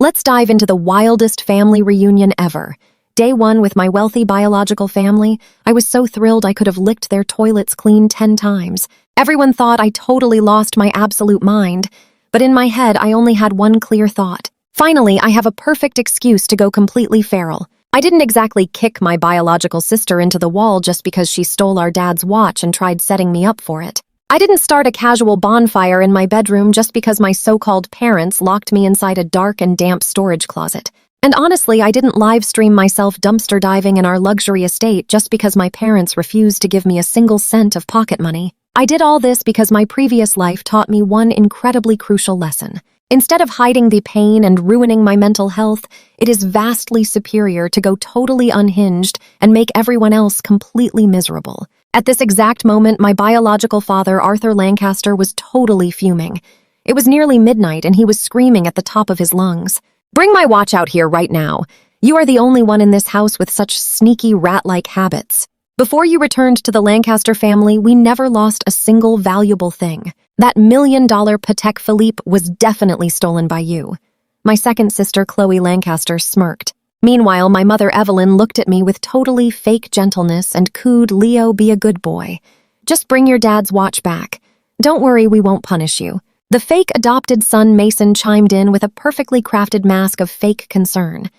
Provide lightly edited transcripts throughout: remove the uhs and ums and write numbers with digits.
Let's dive into the wildest family reunion ever. Day 1 with my wealthy biological family. I was so thrilled I could have licked their toilets clean 10 times. Everyone thought I totally lost my absolute mind, but in my head I only had one clear thought. Finally, I have a perfect excuse to go completely feral. I didn't exactly kick my biological sister into the wall just because she stole our dad's watch and tried setting me up for it. I didn't start a casual bonfire in my bedroom just because my so-called parents locked me inside a dark and damp storage closet. And honestly, I didn't live stream myself dumpster diving in our luxury estate just because my parents refused to give me a single cent of pocket money. I did all this because my previous life taught me one incredibly crucial lesson. Instead of hiding the pain and ruining my mental health, it is vastly superior to go totally unhinged and make everyone else completely miserable. At this exact moment, my biological father, Arthur Lancaster, was totally fuming. It was nearly midnight and he was screaming at the top of his lungs. "Bring my watch out here right now. You are the only one in this house with such sneaky rat-like habits. Before you returned to the Lancaster family, we never lost a single valuable thing. That $1 million Patek Philippe was definitely stolen by you." My second sister, Chloe Lancaster, smirked. Meanwhile, my mother, Evelyn, looked at me with totally fake gentleness and cooed, "Leo, be a good boy. Just bring your dad's watch back. Don't worry, we won't punish you." The fake adopted son, Mason, chimed in with a perfectly crafted mask of fake concern.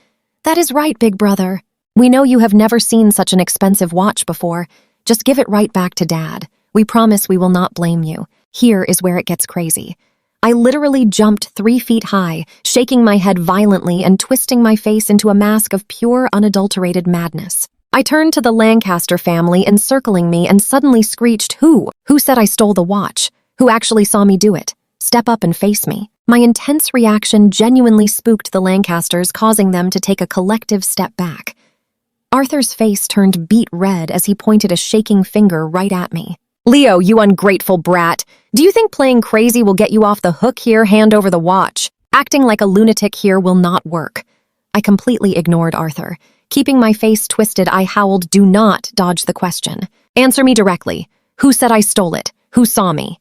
"That is right, big brother. We know you have never seen such an expensive watch before. Just give it right back to Dad. We promise we will not blame you." Here is where it gets crazy. I literally jumped 3 feet high, shaking my head violently and twisting my face into a mask of pure, unadulterated madness. I turned to the Lancaster family encircling me and suddenly screeched, "Who? Who said I stole the watch? Who actually saw me do it? Step up and face me." My intense reaction genuinely spooked the Lancasters, causing them to take a collective step back. Arthur's face turned beet red as he pointed a shaking finger right at me. "Leo, you ungrateful brat. Do you think playing crazy will get you off the hook here? Hand over the watch. Acting like a lunatic here will not work." I completely ignored Arthur. Keeping my face twisted, I howled, "Do not dodge the question. Answer me directly. Who said I stole it? Who saw me?"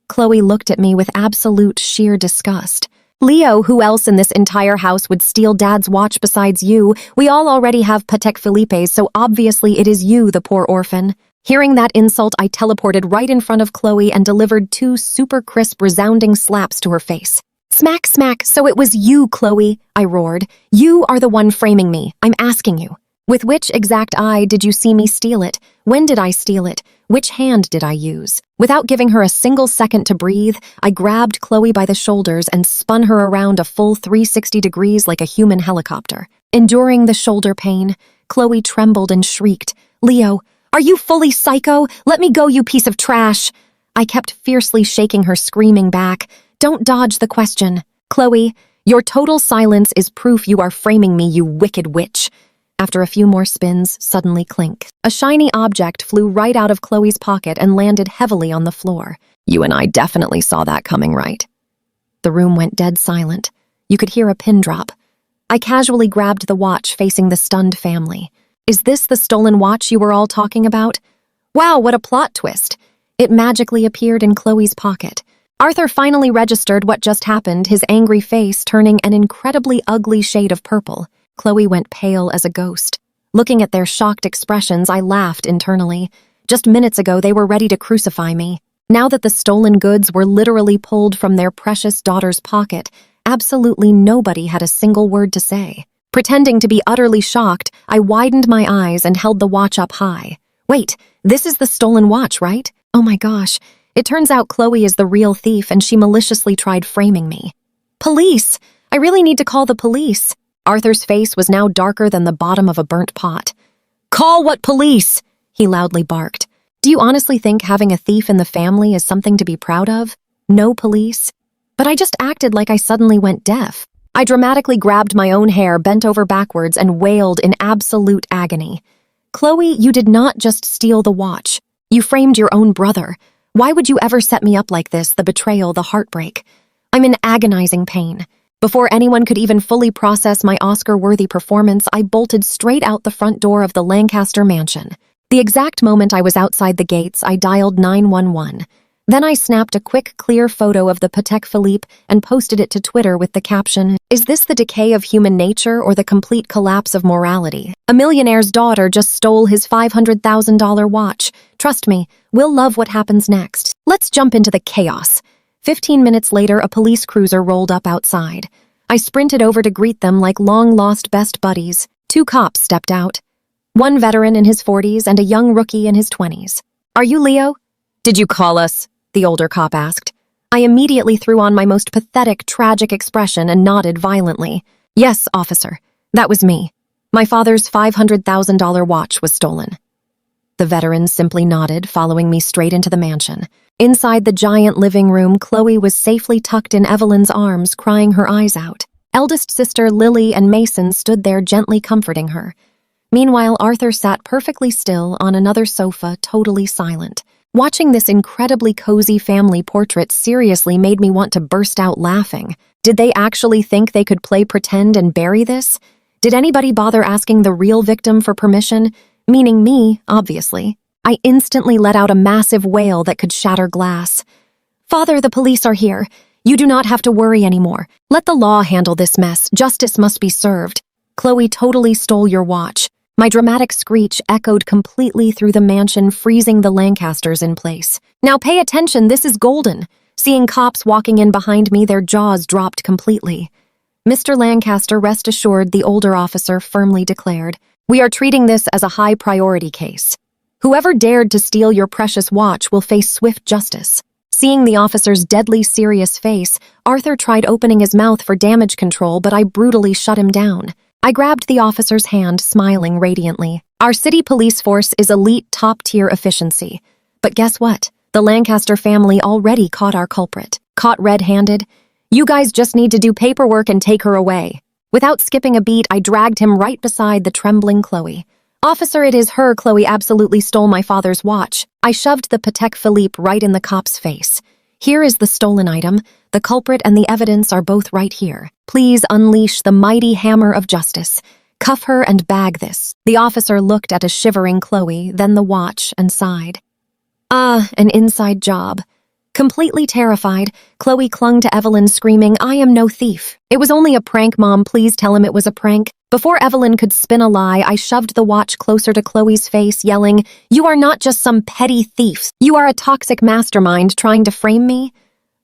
Chloe looked at me with absolute sheer disgust. "Leo, who else in this entire house would steal Dad's watch besides you? We all already have Patek Philippe's, so obviously it is you, the poor orphan." Hearing that insult, I teleported right in front of Chloe and delivered 2 super crisp, resounding slaps to her face. "Smack, smack, so it was you, Chloe," I roared. "You are the one framing me. I'm asking you. With which exact eye did you see me steal it? When did I steal it? Which hand did I use?" Without giving her a single second to breathe, I grabbed Chloe by the shoulders and spun her around a full 360 degrees like a human helicopter. Enduring the shoulder pain, Chloe trembled and shrieked, "Leo, are you fully psycho? Let me go, you piece of trash." I kept fiercely shaking her, screaming back, "Don't dodge the question. Chloe, your total silence is proof you are framing me, you wicked witch." After a few more spins, suddenly clink. A shiny object flew right out of Chloe's pocket and landed heavily on the floor. "You and I definitely saw that coming, right?" The room went dead silent. You could hear a pin drop. I casually grabbed the watch facing the stunned family. "Is this the stolen watch you were all talking about?" Wow, what a plot twist. It magically appeared in Chloe's pocket. Arthur finally registered what just happened, his angry face turning an incredibly ugly shade of purple. Chloe went pale as a ghost. Looking at their shocked expressions, I laughed internally. Just minutes ago, they were ready to crucify me. Now that the stolen goods were literally pulled from their precious daughter's pocket, absolutely nobody had a single word to say. Pretending to be utterly shocked, I widened my eyes and held the watch up high. Wait, this is the stolen watch, right? Oh my gosh. It turns out Chloe is the real thief and she maliciously tried framing me. "Police! I really need to call the police." Arthur's face was now darker than the bottom of a burnt pot. "Call what police?" he loudly barked. "Do you honestly think having a thief in the family is something to be proud of? No police?" But I just acted like I suddenly went deaf. I dramatically grabbed my own hair, bent over backwards, and wailed in absolute agony. "Chloe, you did not just steal the watch. You framed your own brother. Why would you ever set me up like this? The betrayal, the heartbreak. I'm in agonizing pain." Before anyone could even fully process my Oscar-worthy performance, I bolted straight out the front door of the Lancaster mansion. The exact moment I was outside the gates, I dialed 911. Then I snapped a quick, clear photo of the Patek Philippe and posted it to Twitter with the caption, "Is this the decay of human nature or the complete collapse of morality? A millionaire's daughter just stole his $500,000 watch. Trust me, we'll love what happens next. Let's jump into the chaos." 15 minutes later, a police cruiser rolled up outside. I sprinted over to greet them like long-lost best buddies. 2 cops stepped out. One veteran in his 40s and a young rookie in his 20s. "Are you Leo?" "Did you call us?" the older cop asked. I immediately threw on my most pathetic, tragic expression and nodded violently. "Yes, officer. That was me. My father's $500,000 watch was stolen." The veteran simply nodded, following me straight into the mansion. Inside the giant living room, Chloe was safely tucked in Evelyn's arms, crying her eyes out. Eldest sister Lily and Mason stood there gently comforting her. Meanwhile, Arthur sat perfectly still on another sofa, totally silent. Watching this incredibly cozy family portrait seriously made me want to burst out laughing. Did they actually think they could play pretend and bury this? Did anybody bother asking the real victim for permission? Meaning me, obviously. I instantly let out a massive wail that could shatter glass. "Father, the police are here. You do not have to worry anymore. Let the law handle this mess. Justice must be served. Chloe totally stole your watch." My dramatic screech echoed completely through the mansion, freezing the Lancasters in place. "Now pay attention, this is golden." Seeing cops walking in behind me, their jaws dropped completely. "Mr. Lancaster, rest assured," the older officer firmly declared. "We are treating this as a high-priority case. Whoever dared to steal your precious watch will face swift justice." Seeing the officer's deadly serious face, Arthur tried opening his mouth for damage control, but I brutally shut him down. I grabbed the officer's hand, smiling radiantly. "Our city police force is elite top-tier efficiency. But guess what? The Lancaster family already caught our culprit. Caught red-handed. You guys just need to do paperwork and take her away." Without skipping a beat, I dragged him right beside the trembling Chloe. "Officer, it is her. Chloe absolutely stole my father's watch." I shoved the Patek Philippe right in the cop's face. "Here is the stolen item. The culprit and the evidence are both right here. Please unleash the mighty hammer of justice. Cuff her and bag this." The officer looked at a shivering Chloe, then the watch, and sighed. "Ah, an inside job." Completely terrified, Chloe clung to Evelyn, screaming, "I am no thief. It was only a prank, Mom. Please tell him it was a prank." Before Evelyn could spin a lie, I shoved the watch closer to Chloe's face, yelling, "You are not just some petty thief. You are a toxic mastermind trying to frame me."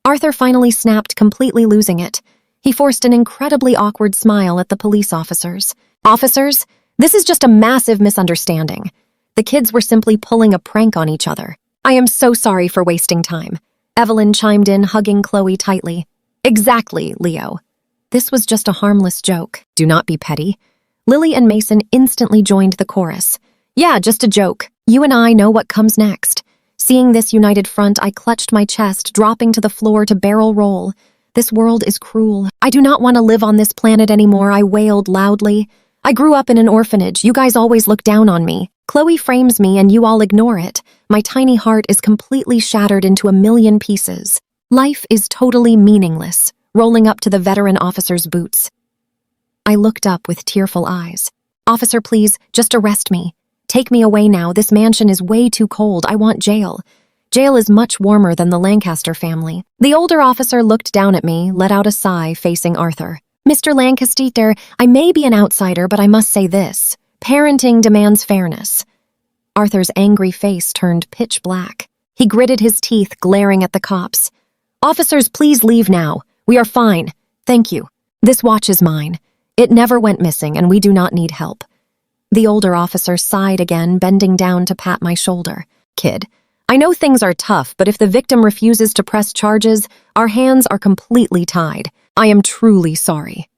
Arthur finally snapped, completely losing it. He forced an incredibly awkward smile at the police officers. "Officers, this is just a massive misunderstanding. The kids were simply pulling a prank on each other. I am so sorry for wasting time." Evelyn chimed in, hugging Chloe tightly. "Exactly, Leo. This was just a harmless joke. Do not be petty." Lily and Mason instantly joined the chorus. "Yeah, just a joke. You and I know what comes next." Seeing this united front, I clutched my chest, dropping to the floor to barrel roll. "This world is cruel. I do not want to live on this planet anymore," I wailed loudly. "I grew up in an orphanage. You guys always look down on me. Chloe frames me and you all ignore it. My tiny heart is completely shattered into a million pieces. Life is totally meaningless," rolling up to the veteran officer's boots. I looked up with tearful eyes. "Officer, please, just arrest me. Take me away now. This mansion is way too cold. I want jail. Jail is much warmer than the Lancaster family." The older officer looked down at me, let out a sigh, facing Arthur. "Mr. Lancaster, I may be an outsider, but I must say this. Parenting demands fairness." Arthur's angry face turned pitch black. He gritted his teeth, glaring at the cops. "Officers, please leave now. We are fine. Thank you. This watch is mine. It never went missing, and we do not need help." The older officer sighed again, bending down to pat my shoulder. "Kid, I know things are tough, but if the victim refuses to press charges, our hands are completely tied. I am truly sorry."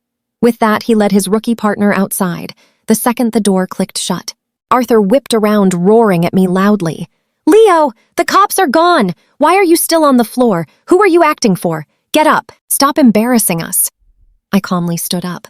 With that, he led his rookie partner outside. The second the door clicked shut, Arthur whipped around, roaring at me loudly. "Leo, the cops are gone! Why are you still on the floor? Who are you acting for? Get up! Stop embarrassing us!" I calmly stood up.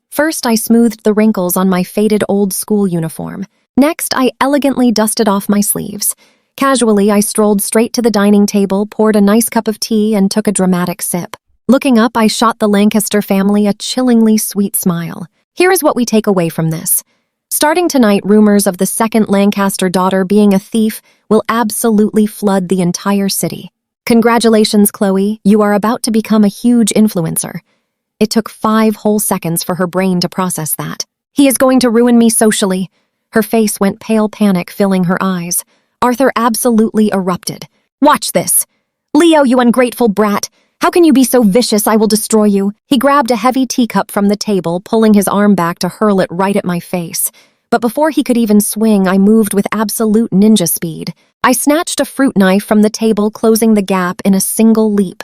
First, I smoothed the wrinkles on my faded old school uniform. Next, I elegantly dusted off my sleeves. Casually, I strolled straight to the dining table, poured a nice cup of tea, and took a dramatic sip. Looking up, I shot the Lancaster family a chillingly sweet smile. Here is what we take away from this. Starting tonight, rumors of the second Lancaster daughter being a thief will absolutely flood the entire city. Congratulations, Chloe. You are about to become a huge influencer. It took 5 whole seconds for her brain to process that. He is going to ruin me socially. Her face went pale, panic filling her eyes. Arthur absolutely erupted. Watch this. Leo, you ungrateful brat. How can you be so vicious? I will destroy you. He grabbed a heavy teacup from the table, pulling his arm back to hurl it right at my face. But before he could even swing, I moved with absolute ninja speed. I snatched a fruit knife from the table, closing the gap in a single leap.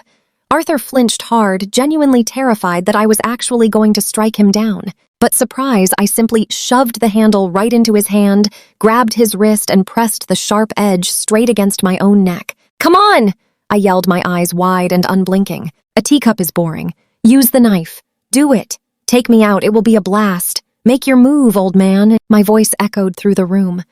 Arthur flinched hard, genuinely terrified that I was actually going to strike him down. But surprise, I simply shoved the handle right into his hand, grabbed his wrist, and pressed the sharp edge straight against my own neck. Come on! I yelled, my eyes wide and unblinking. A teacup is boring. Use the knife. Do it. Take me out. It will be a blast. Make your move, old man. My voice echoed through the room.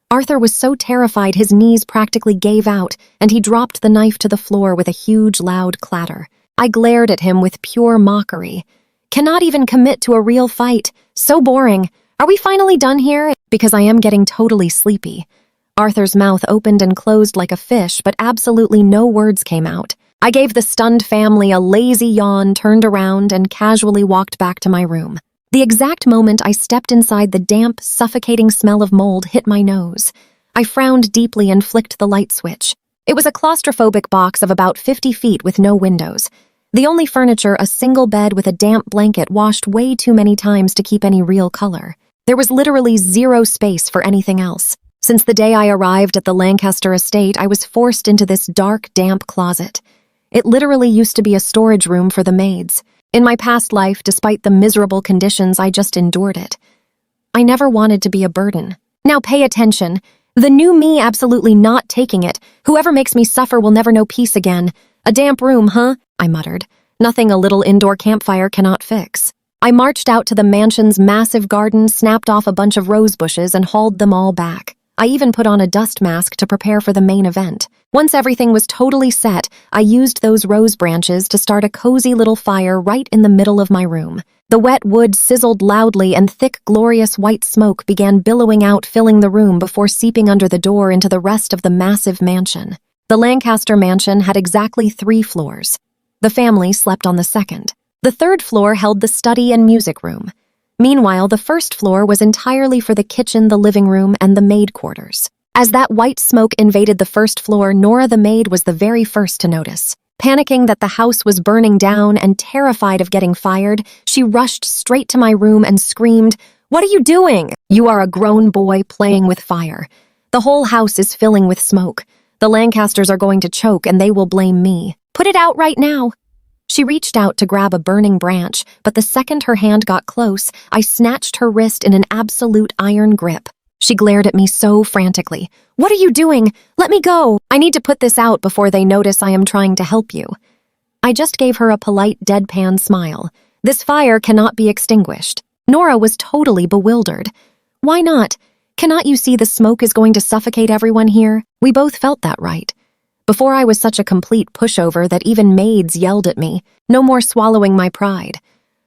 Arthur was so terrified his knees practically gave out, and he dropped the knife to the floor with a huge, loud clatter. I glared at him with pure mockery. Cannot even commit to a real fight. So boring. Are we finally done here? Because I am getting totally sleepy. Arthur's mouth opened and closed like a fish, but absolutely no words came out. I gave the stunned family a lazy yawn, turned around, and casually walked back to my room. The exact moment I stepped inside, the damp, suffocating smell of mold hit my nose. I frowned deeply and flicked the light switch. It was a claustrophobic box of about 50 feet with no windows. The only furniture, a single bed with a damp blanket washed way too many times to keep any real color. There was literally zero space for anything else. Since the day I arrived at the Lancaster estate, I was forced into this dark, damp closet. It literally used to be a storage room for the maids. In my past life, despite the miserable conditions, I just endured it. I never wanted to be a burden. Now pay attention. The new me absolutely not taking it. Whoever makes me suffer will never know peace again. A damp room, huh? I muttered. Nothing a little indoor campfire cannot fix. I marched out to the mansion's massive garden, snapped off a bunch of rose bushes, and hauled them all back. I even put on a dust mask to prepare for the main event. Once everything was totally set, I used those rose branches to start a cozy little fire right in the middle of my room. The wet wood sizzled loudly and thick, glorious white smoke began billowing out, filling the room before seeping under the door into the rest of the massive mansion. The Lancaster mansion had exactly 3 floors. The family slept on the second. The third floor held the study and music room. Meanwhile, the first floor was entirely for the kitchen, the living room, and the maid quarters. As that white smoke invaded the first floor, Nora the maid was the very first to notice. Panicking that the house was burning down and terrified of getting fired, she rushed straight to my room and screamed, "What are you doing? You are a grown boy playing with fire. The whole house is filling with smoke. The Lancasters are going to choke and they will blame me. Put it out right now." She reached out to grab a burning branch, but the second her hand got close, I snatched her wrist in an absolute iron grip. She glared at me so frantically. "What are you doing? Let me go. I need to put this out before they notice I am trying to help you." I just gave her a polite, deadpan smile. This fire cannot be extinguished. Nora was totally bewildered. "Why not? Cannot you see the smoke is going to suffocate everyone here?" We both felt that, right? Before I was such a complete pushover that even maids yelled at me. No more swallowing my pride.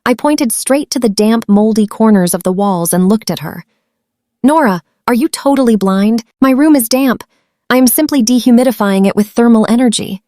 I pointed straight to the damp, moldy corners of the walls and looked at her. "Nora, are you totally blind? My room is damp. I am simply dehumidifying it with thermal energy."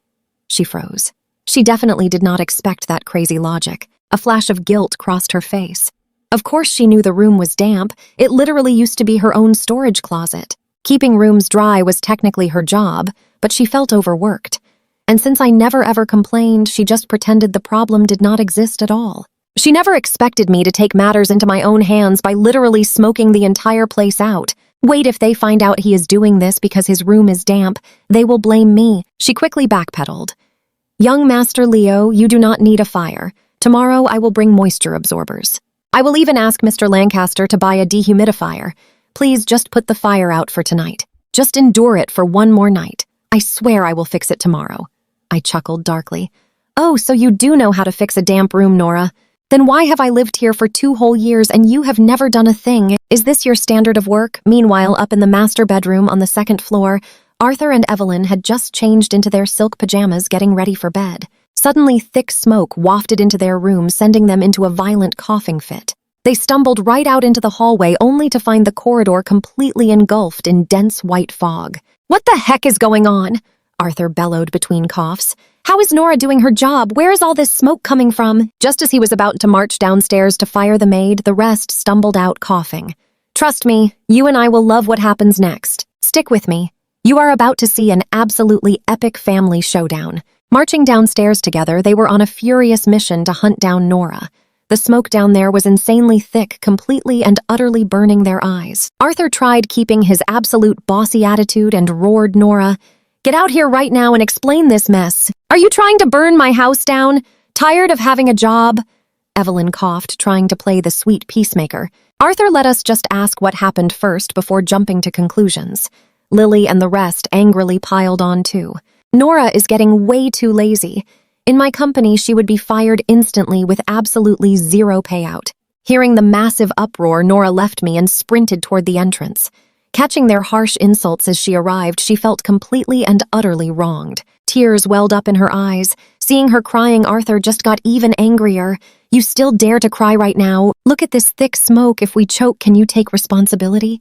She froze. She definitely did not expect that crazy logic. A flash of guilt crossed her face. Of course she knew the room was damp. It literally used to be her own storage closet. Keeping rooms dry was technically her job, but she felt overworked. And since I never ever complained, she just pretended the problem did not exist at all. She never expected me to take matters into my own hands by literally smoking the entire place out. Wait, if they find out he is doing this because his room is damp, they will blame me. She quickly backpedaled. "Young Master Leo, you do not need a fire. Tomorrow I will bring moisture absorbers. I will even ask Mr. Lancaster to buy a dehumidifier. Please just put the fire out for tonight. Just endure it for one more night. I swear I will fix it tomorrow." I chuckled darkly. "Oh, so you do know how to fix a damp room, Nora. Then why have I lived here for 2 whole years and you have never done a thing? Is this your standard of work?" Meanwhile, up in the master bedroom on the 2nd floor, Arthur and Evelyn had just changed into their silk pajamas getting ready for bed. Suddenly, thick smoke wafted into their room, sending them into a violent coughing fit. They stumbled right out into the hallway, only to find the corridor completely engulfed in dense white fog. "What the heck is going on?" Arthur bellowed between coughs. How is Nora doing her job? Where is all this smoke coming from? Just as he was about to march downstairs to fire the maid, the rest stumbled out coughing. Trust me, you and I will love what happens next. Stick with me. You are about to see an absolutely epic family showdown. Marching downstairs together, they were on a furious mission to hunt down Nora. The smoke down there was insanely thick, completely and utterly burning their eyes. Arthur tried keeping his absolute bossy attitude and roared Nora, "Get out here right now and explain this mess. Are you trying to burn my house down? Tired of having a job?" Evelyn coughed, trying to play the sweet peacemaker. Arthur let us just ask what happened first before jumping to conclusions. Lily and the rest angrily piled on too. Nora is getting way too lazy. In my company, she would be fired instantly with absolutely zero payout. Hearing the massive uproar, Nora left me and sprinted toward the entrance. Catching their harsh insults as she arrived, she felt completely and utterly wronged. Tears welled up in her eyes. Seeing her crying, Arthur just got even angrier. "You still dare to cry right now? Look at this thick smoke. If we choke, can you take responsibility?"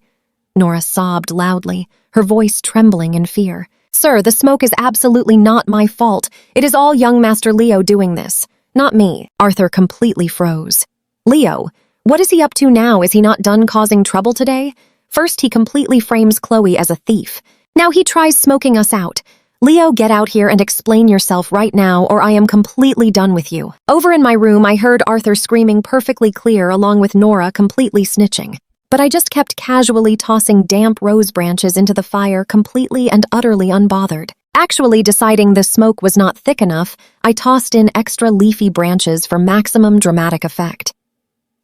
Nora sobbed loudly, her voice trembling in fear. "Sir, the smoke is absolutely not my fault. It is all young Master Leo doing this. Not me." Arthur completely froze. "Leo? What is he up to now? Is he not done causing trouble today? First, he completely frames Chloe as a thief. Now he tries smoking us out. Leo, get out here and explain yourself right now, or I am completely done with you." Over in my room, I heard Arthur screaming perfectly clear along with Nora completely snitching. But I just kept casually tossing damp rose branches into the fire, completely and utterly unbothered. Actually deciding the smoke was not thick enough, I tossed in extra leafy branches for maximum dramatic effect.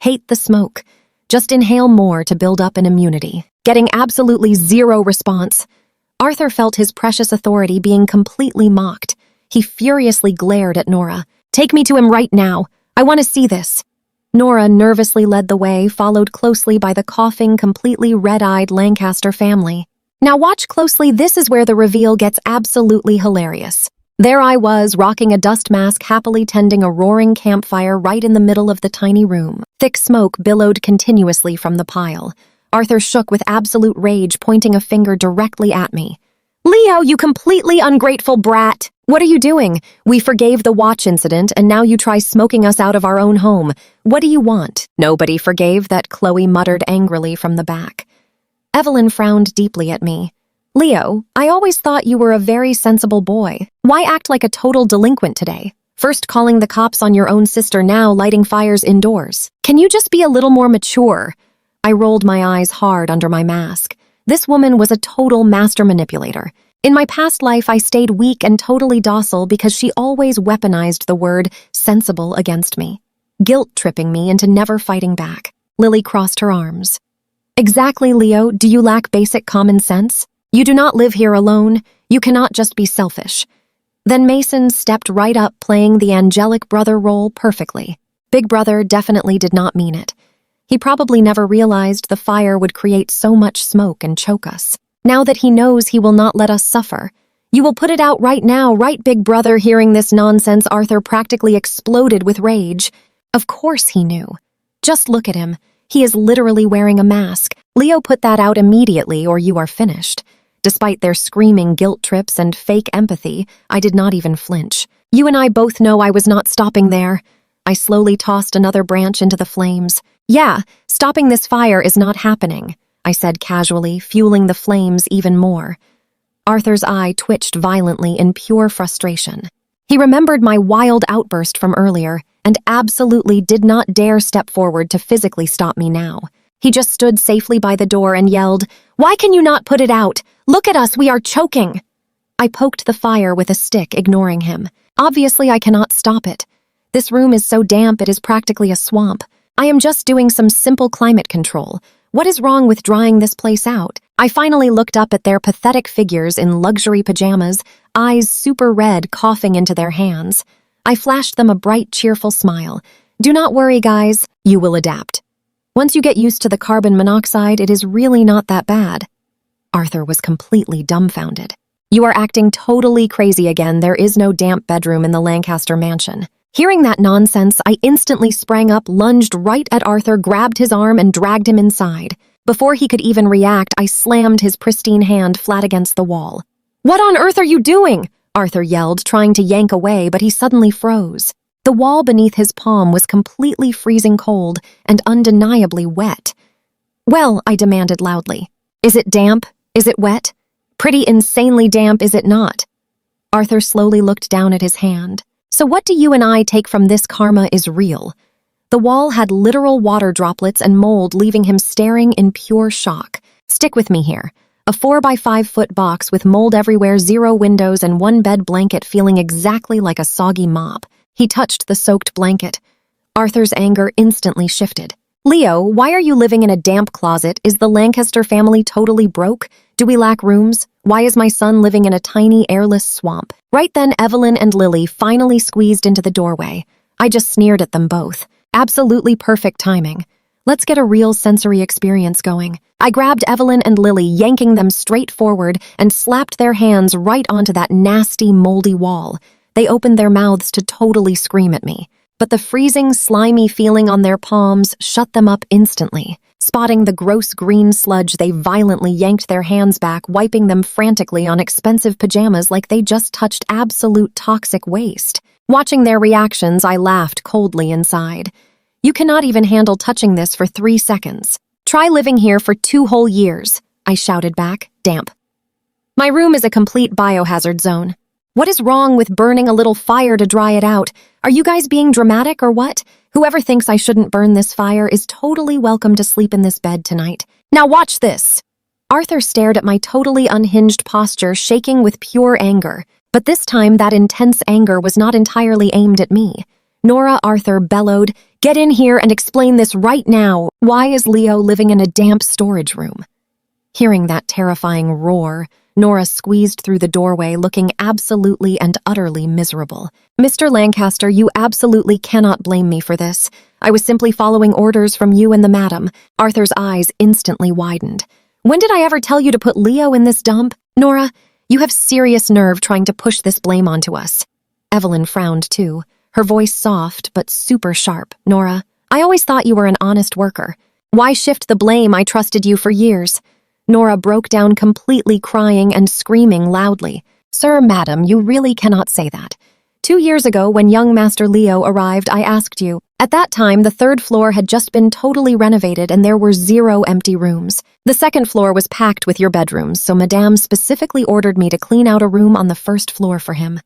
Hate the smoke. Just inhale more to build up an immunity. Getting absolutely zero response. Arthur felt his precious authority being completely mocked. He furiously glared at Nora. "Take me to him right now. I want to see this." Nora nervously led the way, followed closely by the coughing, completely red-eyed Lancaster family. Now watch closely, this is where the reveal gets absolutely hilarious. There I was, rocking a dust mask, happily tending a roaring campfire right in the middle of the tiny room. Thick smoke billowed continuously from the pile. Arthur shook with absolute rage, pointing a finger directly at me. "Leo, you completely ungrateful brat! What are you doing? We forgave the watch incident, and now you try smoking us out of our own home. What do you want?" "Nobody forgave that," Chloe muttered angrily from the back. Evelyn frowned deeply at me. "Leo, I always thought you were a very sensible boy. Why act like a total delinquent today? First calling the cops on your own sister, now lighting fires indoors. Can you just be a little more mature?" I rolled my eyes hard under my mask. This woman was a total master manipulator. In my past life, I stayed weak and totally docile because she always weaponized the word sensible against me, guilt-tripping me into never fighting back. Lily crossed her arms. "Exactly, Leo. Do you lack basic common sense? You do not live here alone. You cannot just be selfish." Then Mason stepped right up, playing the angelic brother role perfectly. Big Brother definitely did not mean it. He probably never realized the fire would create so much smoke and choke us. Now that he knows, he will not let us suffer. "You will put it out right now, right, Big Brother?" Hearing this nonsense, Arthur practically exploded with rage. Of course he knew. Just look at him. He is literally wearing a mask. "Leo, put that out immediately, or you are finished." Despite their screaming guilt trips and fake empathy, I did not even flinch. "You and I both know I was not stopping there." I slowly tossed another branch into the flames. "Yeah, stopping this fire is not happening," I said casually, fueling the flames even more. Arthur's eye twitched violently in pure frustration. He remembered my wild outburst from earlier and absolutely did not dare step forward to physically stop me now. He just stood safely by the door and yelled, "Why can you not put it out? Look at us, we are choking!" I poked the fire with a stick, ignoring him. Obviously, I cannot stop it. This room is so damp it is practically a swamp. I am just doing some simple climate control. What is wrong with drying this place out? I finally looked up at their pathetic figures in luxury pajamas, eyes super red, coughing into their hands. I flashed them a bright, cheerful smile. "Do not worry, guys. You will adapt. Once you get used to the carbon monoxide, it is really not that bad." Arthur was completely dumbfounded. "You are acting totally crazy again. There is no damp bedroom in the Lancaster mansion." Hearing that nonsense, I instantly sprang up, lunged right at Arthur, grabbed his arm, and dragged him inside. Before he could even react, I slammed his pristine hand flat against the wall. What on earth are you doing? Arthur yelled, trying to yank away, but he suddenly froze. The wall beneath his palm was completely freezing cold and undeniably wet. Well, I demanded loudly. Is it damp? Is it wet? Pretty insanely damp, is it not? Arthur slowly looked down at his hand. So what do you and I take from this karma is real? The wall had literal water droplets and mold, leaving him staring in pure shock. Stick with me here. A 4-by-5-foot box with mold everywhere, 0 windows, and 1 bed blanket feeling exactly like a soggy mop. He touched the soaked blanket. Arthur's anger instantly shifted. Leo, why are you living in a damp closet? Is the Lancaster family totally broke? Do we lack rooms? Why is my son living in a tiny, airless swamp? Right then, Evelyn and Lily finally squeezed into the doorway. I just sneered at them both. Absolutely perfect timing. Let's get a real sensory experience going. I grabbed Evelyn and Lily, yanking them straight forward, and slapped their hands right onto that nasty, moldy wall. They opened their mouths to totally scream at me. But the freezing, slimy feeling on their palms shut them up instantly. Spotting the gross green sludge, they violently yanked their hands back, wiping them frantically on expensive pajamas like they just touched absolute toxic waste. Watching their reactions, I laughed coldly inside. You cannot even handle touching this for 3 seconds. Try living here for 2 whole years, I shouted back, damp. My room is a complete biohazard zone. What is wrong with burning a little fire to dry it out? Are you guys being dramatic or what? Whoever thinks I shouldn't burn this fire is totally welcome to sleep in this bed tonight. Now watch this. Arthur stared at my totally unhinged posture, shaking with pure anger. But this time, that intense anger was not entirely aimed at me. Nora, Arthur bellowed, "Get in here and explain this right now. Why is Leo living in a damp storage room?" Hearing that terrifying roar, Nora squeezed through the doorway, looking absolutely and utterly miserable. "Mr. Lancaster, you absolutely cannot blame me for this. I was simply following orders from you and the madam." Arthur's eyes instantly widened. "When did I ever tell you to put Leo in this dump? Nora, you have serious nerve trying to push this blame onto us." Evelyn frowned too, her voice soft but super sharp. "Nora, I always thought you were an honest worker. Why shift the blame? I trusted you for years." Nora broke down completely, crying and screaming loudly. "Sir, madam, you really cannot say that. 2 years ago, when young Master Leo arrived, I asked you. At that time, the 3rd floor had just been totally renovated and there were 0 empty rooms. The 2nd floor was packed with your bedrooms, so Madame specifically ordered me to clean out a room on the 1st floor for him."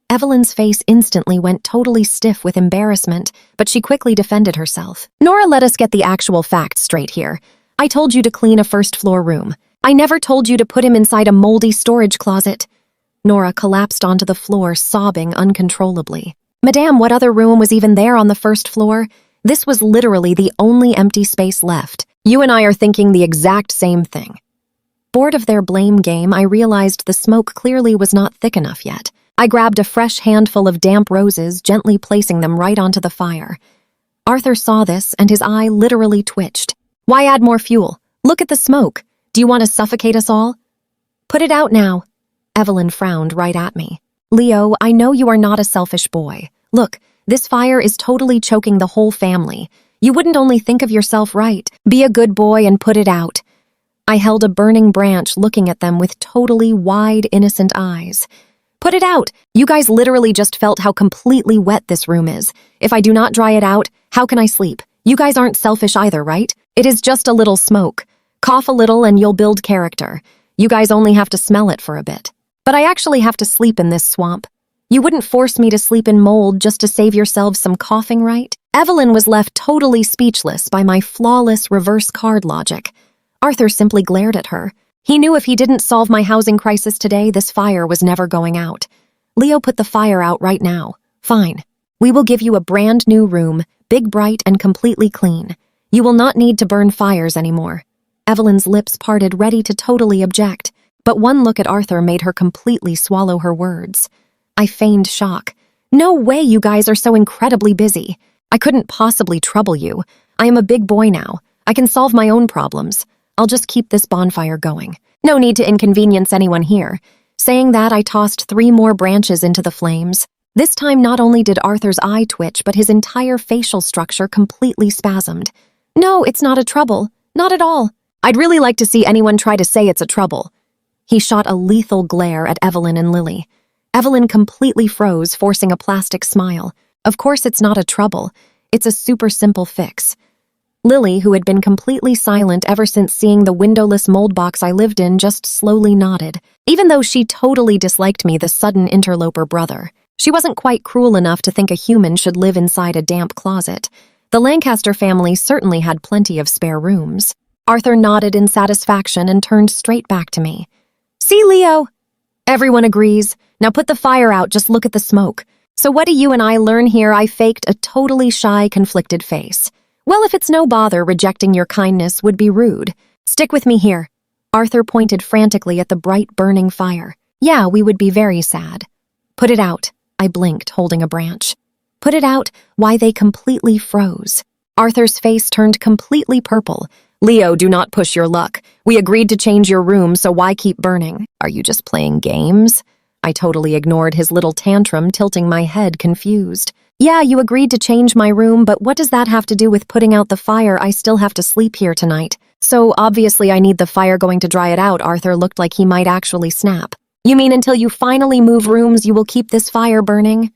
Evelyn's face instantly went totally stiff with embarrassment, but she quickly defended herself. "Nora, let us get the actual facts straight here. I told you to clean a 1st floor room. I never told you to put him inside a moldy storage closet." Nora collapsed onto the floor, sobbing uncontrollably. "Madame, what other room was even there on the 1st floor? This was literally the only empty space left. You and I are thinking the exact same thing." Bored of their blame game, I realized the smoke clearly was not thick enough yet. I grabbed a fresh handful of damp roses, gently placing them right onto the fire. Arthur saw this, and his eye literally twitched. "Why add more fuel? Look at the smoke. Do you want to suffocate us all?" "Put it out now." Evelyn frowned right at me. "Leo, I know you are not a selfish boy. Look, this fire is totally choking the whole family. You wouldn't only think of yourself, right? Be a good boy and put it out." I held a burning branch, looking at them with totally wide, innocent eyes. "Put it out. You guys literally just felt how completely wet this room is. If I do not dry it out, how can I sleep? You guys aren't selfish either, right? It is just a little smoke. Cough a little and you'll build character. You guys only have to smell it for a bit. But I actually have to sleep in this swamp. You wouldn't force me to sleep in mold just to save yourselves some coughing, right?" Evelyn was left totally speechless by my flawless reverse card logic. Arthur simply glared at her. He knew if he didn't solve my housing crisis today, this fire was never going out. "Leo, put the fire out right now." "Fine. We will give you a brand new room, big, bright, and completely clean. You will not need to burn fires anymore." Evelyn's lips parted, ready to totally object, but one look at Arthur made her completely swallow her words. I feigned shock. "No way, you guys are so incredibly busy. I couldn't possibly trouble you. I am a big boy now. I can solve my own problems. I'll just keep this bonfire going. No need to inconvenience anyone here." Saying that, I tossed 3 more branches into the flames. This time, not only did Arthur's eye twitch, but his entire facial structure completely spasmed. "No, it's not a trouble. Not at all. I'd really like to see anyone try to say it's a trouble." He shot a lethal glare at Evelyn and Lily. Evelyn completely froze, forcing a plastic smile. Of course it's not a trouble. It's a super simple fix. Lily, who had been completely silent ever since seeing the windowless mold box I lived in, just slowly nodded. Even though she totally disliked me, the sudden interloper brother. She wasn't quite cruel enough to think a human should live inside a damp closet. The Lancaster family certainly had plenty of spare rooms. Arthur nodded in satisfaction and turned straight back to me. "See, Leo?" "Everyone agrees. Now put the fire out, just look at the smoke." "So what do you and I learn here?" I faked a totally shy, conflicted face. "Well, if it's no bother, rejecting your kindness would be rude. Stick with me here." Arthur pointed frantically at the bright, burning fire. "Yeah, we would be very sad." "Put it out." I blinked, holding a branch. "Put it out." Why, they completely froze. Arthur's face turned completely purple. "Leo, do not push your luck. We agreed to change your room, so why keep burning? Are you just playing games?" I totally ignored his little tantrum, tilting my head, confused. "Yeah, you agreed to change my room, but what does that have to do with putting out the fire? I still have to sleep here tonight. So obviously I need the fire going to dry it out." Arthur looked like he might actually snap. "You mean until you finally move rooms, you will keep this fire burning?"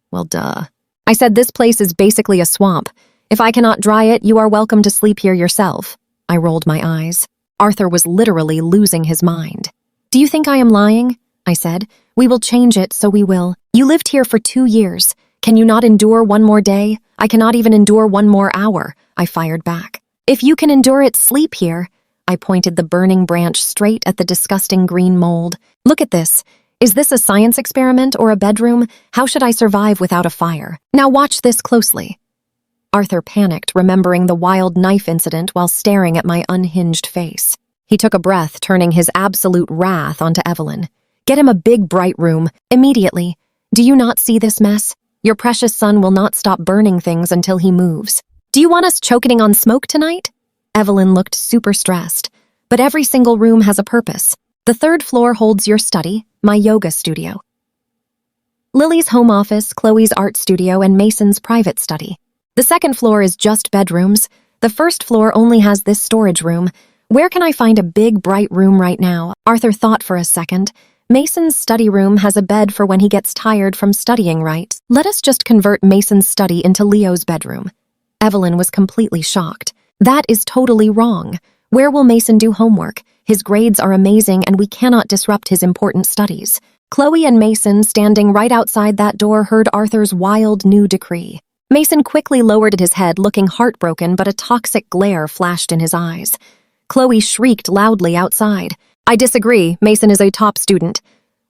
Well, duh. I said this place is basically a swamp. If I cannot dry it, you are welcome to sleep here yourself. I rolled my eyes. Arthur was literally losing his mind. "Do you think I am lying?" I said. "We will change it, so we will. You lived here for 2 years. Can you not endure one more day? I cannot even endure one more hour," I fired back. "If you can endure it, sleep here." I pointed the burning branch straight at the disgusting green mold. "Look at this. Is this a science experiment or a bedroom? How should I survive without a fire? Now watch this closely." Arthur panicked, remembering the wild knife incident while staring at my unhinged face. He took a breath, turning his absolute wrath onto Evelyn. "Get him a big, bright room, immediately. Do you not see this mess? Your precious son will not stop burning things until he moves. Do you want us choking on smoke tonight?" Evelyn looked super stressed. "But every single room has a purpose. The 3rd floor holds your study, my yoga studio, Lily's home office, Chloe's art studio, and Mason's private study. The 2nd floor is just bedrooms. The 1st floor only has this storage room. Where can I find a big, bright room right now?" Arthur thought for a second. "Mason's study room has a bed for when he gets tired from studying, right? Let us just convert Mason's study into Leo's bedroom." Evelyn was completely shocked. "That is totally wrong. Where will Mason do homework? His grades are amazing and we cannot disrupt his important studies." Chloe and Mason, standing right outside that door, heard Arthur's wild new decree. Mason quickly lowered his head, looking heartbroken, but a toxic glare flashed in his eyes. Chloe shrieked loudly outside. "I disagree. Mason is a top student."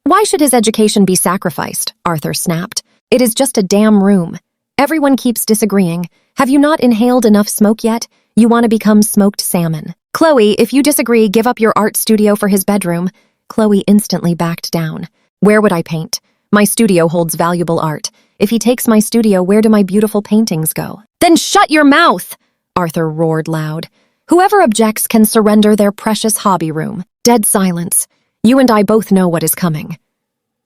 "Why should his education be sacrificed?" Arthur snapped. "It is just a damn room." Everyone keeps disagreeing. Have you not inhaled enough smoke yet? You want to become smoked salmon. "Chloe, if you disagree, give up your art studio for his bedroom." Chloe instantly backed down. "Where would I paint? My studio holds valuable art. If he takes my studio, where do my beautiful paintings go?" "Then shut your mouth!" Arthur roared loud. "Whoever objects can surrender their precious hobby room." Dead silence. You and I both know what is coming.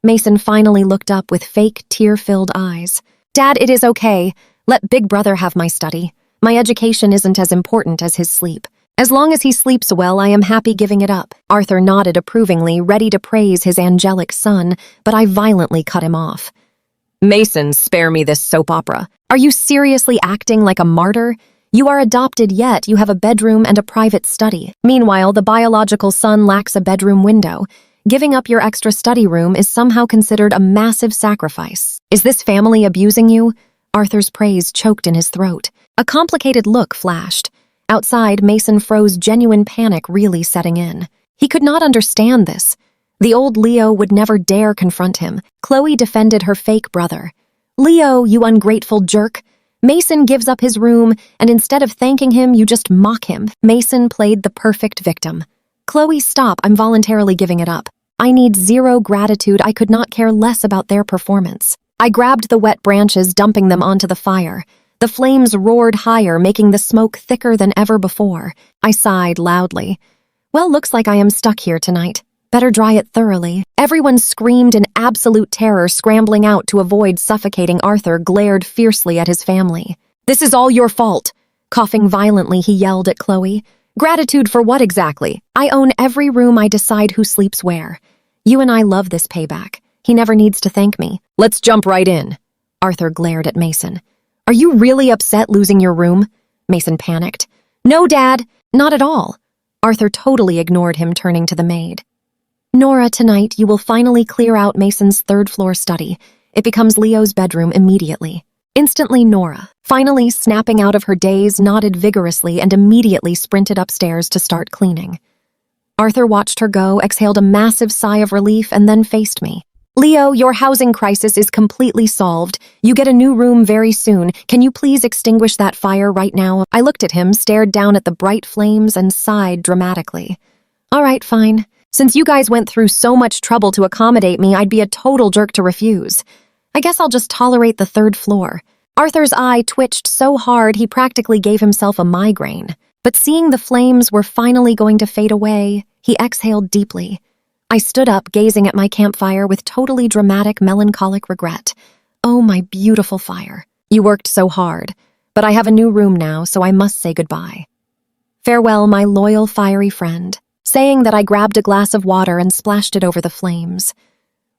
Mason finally looked up with fake, tear-filled eyes. "Dad, it is okay. Let Big Brother have my study. My education isn't as important as his sleep. As long as he sleeps well, I am happy giving it up." Arthur nodded approvingly, ready to praise his angelic son, but I violently cut him off. "Mason, spare me this soap opera. Are you seriously acting like a martyr? You are adopted, yet you have a bedroom and a private study. Meanwhile, the biological son lacks a bedroom window. Giving up your extra study room is somehow considered a massive sacrifice. Is this family abusing you?" Arthur's praise choked in his throat. A complicated look flashed. Outside, Mason froze, genuine panic really setting in. He could not understand this. The old Leo would never dare confront him. Chloe defended her fake brother. "Leo, you ungrateful jerk. Mason gives up his room, and instead of thanking him, you just mock him." Mason played the perfect victim. "Chloe, stop. I'm voluntarily giving it up. I need zero gratitude. I could not care less about their performance." I grabbed the wet branches, dumping them onto the fire. The flames roared higher, making the smoke thicker than ever before. I sighed loudly. "Well, looks like I am stuck here tonight. Better dry it thoroughly." Everyone screamed in absolute terror, scrambling out to avoid suffocating. Arthur glared fiercely at his family. "This is all your fault." Coughing violently, he yelled at Chloe. Gratitude for what exactly? I own every room. I decide who sleeps where. You and I love this payback. He never needs to thank me. Let's jump right in. Arthur glared at Mason. Are you really upset losing your room? Mason panicked. No, Dad, not at all. Arthur totally ignored him, turning to the maid. Nora, tonight you will finally clear out Mason's third-floor study. It becomes Leo's bedroom immediately. Instantly, Nora, finally snapping out of her daze, nodded vigorously and immediately sprinted upstairs to start cleaning. Arthur watched her go, exhaled a massive sigh of relief, and then faced me. Leo, your housing crisis is completely solved. You get a new room very soon. Can you please extinguish that fire right now? I looked at him, stared down at the bright flames, and sighed dramatically. All right, fine. Since you guys went through so much trouble to accommodate me, I'd be a total jerk to refuse. I guess I'll just tolerate the third floor. Arthur's eye twitched so hard he practically gave himself a migraine. But seeing the flames were finally going to fade away, he exhaled deeply. I stood up, gazing at my campfire with totally dramatic, melancholic regret. Oh, my beautiful fire. You worked so hard, but I have a new room now, so I must say goodbye. Farewell, my loyal, fiery friend. Saying that, I grabbed a glass of water and splashed it over the flames.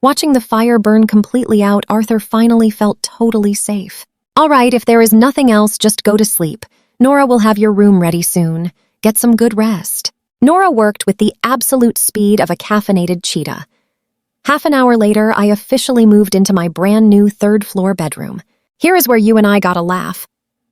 Watching the fire burn completely out, Arthur finally felt totally safe. All right, if there is nothing else, just go to sleep. Nora will have your room ready soon. Get some good rest. Nora worked with the absolute speed of a caffeinated cheetah. Half an hour later, I officially moved into my brand new third-floor bedroom. Here is where you and I got a laugh.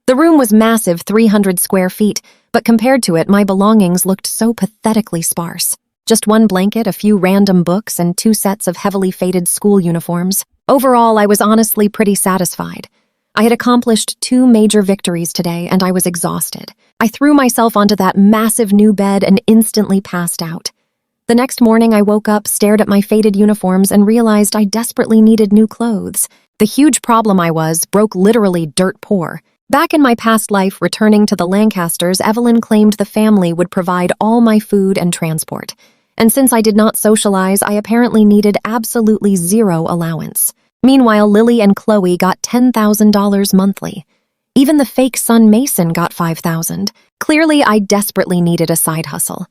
The room was massive, 300 square feet, but compared to it, my belongings looked so pathetically sparse. Just one blanket, a few random books, and 2 sets of heavily faded school uniforms. Overall, I was honestly pretty satisfied. I had accomplished 2 major victories today, and I was exhausted. I threw myself onto that massive new bed and instantly passed out. The next morning, I woke up, stared at my faded uniforms, and realized I desperately needed new clothes. The huge problem I was broke literally dirt poor. Back in my past life, returning to the Lancasters, Evelyn claimed the family would provide all my food and transport. And since I did not socialize, I apparently needed absolutely zero allowance. Meanwhile, Lily and Chloe got $10,000 monthly. Even the fake son Mason got $5,000. Clearly, I desperately needed a side hustle.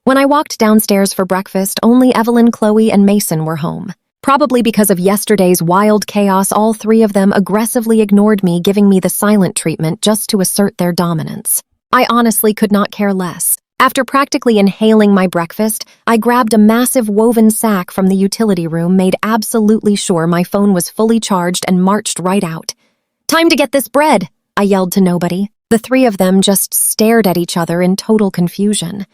When I walked downstairs for breakfast, only Evelyn, Chloe, and Mason were home. Probably because of yesterday's wild chaos, all 3 of them aggressively ignored me, giving me the silent treatment just to assert their dominance. I honestly could not care less. After practically inhaling my breakfast, I grabbed a massive woven sack from the utility room, made absolutely sure my phone was fully charged, and marched right out. Time to get this bread, I yelled to nobody. The 3 of them just stared at each other in total confusion.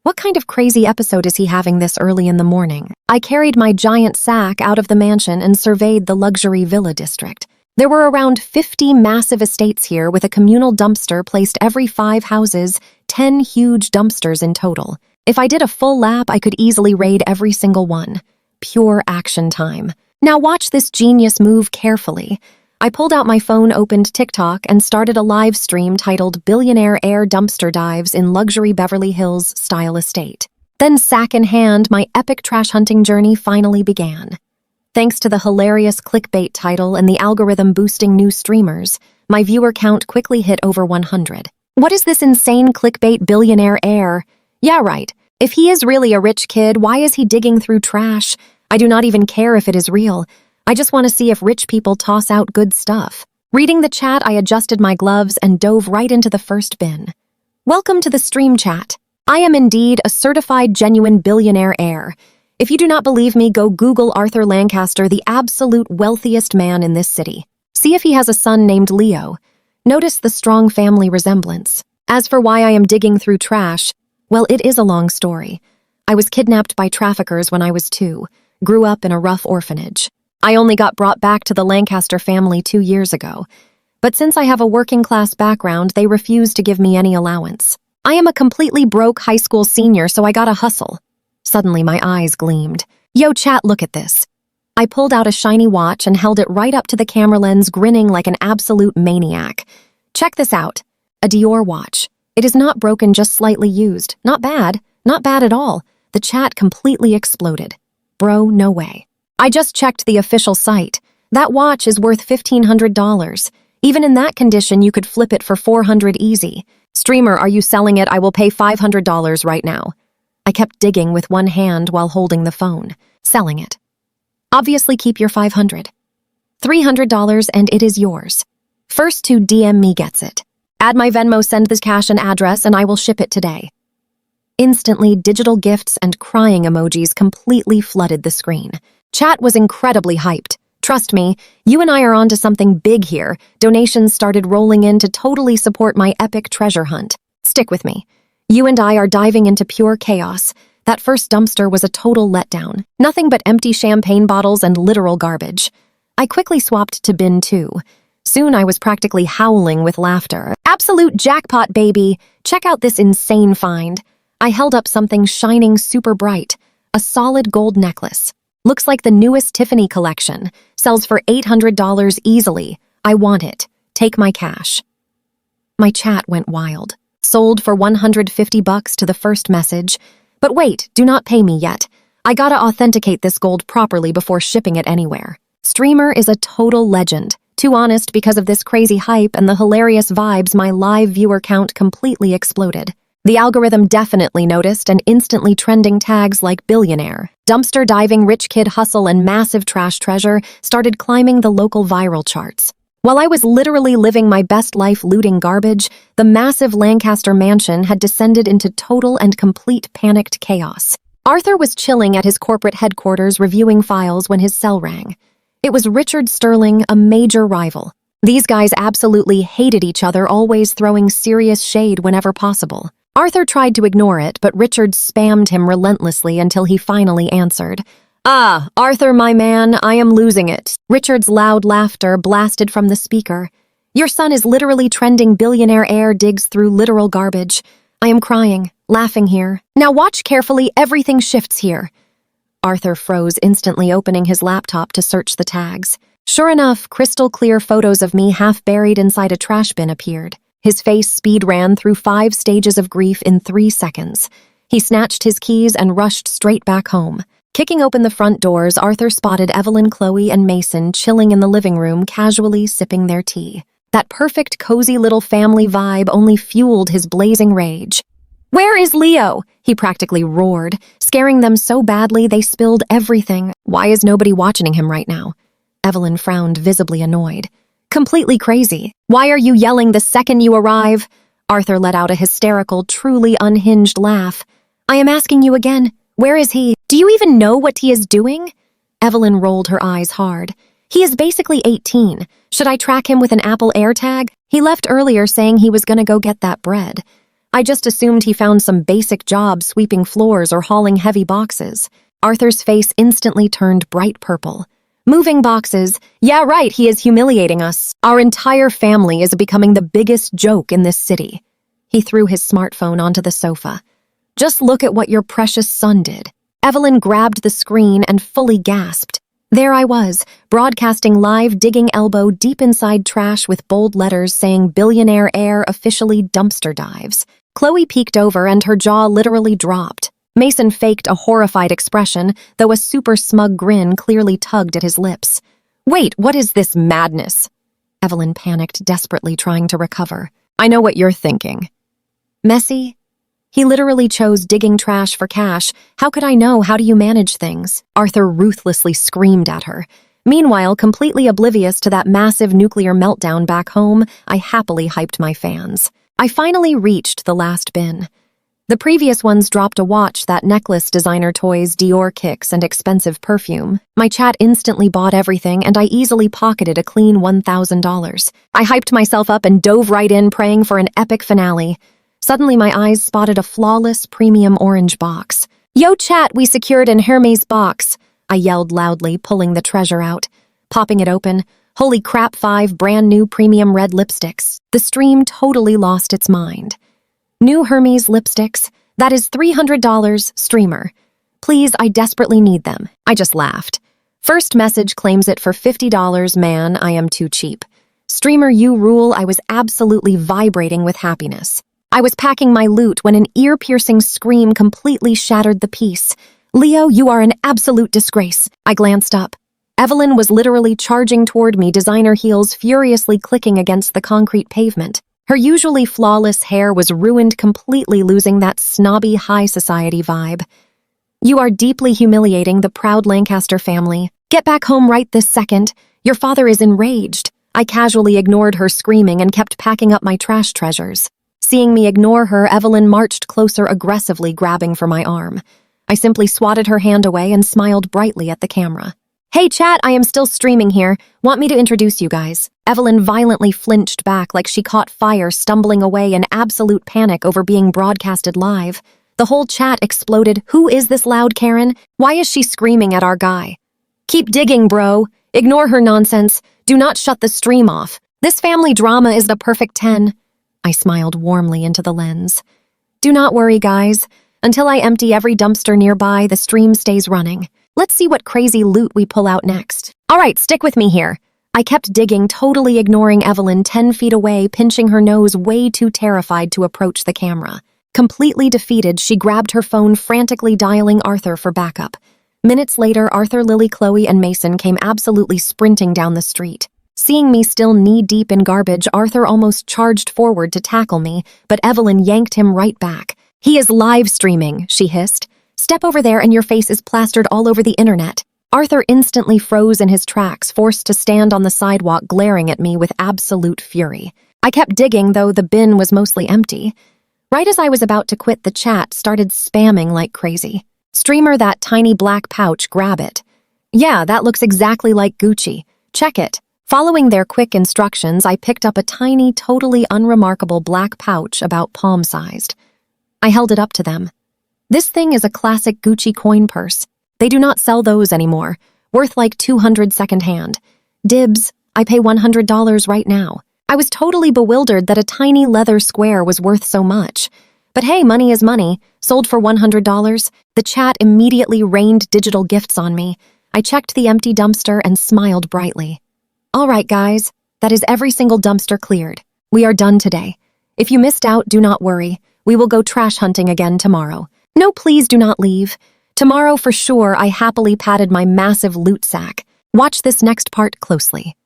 What kind of crazy episode is he having this early in the morning? I carried my giant sack out of the mansion and surveyed the luxury villa district. There were around 50 massive estates here, with a communal dumpster placed every 5 houses, 10 huge dumpsters in total. If I did a full lap, I could easily raid every single one. Pure action time. Now watch this genius move carefully. I pulled out my phone, opened TikTok, and started a live stream titled Billionaire Heir Dumpster Dives in Luxury Beverly Hills Style Estate. Then, sack in hand, my epic trash hunting journey finally began. Thanks to the hilarious clickbait title and the algorithm boosting new streamers, my viewer count quickly hit over 100. What is this insane clickbait billionaire heir? Yeah, right. If he is really a rich kid, why is he digging through trash? I do not even care if it is real. I just want to see if rich people toss out good stuff. Reading the chat, I adjusted my gloves and dove right into the first bin. Welcome to the stream chat. I am indeed a certified genuine billionaire heir. If you do not believe me, go Google Arthur Lancaster, the absolute wealthiest man in this city. See if he has a son named Leo. Notice the strong family resemblance. As for why I am digging through trash, well, it is a long story. I was kidnapped by traffickers when I was 2, grew up in a rough orphanage. I only got brought back to the Lancaster family 2 years ago. But since I have a working-class background, they refused to give me any allowance. I am a completely broke high school senior, so I got a hustle. Suddenly, my eyes gleamed. Yo, chat, look at this. I pulled out a shiny watch and held it right up to the camera lens, grinning like an absolute maniac. Check this out. A Dior watch. It is not broken, just slightly used. Not bad. Not bad at all. The chat completely exploded. Bro, no way. I just checked the official site. That watch is worth $1,500. Even in that condition, you could flip it for $400 easy. Streamer, are you selling it? I will pay $500 right now. I kept digging with one hand while holding the phone. Selling it. Obviously keep your $500. $300 and it is yours. First to DM me gets it. Add my Venmo, send this cash and address, and I will ship it today. Instantly, digital gifts and crying emojis completely flooded the screen. Chat was incredibly hyped. Trust me, you and I are onto something big here. Donations started rolling in to totally support my epic treasure hunt. Stick with me. You and I are diving into pure chaos. That first dumpster was a total letdown. Nothing but empty champagne bottles and literal garbage. I quickly swapped to bin 2. Soon I was practically howling with laughter. Absolute jackpot, baby! Check out this insane find. I held up something shining super bright. A solid gold necklace. Looks like the newest Tiffany collection. Sells for $800 easily. I want it. Take my cash. My chat went wild. Sold for $150 to the first message. But wait, do not pay me yet. I gotta authenticate this gold properly before shipping it anywhere. Streamer is a total legend. Too honest, because of this crazy hype and the hilarious vibes, my live viewer count completely exploded. The algorithm definitely noticed and instantly trending tags like billionaire, dumpster diving, rich kid hustle, and massive trash treasure started climbing the local viral charts. While I was literally living my best life looting garbage, the massive Lancaster mansion had descended into total and complete panicked chaos. Arthur was chilling at his corporate headquarters reviewing files when his cell rang. It was Richard Sterling, a major rival. These guys absolutely hated each other, always throwing serious shade whenever possible. Arthur tried to ignore it, but Richard spammed him relentlessly until he finally answered. Ah, Arthur, my man, I am losing it. Richard's loud laughter blasted from the speaker. Your son is literally trending billionaire. Heir digs through literal garbage. I am crying, laughing here. Now watch carefully, everything shifts here. Arthur froze, instantly opening his laptop to search the tags. Sure enough, crystal clear photos of me half buried inside a trash bin appeared. His face speed ran through 5 stages of grief in 3 seconds. He snatched his keys and rushed straight back home. Kicking open the front doors, Arthur spotted Evelyn, Chloe, and Mason chilling in the living room, casually sipping their tea. That perfect, cozy little family vibe only fueled his blazing rage. Where is Leo? He practically roared, scaring them so badly they spilled everything. Why is nobody watching him right now? Evelyn frowned, visibly annoyed. Completely crazy. Why are you yelling the second you arrive? Arthur let out a hysterical, truly unhinged laugh. I am asking you again, where is he? Do you even know what he is doing? Evelyn rolled her eyes hard. He is basically 18. Should I track him with an Apple AirTag? He left earlier saying he was gonna go get that bread. I just assumed he found some basic job sweeping floors or hauling heavy boxes. Arthur's face instantly turned bright purple. Moving boxes? Yeah, right, he is humiliating us. Our entire family is becoming the biggest joke in this city. He threw his smartphone onto the sofa. Just look at what your precious son did. Evelyn grabbed the screen and fully gasped. There I was, broadcasting live, digging elbow deep inside trash with bold letters saying billionaire Heir officially dumpster dives. Chloe peeked over and her jaw literally dropped. Mason faked a horrified expression, though a super smug grin clearly tugged at his lips. Wait, what is this madness? Evelyn panicked, desperately trying to recover. I know what you're thinking. Messy? He literally chose digging trash for cash. How could I know? How do you manage things? Arthur ruthlessly screamed at her. Meanwhile, completely oblivious to that massive nuclear meltdown back home, I happily hyped my fans. I finally reached the last bin. The previous ones dropped a watch, that necklace, designer toys, Dior kicks, and expensive perfume. My chat instantly bought everything, and I easily pocketed a clean $1,000. I hyped myself up and dove right in, praying for an epic finale. Suddenly, my eyes spotted a flawless premium orange box. Yo, chat, we secured an Hermes box, I yelled loudly, pulling the treasure out. Popping it open, holy crap, 5 brand new premium red lipsticks. The stream totally lost its mind. New Hermes lipsticks? That is $300, streamer. Please, I desperately need them. I just laughed. First message claims it for $50, man, I am too cheap. Streamer, you rule. I was absolutely vibrating with happiness. I was packing my loot when an ear-piercing scream completely shattered the peace. Leo, you are an absolute disgrace. I glanced up. Evelyn was literally charging toward me, designer heels furiously clicking against the concrete pavement. Her usually flawless hair was ruined completely, losing that snobby high society vibe. You are deeply humiliating the proud Lancaster family. Get back home right this second. Your father is enraged. I casually ignored her screaming and kept packing up my trash treasures. Seeing me ignore her, Evelyn marched closer, aggressively grabbing for my arm. I simply swatted her hand away and smiled brightly at the camera. Hey chat, I am still streaming here. Want me to introduce you guys? Evelyn violently flinched back like she caught fire, stumbling away in absolute panic over being broadcasted live. The whole chat exploded. Who is this loud Karen? Why is she screaming at our guy? Keep digging, bro. Ignore her nonsense. Do not shut the stream off. This family drama is the perfect 10. I smiled warmly into the lens. Do not worry, guys. Until I empty every dumpster nearby, the stream stays running. Let's see what crazy loot we pull out next. All right, stick with me here. I kept digging, totally ignoring Evelyn 10 feet away, pinching her nose, way too terrified to approach the camera. Completely defeated, she grabbed her phone, frantically dialing Arthur for backup. Minutes later, Arthur, Lily, Chloe, and Mason came absolutely sprinting down the street. Seeing me still knee-deep in garbage, Arthur almost charged forward to tackle me, but Evelyn yanked him right back. He is live streaming, she hissed. Step over there and your face is plastered all over the internet. Arthur instantly froze in his tracks, forced to stand on the sidewalk, glaring at me with absolute fury. I kept digging, though the bin was mostly empty. Right as I was about to quit, the chat started spamming like crazy. Streamer, that tiny black pouch, grab it. Yeah, that looks exactly like Gucci. Check it. Following their quick instructions, I picked up a tiny, totally unremarkable black pouch about palm-sized. I held it up to them. This thing is a classic Gucci coin purse. They do not sell those anymore. Worth like $200 secondhand. Dibs, I pay $100 right now. I was totally bewildered that a tiny leather square was worth so much. But hey, money is money. Sold for $100. The chat immediately rained digital gifts on me. I checked the empty dumpster and smiled brightly. All right, guys, that is every single dumpster cleared. We are done today. If you missed out, do not worry. We will go trash hunting again tomorrow. No, please do not leave. Tomorrow for sure. I happily patted my massive loot sack. Watch this next part closely.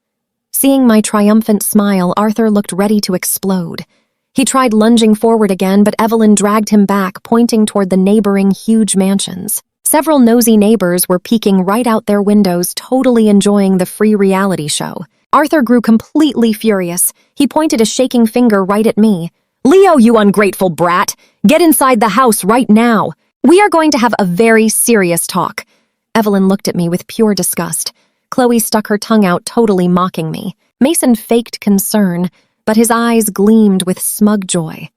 Seeing my triumphant smile, Arthur looked ready to explode. He tried lunging forward again, but Evelyn dragged him back, pointing toward the neighboring huge mansions. Several nosy neighbors were peeking right out their windows, totally enjoying the free reality show. Arthur grew completely furious. He pointed a shaking finger right at me. Leo, you ungrateful brat! Get inside the house right now! We are going to have a very serious talk. Evelyn looked at me with pure disgust. Chloe stuck her tongue out, totally mocking me. Mason faked concern, but his eyes gleamed with smug joy.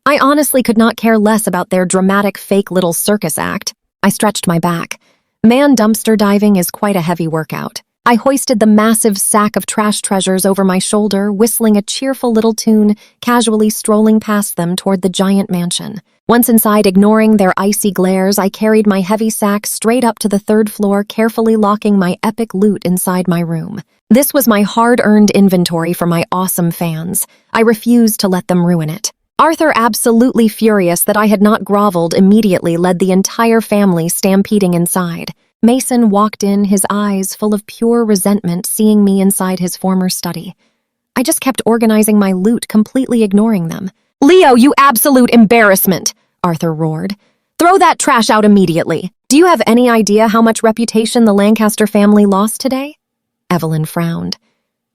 I honestly could not care less about their dramatic fake little circus act. I stretched my back. Man, dumpster diving is quite a heavy workout. I hoisted the massive sack of trash treasures over my shoulder, whistling a cheerful little tune, casually strolling past them toward the giant mansion. Once inside, ignoring their icy glares, I carried my heavy sack straight up to the 3rd floor, carefully locking my epic loot inside my room. This was my hard-earned inventory for my awesome fans. I refused to let them ruin it. Arthur, absolutely furious that I had not groveled, immediately led the entire family stampeding inside. Mason walked in, his eyes full of pure resentment, seeing me inside his former study. I just kept organizing my loot, completely ignoring them. Leo, you absolute embarrassment! Arthur roared. Throw that trash out immediately. Do you have any idea how much reputation the Lancaster family lost today? Evelyn frowned.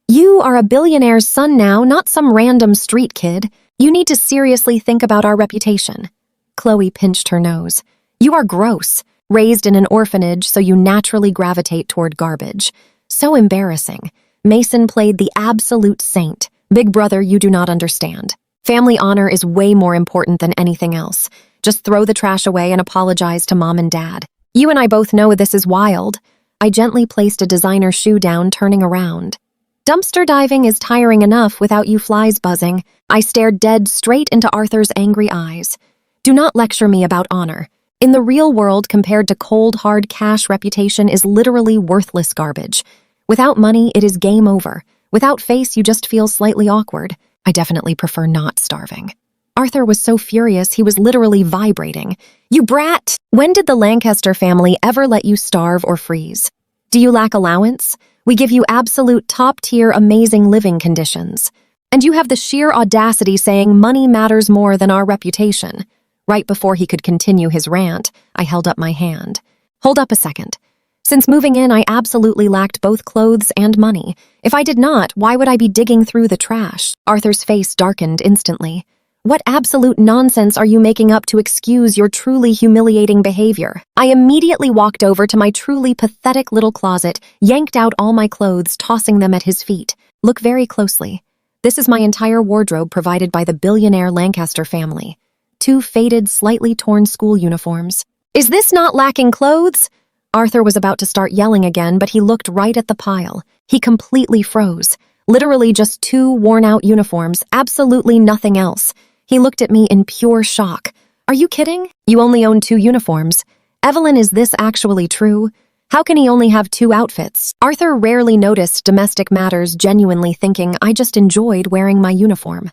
You are a billionaire's son now, not some random street kid. You need to seriously think about our reputation. Chloe pinched her nose. You are gross. Raised in an orphanage, so you naturally gravitate toward garbage. So embarrassing. Mason played the absolute saint. Big brother, you do not understand. Family honor is way more important than anything else. Just throw the trash away and apologize to mom and dad. You and I both know this is wild. I gently placed a designer shoe down, turning around. Dumpster diving is tiring enough without you flies buzzing. I stared dead straight into Arthur's angry eyes. Do not lecture me about honor. In the real world, compared to cold, hard cash, reputation is literally worthless garbage. Without money, it is game over. Without face, you just feel slightly awkward. I definitely prefer not starving. Arthur was so furious, he was literally vibrating. You brat! When did the Lancaster family ever let you starve or freeze? Do you lack allowance? We give you absolute top-tier amazing living conditions. And you have the sheer audacity saying money matters more than our reputation. Right before he could continue his rant, I held up my hand. Hold up a second. Since moving in, I absolutely lacked both clothes and money. If I did not, why would I be digging through the trash? Arthur's face darkened instantly. What absolute nonsense are you making up to excuse your truly humiliating behavior? I immediately walked over to my truly pathetic little closet, yanked out all my clothes, tossing them at his feet. Look very closely. This is my entire wardrobe provided by the billionaire Lancaster family. 2 faded, slightly torn school uniforms. Is this not lacking clothes? Arthur was about to start yelling again, but he looked right at the pile. He completely froze. Literally just 2 worn-out uniforms, absolutely nothing else. He looked at me in pure shock. Are you kidding? You only own 2 uniforms. Evelyn, is this actually true? How can he only have 2 outfits? Arthur rarely noticed domestic matters, genuinely thinking I just enjoyed wearing my uniform.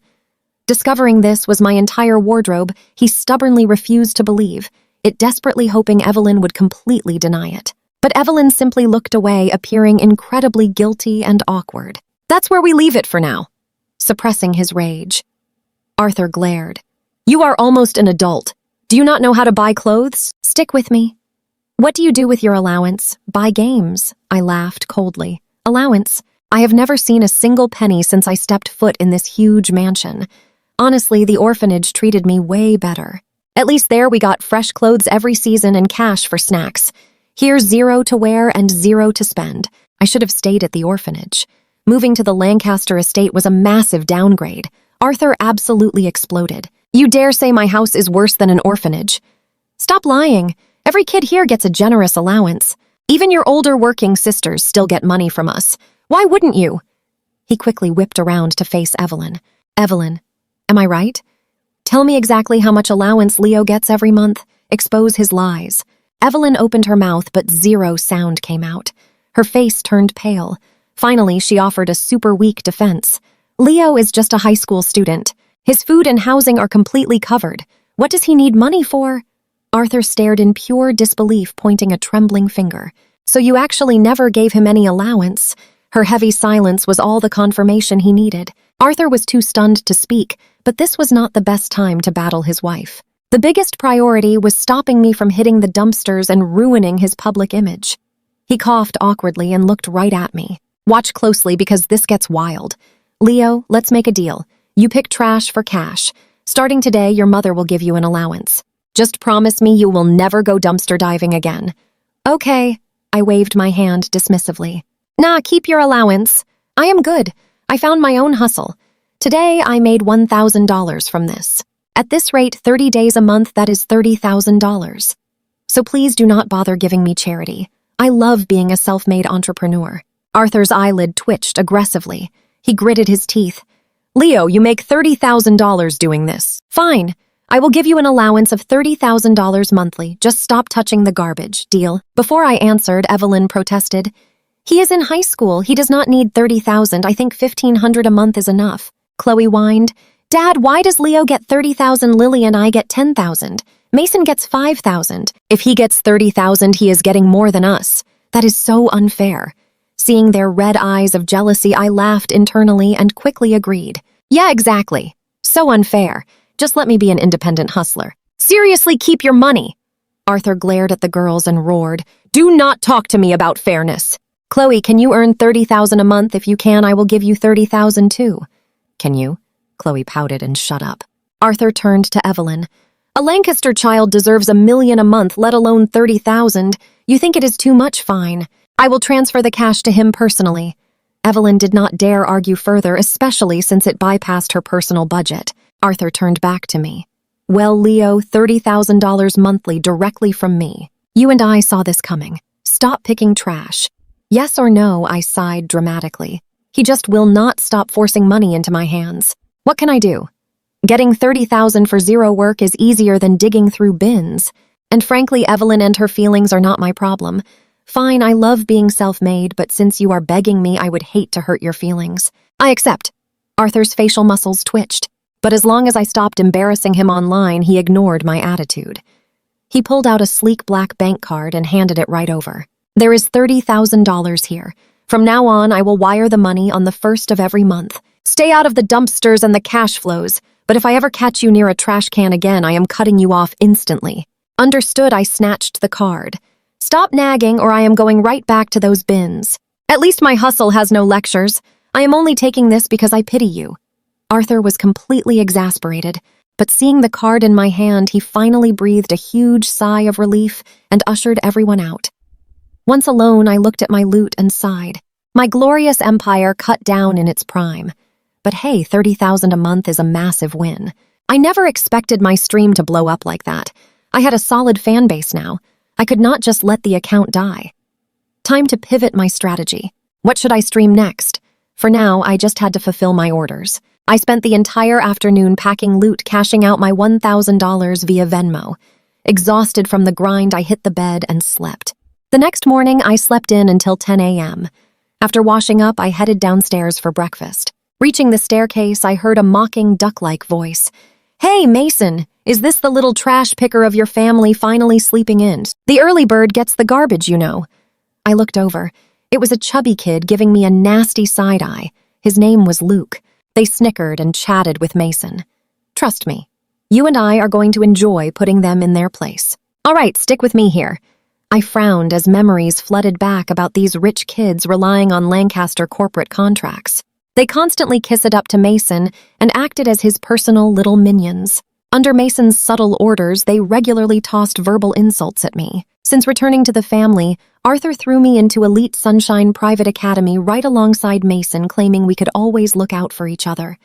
Discovering this was my entire wardrobe, he stubbornly refused to believe, it desperately hoping Evelyn would completely deny it. But Evelyn simply looked away, appearing incredibly guilty and awkward. That's where we leave it for now. Suppressing his rage, Arthur glared. You are almost an adult. Do you not know how to buy clothes? Stick with me. What do you do with your allowance? Buy games. I laughed coldly. Allowance? I have never seen a single penny since I stepped foot in this huge mansion. Honestly, the orphanage treated me way better. At least there we got fresh clothes every season and cash for snacks. Here, 0 to wear and 0 to spend. I should have stayed at the orphanage. Moving to the Lancaster estate was a massive downgrade. Arthur absolutely exploded. You dare say my house is worse than an orphanage? Stop lying. Every kid here gets a generous allowance. Even your older working sisters still get money from us. Why wouldn't you? He quickly whipped around to face Evelyn. Evelyn, am I right? Tell me exactly how much allowance Leo gets every month. Expose his lies. Evelyn opened her mouth, but 0 sound came out. Her face turned pale. Finally, she offered a super weak defense. Leo is just a high school student. His food and housing are completely covered. What does he need money for? Arthur stared in pure disbelief, pointing a trembling finger. So you actually never gave him any allowance? Her heavy silence was all the confirmation he needed. Arthur was too stunned to speak, but this was not the best time to battle his wife. The biggest priority was stopping me from hitting the dumpsters and ruining his public image. He coughed awkwardly and looked right at me. Watch closely because this gets wild. Leo, let's make a deal. You pick trash for cash. Starting today, your mother will give you an allowance. Just promise me you will never go dumpster diving again. Okay, I waved my hand dismissively. Nah, keep your allowance. I am good. I found my own hustle. Today, I made $1,000 from this. At this rate, 30 days a month, that is $30,000. So please do not bother giving me charity. I love being a self-made entrepreneur. Arthur's eyelid twitched aggressively. He gritted his teeth. Leo, you make $30,000 doing this. Fine. I will give you an allowance of $30,000 monthly. Just stop touching the garbage. Deal? Before I answered, Evelyn protested. He is in high school. He does not need $30,000. I think $1,500 a month is enough. Chloe whined. Dad, why does Leo get $30,000, Lily and I get $10,000? Mason gets $5,000. If he gets $30,000, he is getting more than us. That is so unfair. Seeing their red eyes of jealousy, I laughed internally and quickly agreed. Yeah, exactly. So unfair. Just let me be an independent hustler. Seriously, keep your money. Arthur glared at the girls and roared. Do not talk to me about fairness. Chloe, can you earn $30,000 a month? If you can, I will give you $30,000 too. Can you? Chloe pouted and shut up. Arthur turned to Evelyn. A Lancaster child deserves $1 million a month, let alone $30,000. You think it is too much? Fine. I will transfer the cash to him personally. Evelyn did not dare argue further, especially since it bypassed her personal budget. Arthur turned back to me. Well, Leo, $30,000 monthly directly from me. You and I saw this coming. Stop picking trash. Yes or no, I sighed dramatically. He just will not stop forcing money into my hands. What can I do? Getting $30,000 for 0 work is easier than digging through bins. And frankly, Evelyn and her feelings are not my problem. Fine, I love being self-made, but since you are begging me, I would hate to hurt your feelings. I accept. Arthur's facial muscles twitched, but as long as I stopped embarrassing him online, he ignored my attitude. He pulled out a sleek black bank card and handed it right over. There is $30,000 here. From now on, I will wire the money on the 1st of every month. Stay out of the dumpsters and the cash flows, but if I ever catch you near a trash can again, I am cutting you off instantly. Understood, I snatched the card. Stop nagging or I am going right back to those bins. At least my hustle has no lectures. I am only taking this because I pity you. Arthur was completely exasperated, but seeing the card in my hand, he finally breathed a huge sigh of relief and ushered everyone out. Once alone, I looked at my loot and sighed. My glorious empire cut down in its prime. But hey, 30,000 a month is a massive win. I never expected my stream to blow up like that. I had a solid fan base now. I could not just let the account die. Time to pivot my strategy. What should I stream next? For now, I just had to fulfill my orders. I spent the entire afternoon packing loot, cashing out my $1,000 via Venmo. Exhausted from the grind, I hit the bed and slept. The next morning, I slept in until 10 a.m. After washing up, I headed downstairs for breakfast. Reaching the staircase, I heard a mocking duck-like voice. Hey, Mason, is this the little trash picker of your family finally sleeping in? The early bird gets the garbage, you know. I looked over. It was a chubby kid giving me a nasty side-eye. His name was Luke. They snickered and chatted with Mason. Trust me, you and I are going to enjoy putting them in their place. All right, stick with me here. I frowned as memories flooded back about these rich kids relying on Lancaster corporate contracts. They constantly kissed up to Mason and acted as his personal little minions. Under Mason's subtle orders, they regularly tossed verbal insults at me. Since returning to the family, Arthur threw me into Elite Sunshine Private Academy right alongside Mason, claiming we could always look out for each other.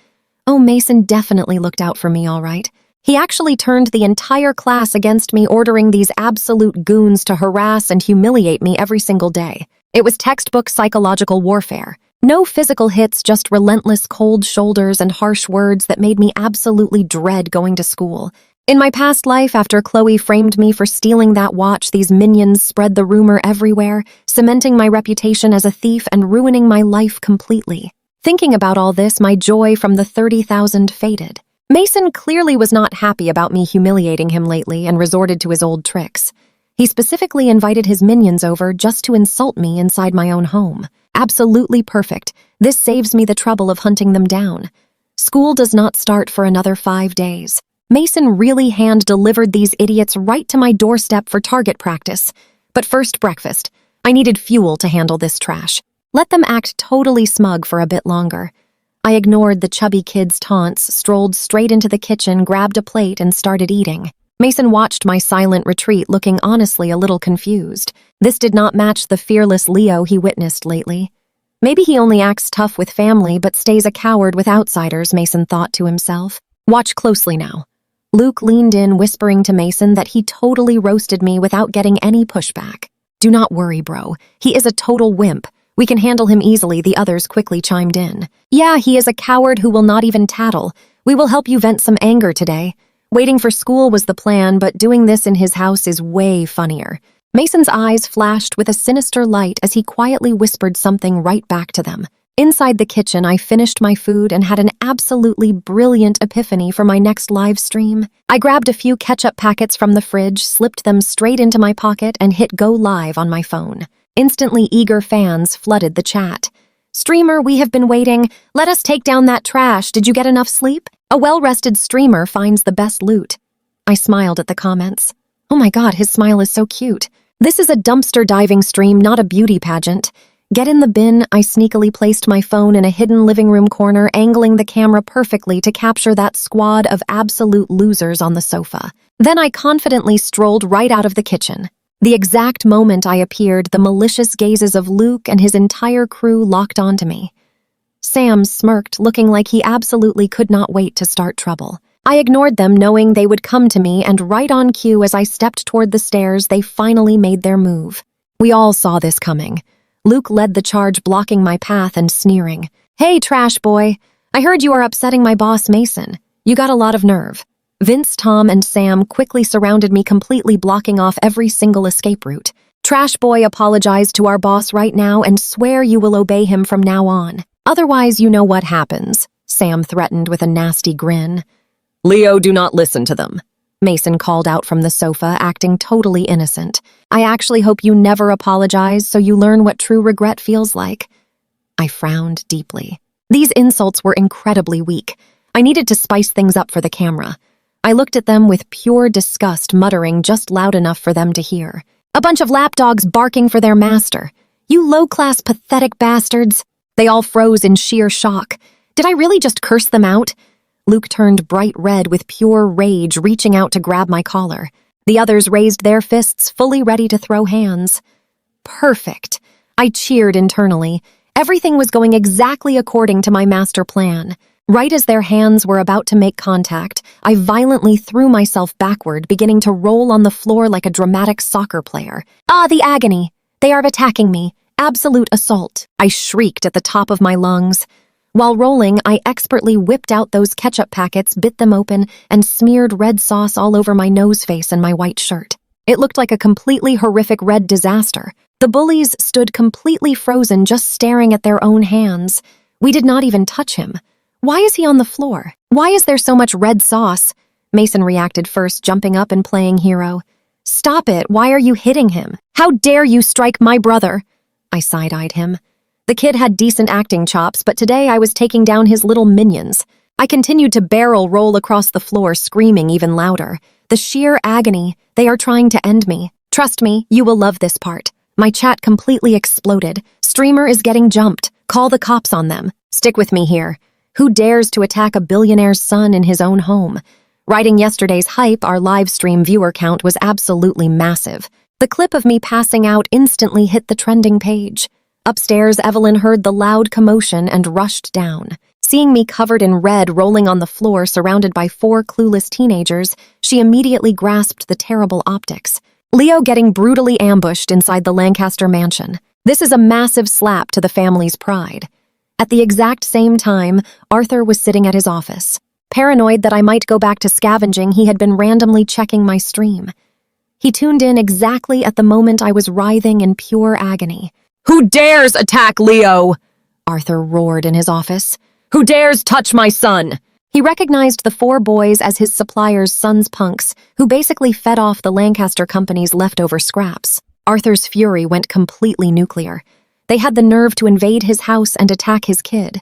Oh, Mason definitely looked out for me, all right. He actually turned the entire class against me, ordering these absolute goons to harass and humiliate me every single day. It was textbook psychological warfare. No physical hits, just relentless cold shoulders and harsh words that made me absolutely dread going to school. In my past life, after Chloe framed me for stealing that watch, these minions spread the rumor everywhere, cementing my reputation as a thief and ruining my life completely. Thinking about all this, my joy from the 30,000 faded. Mason clearly was not happy about me humiliating him lately and resorted to his old tricks. He specifically invited his minions over just to insult me inside my own home. Absolutely perfect. This saves me the trouble of hunting them down. School does not start for another 5 days. Mason really hand-delivered these idiots right to my doorstep for target practice. But first, breakfast. I needed fuel to handle this trash. Let them act totally smug for a bit longer. I ignored the chubby kid's taunts, strolled straight into the kitchen, grabbed a plate, and started eating. Mason watched my silent retreat, looking honestly a little confused. This did not match the fearless Leo he witnessed lately. Maybe he only acts tough with family, but stays a coward with outsiders, Mason thought to himself. Watch closely now. Luke leaned in, whispering to Mason that he totally roasted me without getting any pushback. Do not worry, bro. He is a total wimp. We can handle him easily, the others quickly chimed in. Yeah, he is a coward who will not even tattle. We will help you vent some anger today. Waiting for school was the plan, but doing this in his house is way funnier. Mason's eyes flashed with a sinister light as he quietly whispered something right back to them. Inside the kitchen, I finished my food and had an absolutely brilliant epiphany for my next live stream. I grabbed a few ketchup packets from the fridge, slipped them straight into my pocket, and hit go live on my phone. Instantly eager fans flooded the chat. Streamer, we have been waiting. Let us take down that trash. Did you get enough sleep? A well-rested streamer finds the best loot. I smiled at the comments. Oh my god, his smile is so cute. This is a dumpster diving stream, not a beauty pageant. Get in the bin. I sneakily placed my phone in a hidden living room corner, angling the camera perfectly to capture that squad of absolute losers on the sofa. Then I confidently strolled right out of the kitchen. The exact moment I appeared, the malicious gazes of Luke and his entire crew locked onto me. Sam smirked, looking like he absolutely could not wait to start trouble. I ignored them, knowing they would come to me, and right on cue as I stepped toward the stairs, they finally made their move. We all saw this coming. Luke led the charge, blocking my path and sneering. Hey, trash boy. I heard you are upsetting my boss, Mason. You got a lot of nerve. Vince, Tom, and Sam quickly surrounded me, completely blocking off every single escape route. Trash boy, apologize to our boss right now and swear you will obey him from now on. Otherwise, you know what happens, Sam threatened with a nasty grin. Leo, do not listen to them, Mason called out from the sofa, acting totally innocent. I actually hope you never apologize so you learn what true regret feels like. I frowned deeply. These insults were incredibly weak. I needed to spice things up for the camera. I looked at them with pure disgust, muttering just loud enough for them to hear. A bunch of lapdogs barking for their master. You low-class, pathetic bastards. They all froze in sheer shock. Did I really just curse them out? Luke turned bright red with pure rage, reaching out to grab my collar. The others raised their fists, fully ready to throw hands. Perfect. I cheered internally. Everything was going exactly according to my master plan. Right as their hands were about to make contact, I violently threw myself backward, beginning to roll on the floor like a dramatic soccer player. Ah, the agony! They are attacking me. Absolute assault. I shrieked at the top of my lungs. While rolling, I expertly whipped out those ketchup packets, bit them open, and smeared red sauce all over my nose face and my white shirt. It looked like a completely horrific red disaster. The bullies stood completely frozen, just staring at their own hands. We did not even touch him. Why is he on the floor? Why is there so much red sauce? Mason reacted first, jumping up and playing hero. Stop it, why are you hitting him? How dare you strike my brother? I side-eyed him. The kid had decent acting chops, but today I was taking down his little minions. I continued to barrel roll across the floor, screaming even louder. The sheer agony, they are trying to end me. Trust me, you will love this part. My chat completely exploded. Streamer is getting jumped. Call the cops on them. Stick with me here. Who dares to attack a billionaire's son in his own home? Writing yesterday's hype, our live stream viewer count was absolutely massive. The clip of me passing out instantly hit the trending page. Upstairs, Evelyn heard the loud commotion and rushed down. Seeing me covered in red rolling on the floor surrounded by 4 clueless teenagers, she immediately grasped the terrible optics. Leo getting brutally ambushed inside the Lancaster mansion. This is a massive slap to the family's pride. At the exact same time, Arthur was sitting at his office. Paranoid that I might go back to scavenging, he had been randomly checking my stream. He tuned in exactly at the moment I was writhing in pure agony. "Who dares attack Leo?" Arthur roared in his office. "Who dares touch my son?" He recognized the 4 boys as his supplier's son's punks, who basically fed off the Lancaster company's leftover scraps. Arthur's fury went completely nuclear. They had the nerve to invade his house and attack his kid.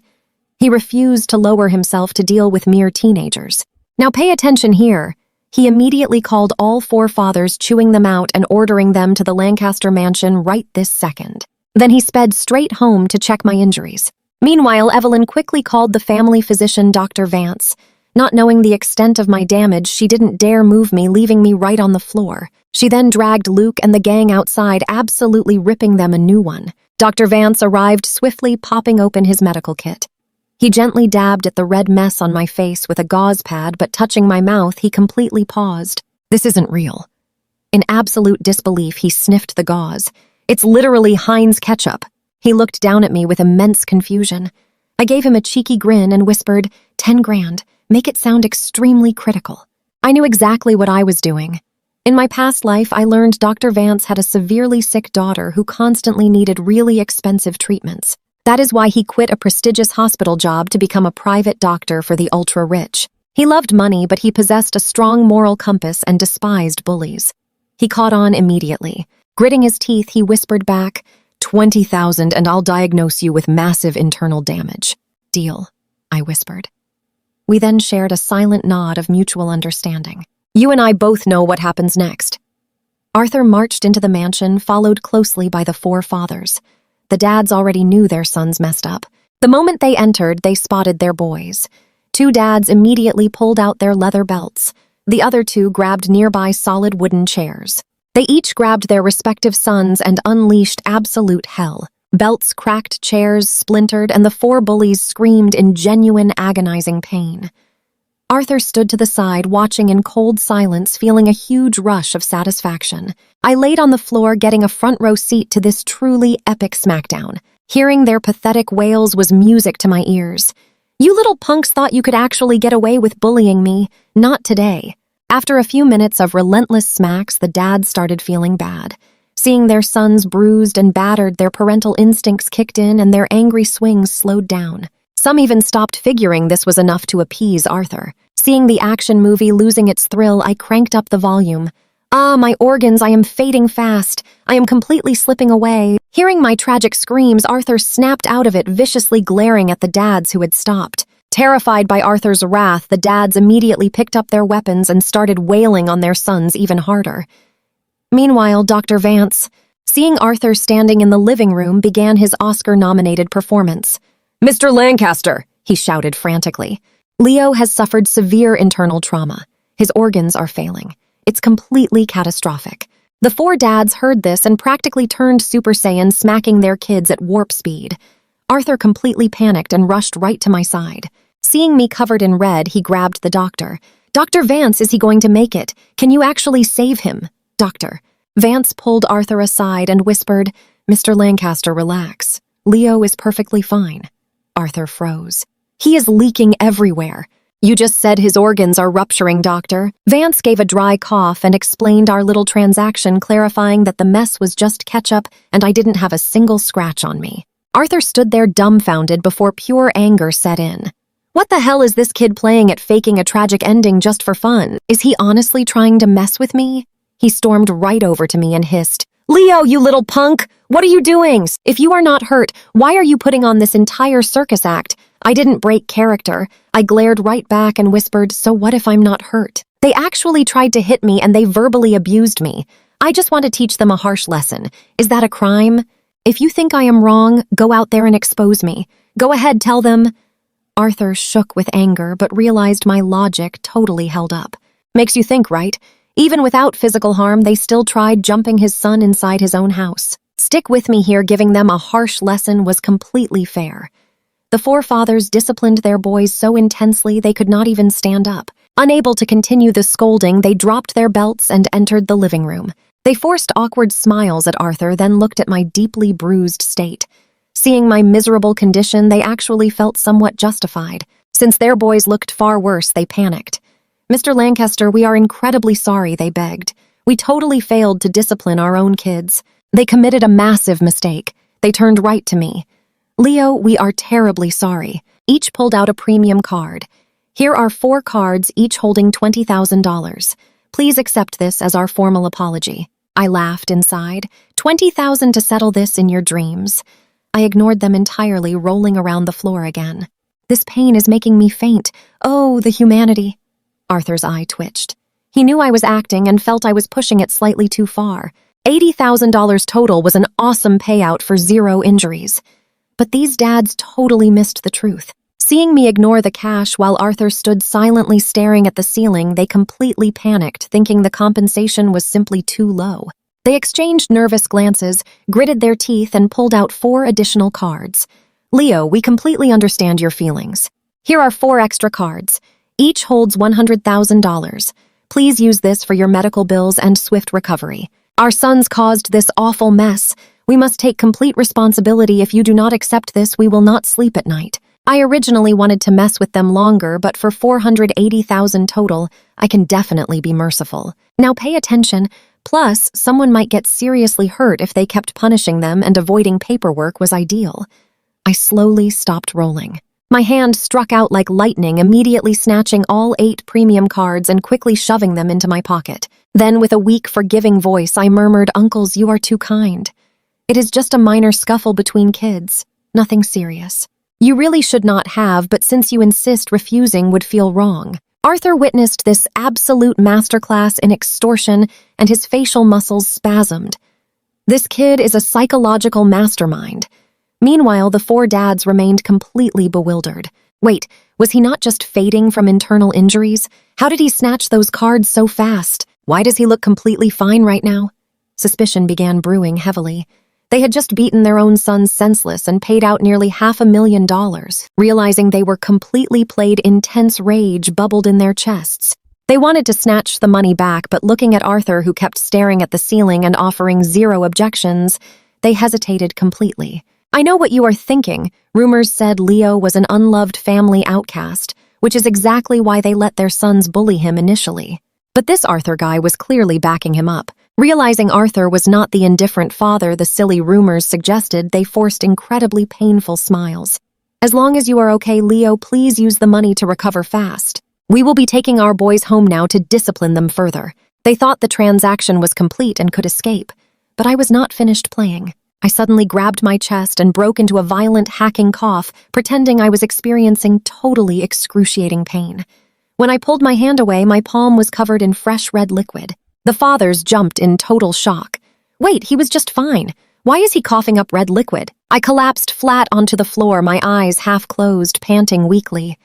He refused to lower himself to deal with mere teenagers. Now pay attention here. He immediately called all 4 fathers, chewing them out and ordering them to the Lancaster mansion right this second. Then he sped straight home to check my injuries. Meanwhile, Evelyn quickly called the family physician, Dr. Vance. Not knowing the extent of my damage, she didn't dare move me, leaving me right on the floor. She then dragged Luke and the gang outside, absolutely ripping them a new one. Dr. Vance arrived swiftly, popping open his medical kit. He gently dabbed at the red mess on my face with a gauze pad, but touching my mouth, he completely paused. This isn't real. In absolute disbelief, he sniffed the gauze. It's literally Heinz ketchup. He looked down at me with immense confusion. I gave him a cheeky grin and whispered, 10 grand, make it sound extremely critical. I knew exactly what I was doing. In my past life, I learned Dr. Vance had a severely sick daughter who constantly needed really expensive treatments. That is why he quit a prestigious hospital job to become a private doctor for the ultra-rich. He loved money, but he possessed a strong moral compass and despised bullies. He caught on immediately. Gritting his teeth, he whispered back, 20,000 and I'll diagnose you with massive internal damage. Deal, I whispered. We then shared a silent nod of mutual understanding. You and I both know what happens next. Arthur marched into the mansion, followed closely by the 4 fathers. The dads already knew their sons messed up. The moment they entered, they spotted their boys. 2 dads immediately pulled out their leather belts. The other 2 grabbed nearby solid wooden chairs. They each grabbed their respective sons and unleashed absolute hell. Belts cracked, chairs splintered, and the 4 bullies screamed in genuine, agonizing pain. Arthur stood to the side, watching in cold silence, feeling a huge rush of satisfaction. I laid on the floor, getting a front-row seat to this truly epic smackdown. Hearing their pathetic wails was music to my ears. You little punks thought you could actually get away with bullying me. Not today. After a few minutes of relentless smacks, the dads started feeling bad. Seeing their sons bruised and battered, their parental instincts kicked in and their angry swings slowed down. Some even stopped, figuring this was enough to appease Arthur. Seeing the action movie losing its thrill, I cranked up the volume. Ah, my organs, I am fading fast. I am completely slipping away. Hearing my tragic screams, Arthur snapped out of it, viciously glaring at the dads who had stopped. Terrified by Arthur's wrath, the dads immediately picked up their weapons and started wailing on their sons even harder. Meanwhile, Dr. Vance, seeing Arthur standing in the living room, began his Oscar-nominated performance. "Mr. Lancaster," he shouted frantically. Leo has suffered severe internal trauma. His organs are failing. It's completely catastrophic. The four dads heard this and practically turned Super Saiyan, smacking their kids at warp speed. Arthur completely panicked and rushed right to my side. Seeing me covered in red, he grabbed the doctor. "Dr. Vance, is he going to make it? Can you actually save him?" "Doctor." Vance pulled Arthur aside and whispered, "Mr. Lancaster, relax. Leo is perfectly fine." Arthur froze. "He is leaking everywhere." "You just said his organs are rupturing, doctor." Vance gave a dry cough and explained our little transaction, clarifying that the mess was just ketchup and I didn't have a single scratch on me. Arthur stood there dumbfounded before pure anger set in. What the hell is this kid playing at faking a tragic ending just for fun? Is he honestly trying to mess with me? He stormed right over to me and hissed, "Leo, you little punk! What are you doing? If you are not hurt, why are you putting on this entire circus act?" I didn't break character. I glared right back and whispered, "So what if I'm not hurt? They actually tried to hit me and they verbally abused me. I just want to teach them a harsh lesson. Is that a crime? If you think I am wrong, go out there and expose me. Go ahead, tell them." Arthur shook with anger, but realized my logic totally held up. Makes you think, right? Even without physical harm, they still tried jumping his son inside his own house. Stick with me here, giving them a harsh lesson was completely fair. The four fathers disciplined their boys so intensely they could not even stand up. Unable to continue the scolding, they dropped their belts and entered the living room. They forced awkward smiles at Arthur, then looked at my deeply bruised state. Seeing my miserable condition, they actually felt somewhat justified. Since their boys looked far worse, they panicked. "Mr. Lancaster, we are incredibly sorry," they begged. "We totally failed to discipline our own kids. They committed a massive mistake." They turned right to me. "Leo, we are terribly sorry." Each pulled out a premium card. "Here are 4 cards, each holding $20,000. Please accept this as our formal apology." I laughed inside. 20,000 to settle this in your dreams. I ignored them entirely, rolling around the floor again. This pain is making me faint. Oh, the humanity. Arthur's eye twitched. He knew I was acting and felt I was pushing it slightly too far. $80,000 total was an awesome payout for 0 injuries. But these dads totally missed the truth. Seeing me ignore the cash while Arthur stood silently staring at the ceiling, they completely panicked, thinking the compensation was simply too low. They exchanged nervous glances, gritted their teeth, and pulled out 4 additional cards. "Leo, we completely understand your feelings. Here are 4 extra cards. Each holds $100,000. Please use this for your medical bills and swift recovery. Our sons caused this awful mess. We must take complete responsibility. If you do not accept this, we will not sleep at night. I originally wanted to mess with them longer, but for $480,000 total, I can definitely be merciful. Now pay attention. Plus, someone might get seriously hurt if they kept punishing them, and avoiding paperwork was ideal." I slowly stopped rolling. My hand struck out like lightning, immediately snatching all 8 premium cards and quickly shoving them into my pocket. Then, with a weak, forgiving voice, I murmured, "Uncles, you are too kind. It is just a minor scuffle between kids. Nothing serious. You really should not have, but since you insist, refusing would feel wrong." Arthur witnessed this absolute masterclass in extortion, and his facial muscles spasmed. This kid is a psychological mastermind. Meanwhile, the 4 dads remained completely bewildered. Wait, was he not just fading from internal injuries? How did he snatch those cards so fast? Why does he look completely fine right now? Suspicion began brewing heavily. They had just beaten their own sons senseless and paid out nearly $500,000. Realizing they were completely played, intense rage bubbled in their chests. They wanted to snatch the money back, but looking at Arthur, who kept staring at the ceiling and offering 0 objections, they hesitated completely. "I know what you are thinking. Rumors said Leo was an unloved family outcast, which is exactly why they let their sons bully him initially." But this Arthur guy was clearly backing him up. Realizing Arthur was not the indifferent father the silly rumors suggested, they forced incredibly painful smiles. "As long as you are okay, Leo, please use the money to recover fast. We will be taking our boys home now to discipline them further." They thought the transaction was complete and could escape, but I was not finished playing. I suddenly grabbed my chest and broke into a violent hacking cough, pretending I was experiencing totally excruciating pain. When I pulled my hand away, my palm was covered in fresh red liquid. The fathers jumped in total shock. Wait, he was just fine. Why is he coughing up red liquid? I collapsed flat onto the floor, my eyes half closed, panting weakly.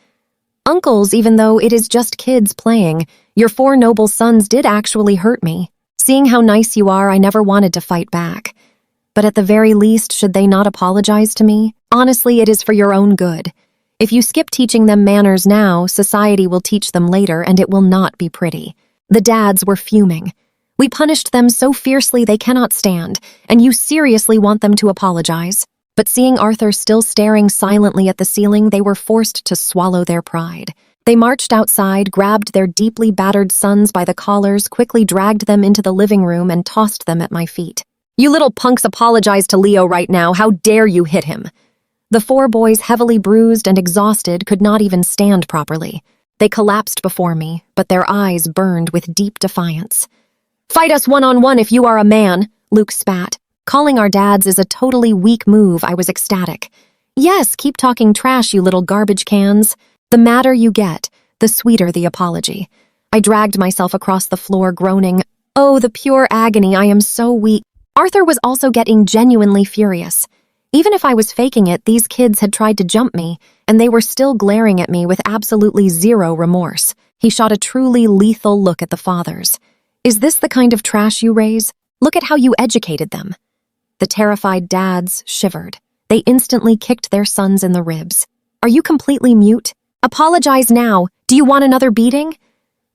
Uncles, even though it is just kids playing, your 4 noble sons did actually hurt me. Seeing how nice you are, I never wanted to fight back. But at the very least, should they not apologize to me? Honestly, it is for your own good. If you skip teaching them manners now, society will teach them later, and it will not be pretty. The dads were fuming. We punished them so fiercely they cannot stand, and you seriously want them to apologize? But seeing Arthur still staring silently at the ceiling, they were forced to swallow their pride. They marched outside, grabbed their deeply battered sons by the collars, quickly dragged them into the living room, and tossed them at my feet. You little punks, apologize to Leo right now. How dare you hit him? The 4 boys, heavily bruised and exhausted, could not even stand properly. They collapsed before me, but their eyes burned with deep defiance. Fight us one-on-one if you are a man, Luke spat. Calling our dads is a totally weak move. I was ecstatic. Yes, keep talking trash, you little garbage cans. The madder you get, the sweeter the apology. I dragged myself across the floor, groaning, oh, the pure agony, I am so weak. Arthur was also getting genuinely furious. Even if I was faking it, these kids had tried to jump me, and they were still glaring at me with absolutely zero remorse. He shot a truly lethal look at the fathers. Is this the kind of trash you raise? Look at how you educated them. The terrified dads shivered. They instantly kicked their sons in the ribs. Are you completely mute? Apologize now. Do you want another beating?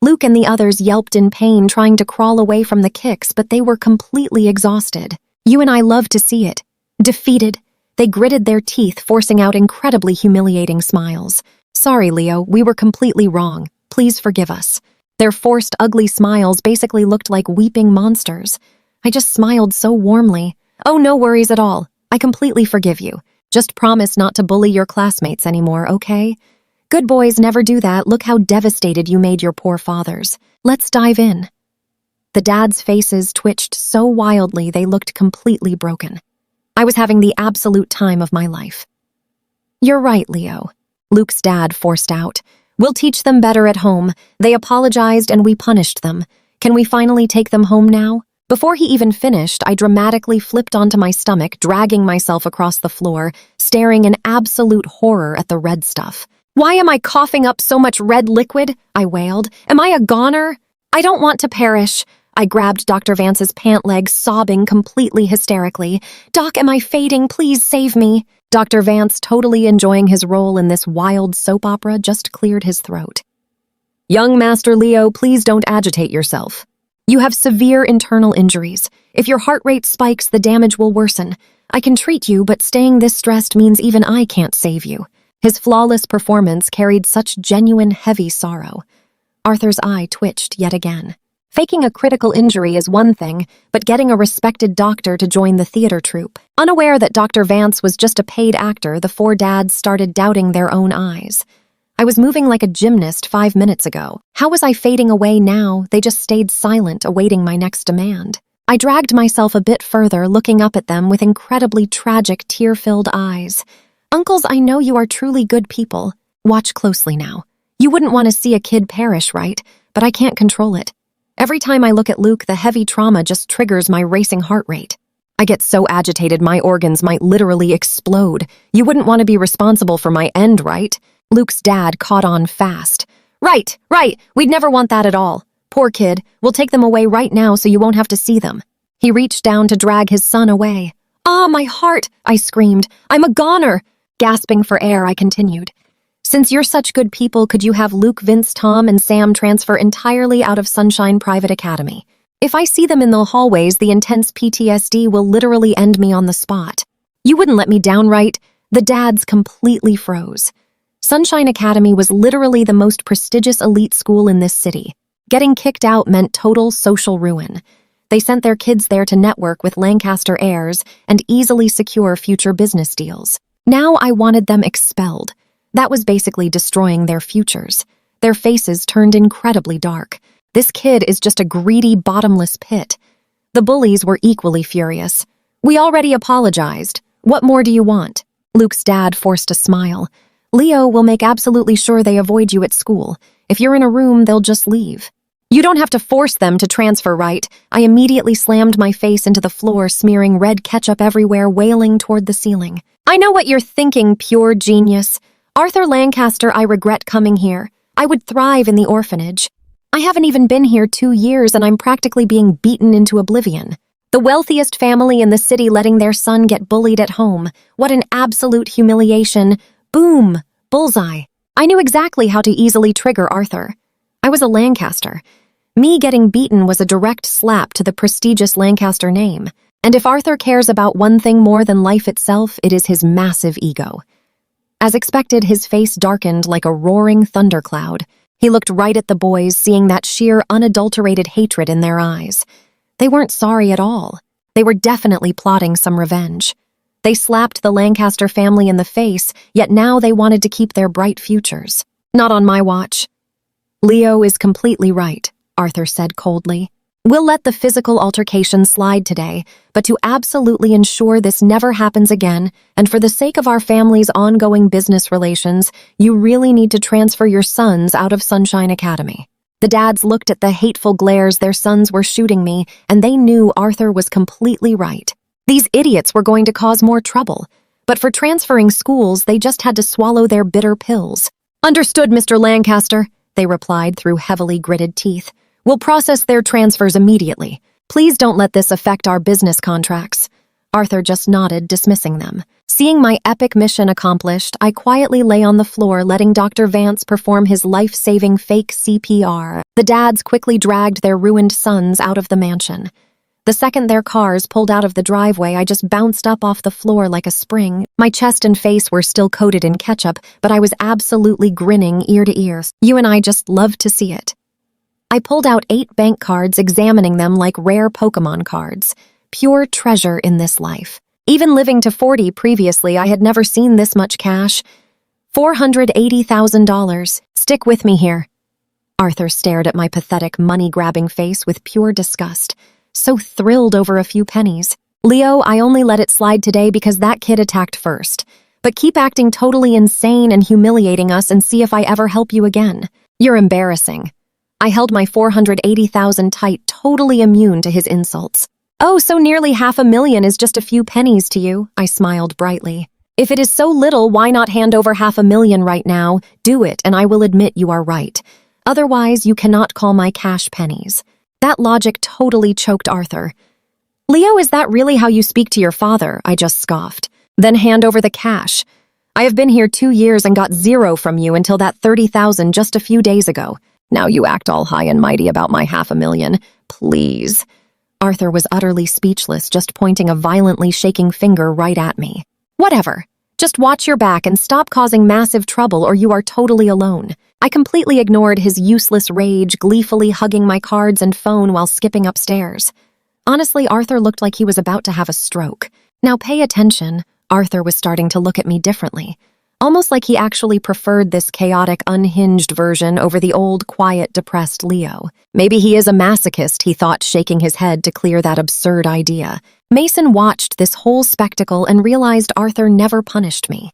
Luke and the others yelped in pain, trying to crawl away from the kicks, but they were completely exhausted. You and I loved to see it. Defeated, they gritted their teeth, forcing out incredibly humiliating smiles. Sorry, Leo, we were completely wrong. Please forgive us. Their forced, ugly smiles basically looked like weeping monsters. I just smiled so warmly. Oh, no worries at all. I completely forgive you. Just promise not to bully your classmates anymore, okay? Good boys never do that. Look how devastated you made your poor fathers. Let's dive in. The dads' faces twitched so wildly they looked completely broken. I was having the absolute time of my life. You're right, Leo. Luke's dad forced out. We'll teach them better at home. They apologized and we punished them. Can we finally take them home now? Before he even finished, I dramatically flipped onto my stomach, dragging myself across the floor, staring in absolute horror at the red stuff. Why am I coughing up so much red liquid? I wailed. Am I a goner? I don't want to perish. I grabbed Dr. Vance's pant leg, sobbing completely hysterically. Doc, am I fading? Please save me. Dr. Vance, totally enjoying his role in this wild soap opera, just cleared his throat. Young Master Leo, please don't agitate yourself. You have severe internal injuries. If your heart rate spikes, the damage will worsen. I can treat you, but staying this stressed means even I can't save you. His flawless performance carried such genuine, heavy sorrow. Arthur's eye twitched yet again. Faking a critical injury is one thing, but getting a respected doctor to join the theater troupe. Unaware that Dr. Vance was just a paid actor, the 4 dads started doubting their own eyes. I was moving like a gymnast 5 minutes ago. How was I fading away now? They just stayed silent, awaiting my next demand. I dragged myself a bit further, looking up at them with incredibly tragic, tear-filled eyes. Uncles, I know you are truly good people. Watch closely now. You wouldn't want to see a kid perish, right? But I can't control it. Every time I look at Luke, the heavy trauma just triggers my racing heart rate. I get so agitated my organs might literally explode. You wouldn't want to be responsible for my end, right? Luke's dad caught on fast. Right. We'd never want that at all. Poor kid. We'll take them away right now so you won't have to see them. He reached down to drag his son away. Ah, my heart, I screamed. I'm a goner. Gasping for air, I continued. Since you're such good people, could you have Luke, Vince, Tom, and Sam transfer entirely out of Sunshine Private Academy? If I see them in the hallways, the intense PTSD will literally end me on the spot. You wouldn't let me down, right? The dads completely froze. Sunshine Academy was literally the most prestigious elite school in this city. Getting kicked out meant total social ruin. They sent their kids there to network with Lancaster heirs and easily secure future business deals. Now I wanted them expelled. That was basically destroying their futures. Their faces turned incredibly dark. This kid is just a greedy, bottomless pit. The bullies were equally furious. We already apologized. What more do you want? Luke's dad forced a smile. Leo will make absolutely sure they avoid you at school. If you're in a room, they'll just leave. You don't have to force them to transfer, right? I immediately slammed my face into the floor, smearing red ketchup everywhere, wailing toward the ceiling. I know what you're thinking, pure genius. Arthur Lancaster, I regret coming here. I would thrive in the orphanage. I haven't even been here 2 years and I'm practically being beaten into oblivion. The wealthiest family in the city letting their son get bullied at home. What an absolute humiliation. Boom! Bullseye. I knew exactly how to easily trigger Arthur. I was a Lancaster. Me getting beaten was a direct slap to the prestigious Lancaster name. And if Arthur cares about one thing more than life itself, it is his massive ego. As expected, his face darkened like a roaring thundercloud. He looked right at the boys, seeing that sheer, unadulterated hatred in their eyes. They weren't sorry at all. They were definitely plotting some revenge. They slapped the Lancaster family in the face, yet now they wanted to keep their bright futures. Not on my watch. Leo is completely right, Arthur said coldly. We'll let the physical altercation slide today, but to absolutely ensure this never happens again, and for the sake of our family's ongoing business relations, you really need to transfer your sons out of Sunshine Academy. The dads looked at the hateful glares their sons were shooting me, and they knew Arthur was completely right. These idiots were going to cause more trouble, but for transferring schools, they just had to swallow their bitter pills. Understood, Mr. Lancaster, they replied through heavily gritted teeth. We'll process their transfers immediately. Please don't let this affect our business contracts. Arthur just nodded, dismissing them. Seeing my epic mission accomplished, I quietly lay on the floor, letting Dr. Vance perform his life-saving fake CPR. The dads quickly dragged their ruined sons out of the mansion. The second their cars pulled out of the driveway, I just bounced up off the floor like a spring. My chest and face were still coated in ketchup, but I was absolutely grinning ear to ear. You and I just loved to see it. I pulled out 8 bank cards, examining them like rare Pokemon cards. Pure treasure in this life. Even living to 40 previously, I had never seen this much cash. $480,000. Stick with me here. Arthur stared at my pathetic, money-grabbing face with pure disgust. So thrilled over a few pennies. Leo, I only let it slide today because that kid attacked first. But keep acting totally insane and humiliating us and see if I ever help you again. You're embarrassing. I held my $480,000 tight, totally immune to his insults. Oh, so nearly $500,000 is just a few pennies to you, I smiled brightly. If it is so little, why not hand over $500,000 right now? Do it, and I will admit you are right. Otherwise, you cannot call my cash pennies. That logic totally choked Arthur. Leo, is that really how you speak to your father? I just scoffed. Then hand over the cash. I have been here 2 years and got 0 from you until that $30,000 just a few days ago. Now you act all high and mighty about my $500,000. Please. Arthur was utterly speechless, just pointing a violently shaking finger right at me. Whatever. Just watch your back and stop causing massive trouble or you are totally alone. I completely ignored his useless rage, gleefully hugging my cards and phone while skipping upstairs. Honestly, Arthur looked like he was about to have a stroke. Now pay attention. Arthur was starting to look at me differently. Almost like he actually preferred this chaotic, unhinged version over the old, quiet, depressed Leo. Maybe he is a masochist, he thought, shaking his head to clear that absurd idea. Mason watched this whole spectacle and realized Arthur never punished me.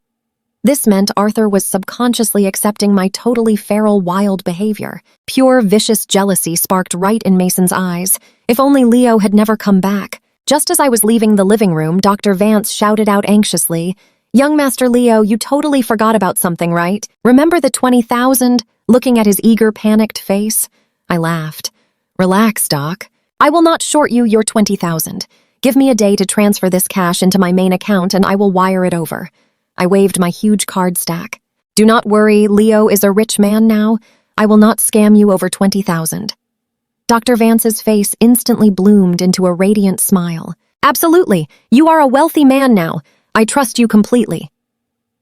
This meant Arthur was subconsciously accepting my totally feral, wild behavior. Pure, vicious jealousy sparked right in Mason's eyes. If only Leo had never come back. Just as I was leaving the living room, Dr. Vance shouted out anxiously, Young Master Leo, you totally forgot about something, right? Remember the 20,000? Looking at his eager, panicked face. I laughed. Relax, Doc. I will not short you your 20,000. Give me a day to transfer this cash into my main account and I will wire it over. I waved my huge card stack. Do not worry, Leo is a rich man now. I will not scam you over 20,000. Dr. Vance's face instantly bloomed into a radiant smile. Absolutely. You are a wealthy man now. I trust you completely.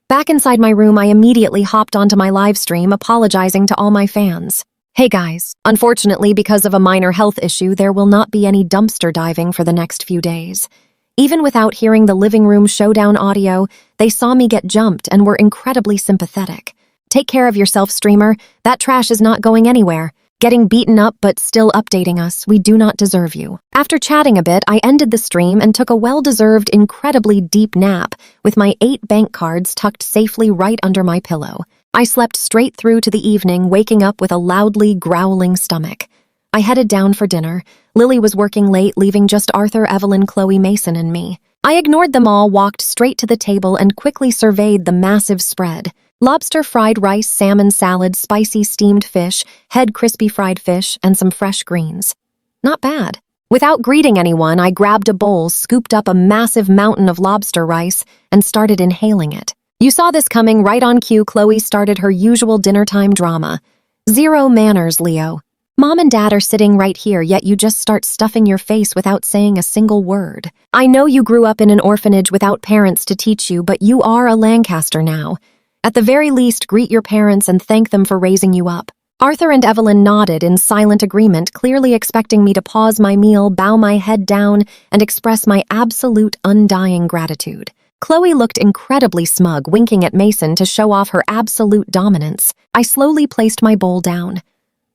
Back inside my room, I immediately hopped onto my live stream, apologizing to all my fans. Hey guys, unfortunately, because of a minor health issue, there will not be any dumpster diving for the next few days. Even without hearing the living room showdown audio, they saw me get jumped and were incredibly sympathetic. Take care of yourself, streamer. That trash is not going anywhere. Getting beaten up but still updating us, we do not deserve you. After chatting a bit, I ended the stream and took a well-deserved, incredibly deep nap with my 8 bank cards tucked safely right under my pillow. I slept straight through to the evening, waking up with a loudly growling stomach. I headed down for dinner. Lily was working late, leaving just Arthur, Evelyn, Chloe, Mason, and me. I ignored them all, walked straight to the table, and quickly surveyed the massive spread. Lobster fried rice, salmon salad, spicy steamed fish, head crispy fried fish, and some fresh greens. Not bad. Without greeting anyone, I grabbed a bowl, scooped up a massive mountain of lobster rice, and started inhaling it. You saw this coming. Right on cue, Chloe started her usual dinnertime drama. Zero manners, Leo. Mom and Dad are sitting right here, yet you just start stuffing your face without saying a single word. I know you grew up in an orphanage without parents to teach you, but you are a Lancaster now. At the very least, greet your parents and thank them for raising you up. Arthur and Evelyn nodded in silent agreement, clearly expecting me to pause my meal, bow my head down, and express my absolute undying gratitude. Chloe looked incredibly smug, winking at Mason to show off her absolute dominance. I slowly placed my bowl down.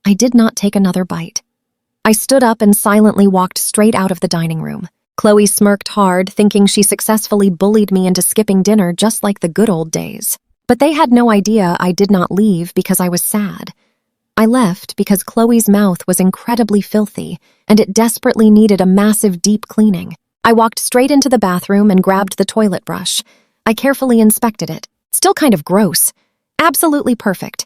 I did not take another bite. I stood up and silently walked straight out of the dining room. Chloe smirked hard, thinking she successfully bullied me into skipping dinner just like the good old days. But they had no idea I did not leave because I was sad. I left because Chloe's mouth was incredibly filthy, and it desperately needed a massive deep cleaning. I walked straight into the bathroom and grabbed the toilet brush. I carefully inspected it. Still kind of gross. Absolutely perfect.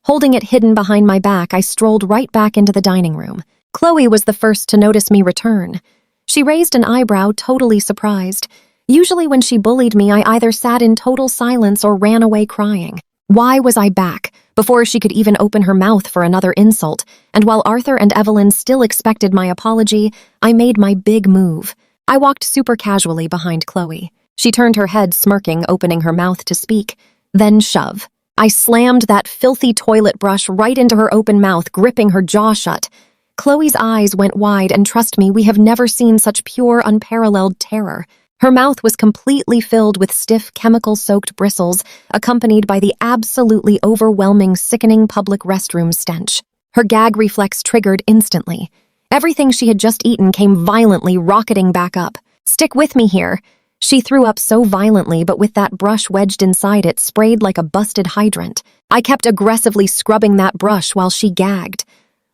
Holding it hidden behind my back, I strolled right back into the dining room. Chloe was the first to notice me return. She raised an eyebrow, totally surprised. Usually when she bullied me, I either sat in total silence or ran away crying. Why was I back, before she could even open her mouth for another insult? And while Arthur and Evelyn still expected my apology, I made my big move. I walked super casually behind Chloe. She turned her head, smirking, opening her mouth to speak. Then shove. I slammed that filthy toilet brush right into her open mouth, gripping her jaw shut. Chloe's eyes went wide, and trust me, we have never seen such pure, unparalleled terror. Her mouth was completely filled with stiff, chemical-soaked bristles, accompanied by the absolutely overwhelming, sickening public restroom stench. Her gag reflex triggered instantly. Everything she had just eaten came violently rocketing back up. Stick with me here. She threw up so violently, but with that brush wedged inside it, sprayed like a busted hydrant. I kept aggressively scrubbing that brush while she gagged.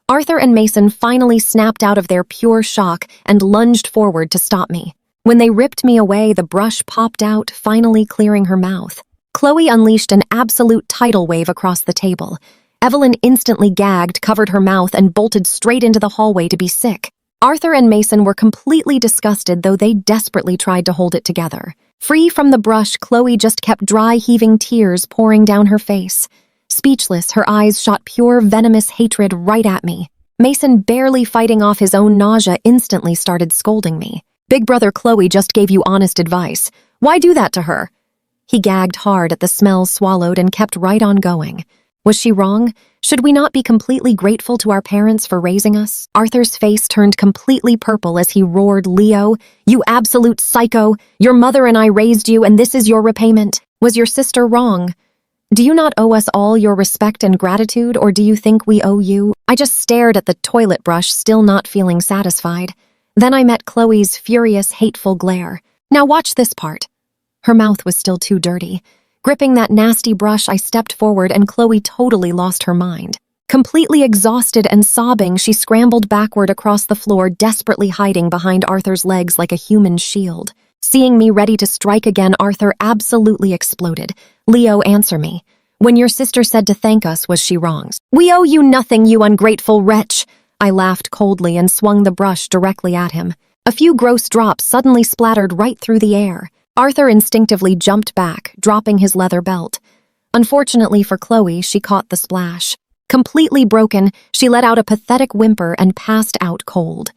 Arthur and Mason finally snapped out of their pure shock and lunged forward to stop me. When they ripped me away, the brush popped out, finally clearing her mouth. Chloe unleashed an absolute tidal wave across the table. Evelyn instantly gagged, covered her mouth, and bolted straight into the hallway to be sick. Arthur and Mason were completely disgusted, though they desperately tried to hold it together. Free from the brush, Chloe just kept dry, heaving tears pouring down her face. Speechless, her eyes shot pure, venomous hatred right at me. Mason, barely fighting off his own nausea, instantly started scolding me. Big brother Chloe just gave you honest advice. Why do that to her? He gagged hard at the smell swallowed and kept right on going. Was she wrong? Should we not be completely grateful to our parents for raising us? Arthur's face turned completely purple as he roared, Leo, you absolute psycho! Your mother and I raised you, and this is your repayment. Was your sister wrong? Do you not owe us all your respect and gratitude, or do you think we owe you? I just stared at the toilet brush, still not feeling satisfied. Then I met Chloe's furious, hateful glare. Now watch this part. Her mouth was still too dirty. Gripping that nasty brush, I stepped forward, and Chloe totally lost her mind. Completely exhausted and sobbing, she scrambled backward across the floor, desperately hiding behind Arthur's legs like a human shield. Seeing me ready to strike again, Arthur absolutely exploded. Leo, answer me. When your sister said to thank us, was she wrong? We owe you nothing, you ungrateful wretch. I laughed coldly and swung the brush directly at him. A few gross drops suddenly splattered right through the air. Arthur instinctively jumped back, dropping his leather belt. Unfortunately for Chloe, she caught the splash. Completely broken, she let out a pathetic whimper and passed out cold.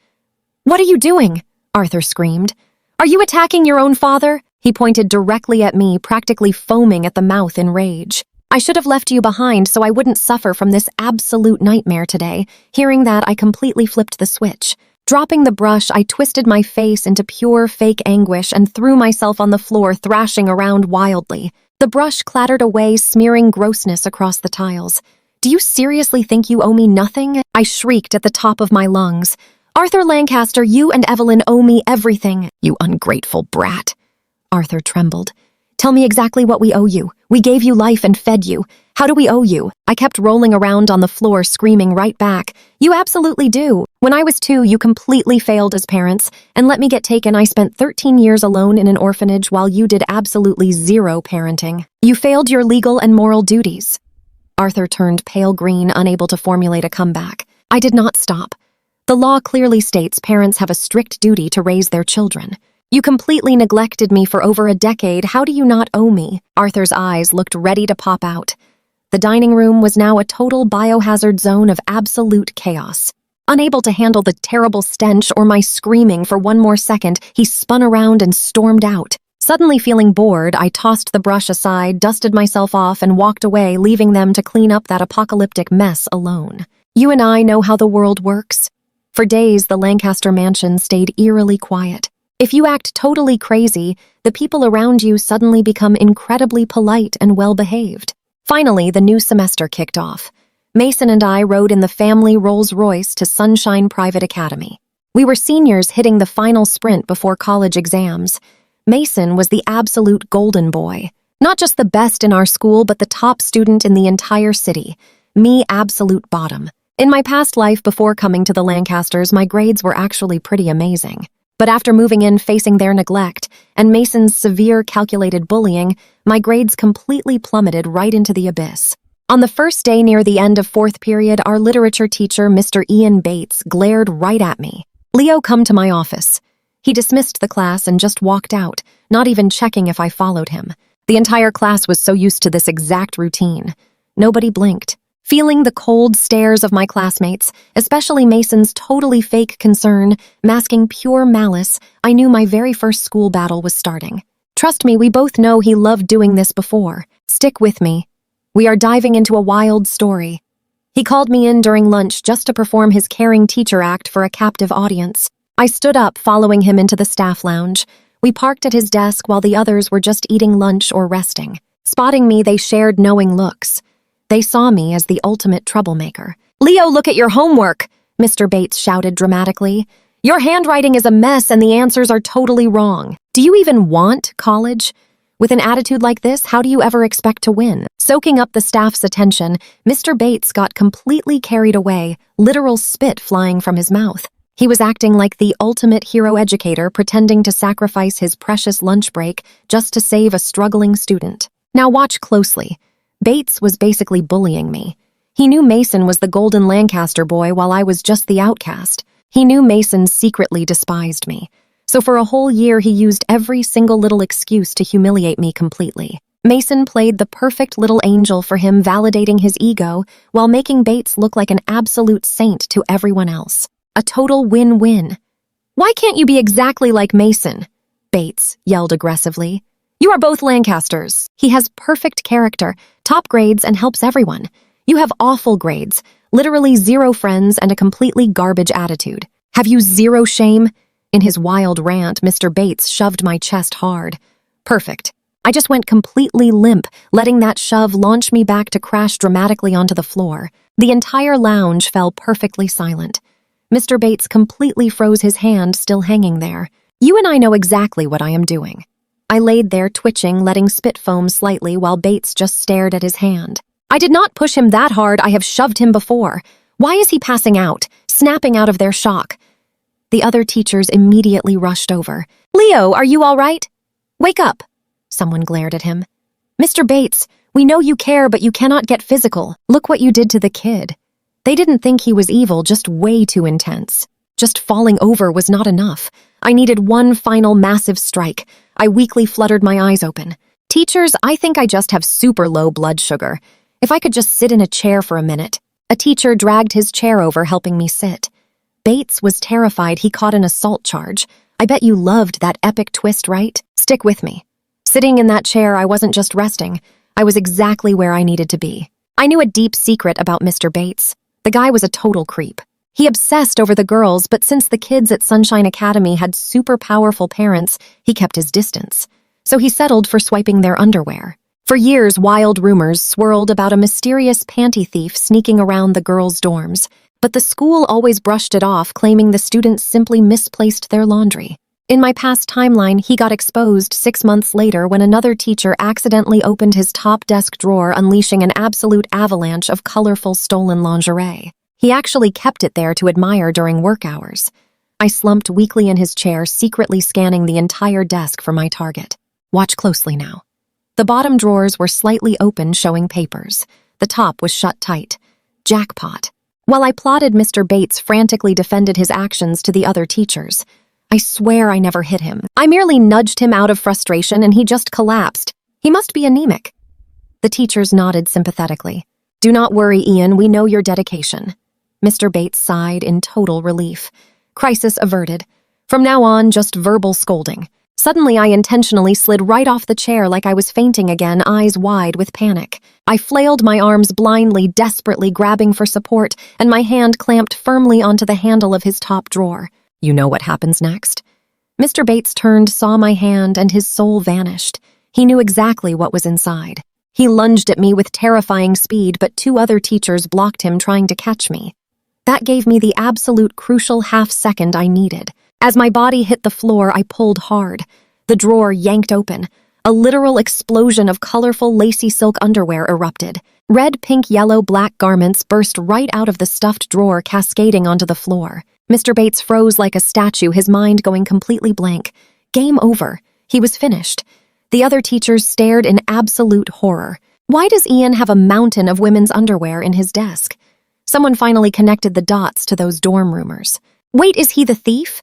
What are you doing? Arthur screamed. Are you attacking your own father? He pointed directly at me, practically foaming at the mouth in rage. I should have left you behind so I wouldn't suffer from this absolute nightmare today. Hearing that, I completely flipped the switch. Dropping the brush, I twisted my face into pure fake anguish and threw myself on the floor, thrashing around wildly. The brush clattered away, smearing grossness across the tiles. Do you seriously think you owe me nothing? I shrieked at the top of my lungs. Arthur Lancaster, you and Evelyn owe me everything. You ungrateful brat. Arthur trembled. Tell me exactly what we owe you. We gave you life and fed you. How do we owe you? I kept rolling around on the floor, screaming right back. You absolutely do. When I was 2, you completely failed as parents, and let me get taken. I spent 13 years alone in an orphanage while you did absolutely zero parenting. You failed your legal and moral duties. Arthur turned pale green, unable to formulate a comeback. I did not stop. The law clearly states parents have a strict duty to raise their children. You completely neglected me for over a decade. How do you not owe me? Arthur's eyes looked ready to pop out. The dining room was now a total biohazard zone of absolute chaos. Unable to handle the terrible stench or my screaming for one more second, he spun around and stormed out. Suddenly feeling bored, I tossed the brush aside, dusted myself off, and walked away, leaving them to clean up that apocalyptic mess alone. You and I know how the world works. For days, the Lancaster mansion stayed eerily quiet. If you act totally crazy, the people around you suddenly become incredibly polite and well-behaved. Finally, the new semester kicked off. Mason and I rode in the family Rolls-Royce to Sunshine Private Academy. We were seniors hitting the final sprint before college exams. Mason was the absolute golden boy. Not just the best in our school, but the top student in the entire city. Me, absolute bottom. In my past life before coming to the Lancasters, my grades were actually pretty amazing. But after moving in facing their neglect and Mason's severe calculated bullying, my grades completely plummeted right into the abyss. On the first day near the end of 4th period, our literature teacher, Mr. Ian Bates, glared right at me. Leo, come to my office. He dismissed the class and just walked out, not even checking if I followed him. The entire class was so used to this exact routine. Nobody blinked. Feeling the cold stares of my classmates, especially Mason's totally fake concern, masking pure malice, I knew my very first school battle was starting. Trust me, we both know he loved doing this before. Stick with me. We are diving into a wild story. He called me in during lunch just to perform his caring teacher act for a captive audience. I stood up, following him into the staff lounge. We parked at his desk while the others were just eating lunch or resting. Spotting me, they shared knowing looks. They saw me as the ultimate troublemaker. Leo, look at your homework, Mr. Bates shouted dramatically. Your handwriting is a mess and the answers are totally wrong. Do you even want college? With an attitude like this, how do you ever expect to win? Soaking up the staff's attention, Mr. Bates got completely carried away, literal spit flying from his mouth. He was acting like the ultimate hero educator, pretending to sacrifice his precious lunch break just to save a struggling student. Now watch closely. Bates was basically bullying me. He knew Mason was the golden Lancaster boy while I was just the outcast. He knew Mason secretly despised me. So for a whole year, he used every single little excuse to humiliate me completely. Mason played the perfect little angel for him, validating his ego while making Bates look like an absolute saint to everyone else. A total win-win. Why can't you be exactly like Mason? Bates yelled aggressively. You are both Lancasters. He has perfect character, top grades, and helps everyone. You have awful grades, literally zero friends, and a completely garbage attitude. Have you zero shame? In his wild rant, Mr. Bates shoved my chest hard. Perfect. I just went completely limp, letting that shove launch me back to crash dramatically onto the floor. The entire lounge fell perfectly silent. Mr. Bates completely froze, his hand still hanging there. You and I know exactly what I am doing. I laid there twitching, letting spit foam slightly while Bates just stared at his hand. I did not push him that hard. I have shoved him before. Why is he passing out, snapping out of their shock? The other teachers immediately rushed over. Leo, are you all right? Wake up. Someone glared at him. Mr. Bates, we know you care, but you cannot get physical. Look what you did to the kid. They didn't think he was evil, just way too intense. Just falling over was not enough. I needed one final massive strike. I weakly fluttered my eyes open. Teachers, I think I just have super low blood sugar. If I could just sit in a chair for a minute. A teacher dragged his chair over, helping me sit. Bates was terrified he caught an assault charge. I bet you loved that epic twist, right? Stick with me. Sitting in that chair, I wasn't just resting. I was exactly where I needed to be. I knew a deep secret about Mr. Bates. The guy was a total creep. He obsessed over the girls, but since the kids at Sunshine Academy had super powerful parents, he kept his distance. So he settled for swiping their underwear. For years, wild rumors swirled about a mysterious panty thief sneaking around the girls' dorms, but the school always brushed it off, claiming the students simply misplaced their laundry. In my past timeline, he got exposed 6 months later when another teacher accidentally opened his top desk drawer, unleashing an absolute avalanche of colorful stolen lingerie. He actually kept it there to admire during work hours. I slumped weakly in his chair, secretly scanning the entire desk for my target. Watch closely now. The bottom drawers were slightly open, showing papers. The top was shut tight. Jackpot. While I plotted, Mr. Bates frantically defended his actions to the other teachers. I swear I never hit him. I merely nudged him out of frustration and he just collapsed. He must be anemic. The teachers nodded sympathetically. Do not worry, Ian, we know your dedication. Mr. Bates sighed in total relief. Crisis averted. From now on, just verbal scolding. Suddenly, I intentionally slid right off the chair like I was fainting again, eyes wide with panic. I flailed my arms blindly, desperately grabbing for support, and my hand clamped firmly onto the handle of his top drawer. You know what happens next? Mr. Bates turned, saw my hand, and his soul vanished. He knew exactly what was inside. He lunged at me with terrifying speed, but 2 other teachers blocked him, trying to catch me. That gave me the absolute crucial half-second I needed. As my body hit the floor, I pulled hard. The drawer yanked open. A literal explosion of colorful, lacy silk underwear erupted. Red, pink, yellow, black garments burst right out of the stuffed drawer, cascading onto the floor. Mr. Bates froze like a statue, his mind going completely blank. Game over. He was finished. The other teachers stared in absolute horror. Why does Ian have a mountain of women's underwear in his desk? Someone finally connected the dots to those dorm rumors. Wait, is he the thief?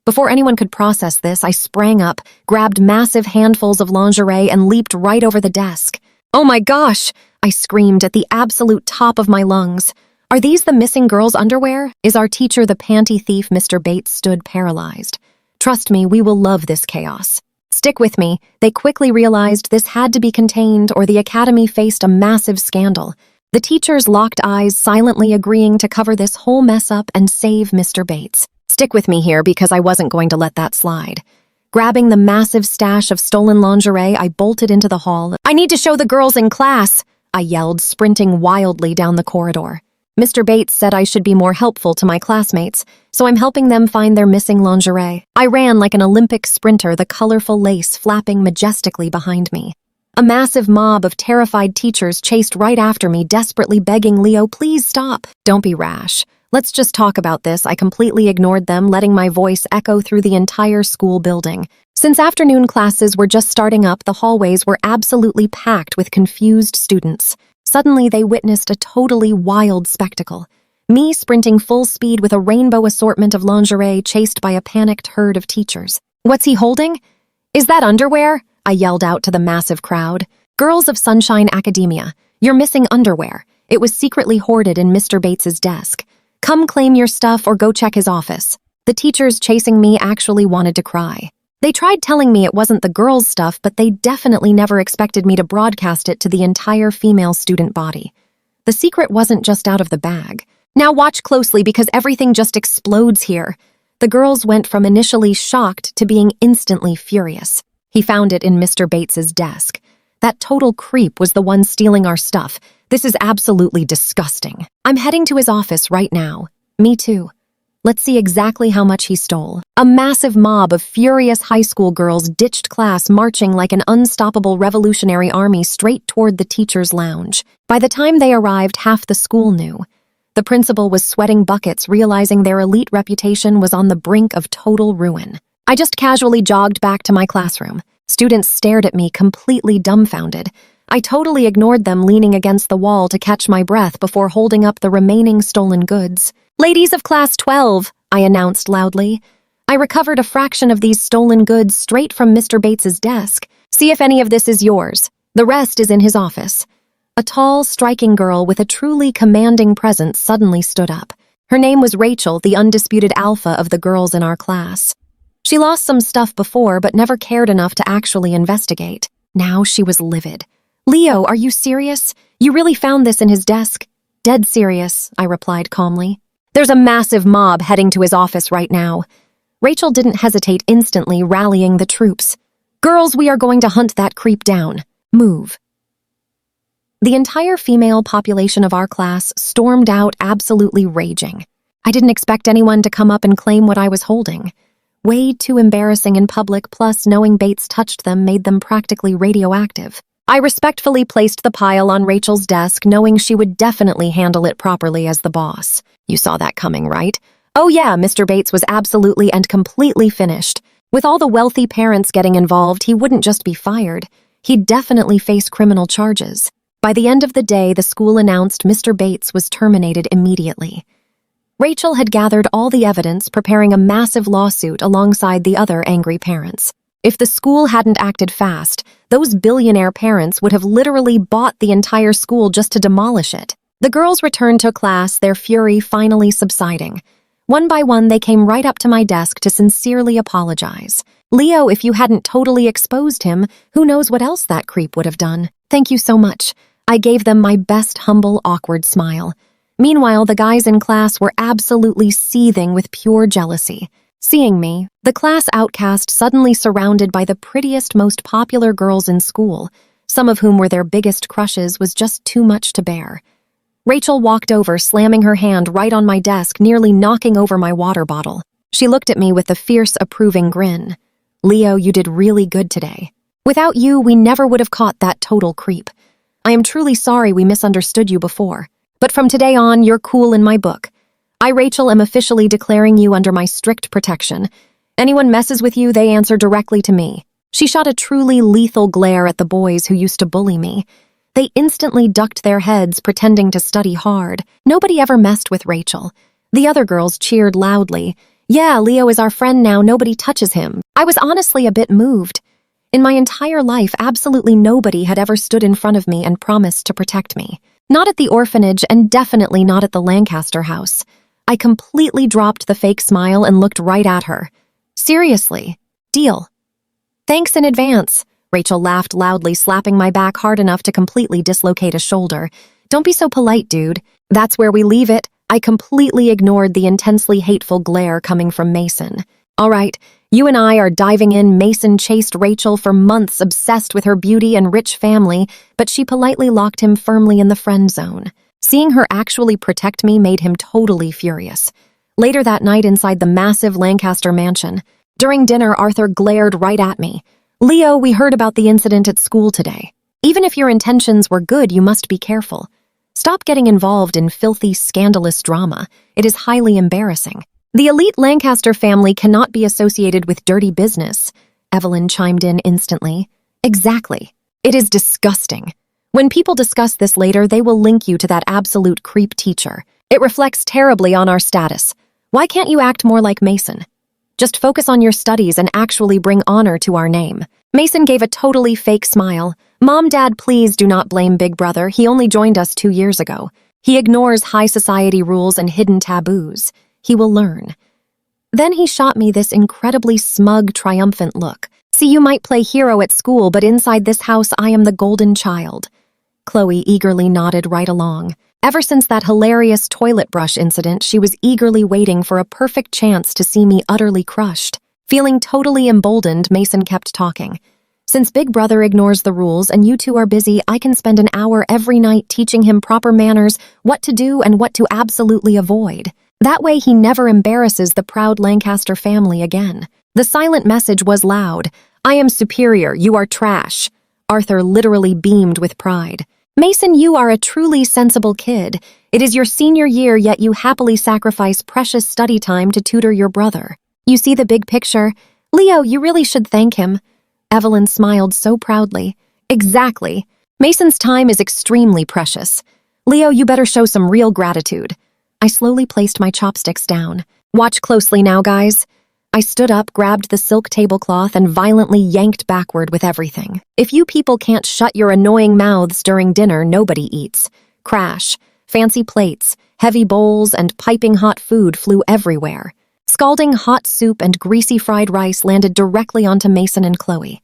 Before anyone could process this, I sprang up, grabbed massive handfuls of lingerie, and leaped right over the desk. Oh my gosh! I screamed at the absolute top of my lungs. Are these the missing girls' underwear? Is our teacher the panty thief? Mr. Bates stood paralyzed. Trust me, we will love this chaos. Stick with me. They quickly realized this had to be contained or the academy faced a massive scandal. The teachers locked eyes, silently agreeing to cover this whole mess up and save Mr. Bates. Stick with me here because I wasn't going to let that slide. Grabbing the massive stash of stolen lingerie, I bolted into the hall. I need to show the girls in class, I yelled, sprinting wildly down the corridor. Mr. Bates said I should be more helpful to my classmates, so I'm helping them find their missing lingerie. I ran like an Olympic sprinter, the colorful lace flapping majestically behind me. A massive mob of terrified teachers chased right after me, desperately begging Leo, please stop. Don't be rash. Let's just talk about this. I completely ignored them, letting my voice echo through the entire school building. Since afternoon classes were just starting up, the hallways were absolutely packed with confused students. Suddenly, they witnessed a totally wild spectacle. Me sprinting full speed with a rainbow assortment of lingerie, chased by a panicked herd of teachers. What's he holding? Is that underwear? I yelled out to the massive crowd. Girls of Sunshine Academia, you're missing underwear. It was secretly hoarded in Mr. Bates's desk. Come claim your stuff or go check his office. The teachers chasing me actually wanted to cry. They tried telling me it wasn't the girls' stuff, but they definitely never expected me to broadcast it to the entire female student body. The secret wasn't just out of the bag. Now watch closely because everything just explodes here. The girls went from initially shocked to being instantly furious. He found it in Mr. Bates's desk. That total creep was the one stealing our stuff. This is absolutely disgusting. I'm heading to his office right now. Me too. Let's see exactly how much he stole. A massive mob of furious high school girls ditched class, marching like an unstoppable revolutionary army straight toward the teacher's lounge. By the time they arrived, half the school knew. The principal was sweating buckets, realizing their elite reputation was on the brink of total ruin. I just casually jogged back to my classroom. Students stared at me, completely dumbfounded. I totally ignored them, leaning against the wall to catch my breath before holding up the remaining stolen goods. Ladies of Class 12, I announced loudly. I recovered a fraction of these stolen goods straight from Mr. Bates's desk. See if any of this is yours. The rest is in his office. A tall, striking girl with a truly commanding presence suddenly stood up. Her name was Rachel, the undisputed alpha of the girls in our class. She lost some stuff before, but never cared enough to actually investigate. Now she was livid. Leo, are you serious? You really found this in his desk? Dead serious, I replied calmly. There's a massive mob heading to his office right now. Rachel didn't hesitate, instantly rallying the troops. Girls, we are going to hunt that creep down. Move. The entire female population of our class stormed out, absolutely raging. I didn't expect anyone to come up and claim what I was holding. Way too embarrassing in public, plus knowing Bates touched them made them practically radioactive. I respectfully placed the pile on Rachel's desk, knowing she would definitely handle it properly as the boss. You saw that coming, right? Oh yeah, Mr. Bates was absolutely and completely finished. With all the wealthy parents getting involved, he wouldn't just be fired. He'd definitely face criminal charges. By the end of the day, the school announced Mr. Bates was terminated immediately. Rachel had gathered all the evidence, preparing a massive lawsuit alongside the other angry parents. If the school hadn't acted fast, those billionaire parents would have literally bought the entire school just to demolish it. The girls returned to class, their fury finally subsiding. One by one, they came right up to my desk to sincerely apologize. Leo, if you hadn't totally exposed him, who knows what else that creep would have done. Thank you so much. I gave them my best humble, awkward smile. Meanwhile, the guys in class were absolutely seething with pure jealousy. Seeing me, the class outcast suddenly surrounded by the prettiest, most popular girls in school, some of whom were their biggest crushes, was just too much to bear. Rachel walked over, slamming her hand right on my desk, nearly knocking over my water bottle. She looked at me with a fierce, approving grin. Leo, you did really good today. Without you, we never would have caught that total creep. I am truly sorry we misunderstood you before. But from today on, you're cool in my book. I, Rachel, am officially declaring you under my strict protection. Anyone messes with you, they answer directly to me. She shot a truly lethal glare at the boys who used to bully me. They instantly ducked their heads, pretending to study hard. Nobody ever messed with Rachel. The other girls cheered loudly. Yeah, Leo is our friend now, nobody touches him. I was honestly a bit moved. In my entire life, absolutely nobody had ever stood in front of me and promised to protect me. Not at the orphanage, and definitely not at the Lancaster house. I completely dropped the fake smile and looked right at her. Seriously, deal. Thanks in advance. Rachel laughed loudly, slapping my back hard enough to completely dislocate a shoulder. Don't be so polite, dude. That's where we leave it. I completely ignored the intensely hateful glare coming from Mason. All right, you and I are diving in. Mason chased Rachel for months, obsessed with her beauty and rich family, but she politely locked him firmly in the friend zone. Seeing her actually protect me made him totally furious. Later that night inside the massive Lancaster mansion, during dinner, Arthur glared right at me. Leo, we heard about the incident at school today. Even if your intentions were good, you must be careful. Stop getting involved in filthy, scandalous drama. It is highly embarrassing. The elite Lancaster family cannot be associated with dirty business. Evelyn chimed in instantly. Exactly. It is disgusting. When people discuss this later, they will link you to that absolute creep teacher. It reflects terribly on our status. Why can't you act more like Mason? Just focus on your studies and actually bring honor to our name. Mason gave a totally fake smile. Mom, Dad, please do not blame Big Brother. He only joined us 2 years ago. He ignores high society rules and hidden taboos. He will learn. Then he shot me this incredibly smug, triumphant look. See, you might play hero at school, but inside this house, I am the golden child. Chloe eagerly nodded right along. Ever since that hilarious toilet brush incident, she was eagerly waiting for a perfect chance to see me utterly crushed. Feeling totally emboldened, Mason kept talking. Since Big Brother ignores the rules and you two are busy, I can spend an hour every night teaching him proper manners, what to do and what to absolutely avoid. That way he never embarrasses the proud Lancaster family again. The silent message was loud. I am superior, you are trash. Arthur literally beamed with pride. Mason, you are a truly sensible kid. It is your senior year, yet you happily sacrifice precious study time to tutor your brother. You see the big picture? Leo, you really should thank him. Evelyn smiled so proudly. Exactly. Mason's time is extremely precious. Leo, you better show some real gratitude. I slowly placed my chopsticks down. Watch closely now, guys. I stood up, grabbed the silk tablecloth, and violently yanked backward with everything. If you people can't shut your annoying mouths during dinner, nobody eats. Crash. Fancy plates, heavy bowls, and piping hot food flew everywhere. Scalding hot soup and greasy fried rice landed directly onto Mason and Chloe.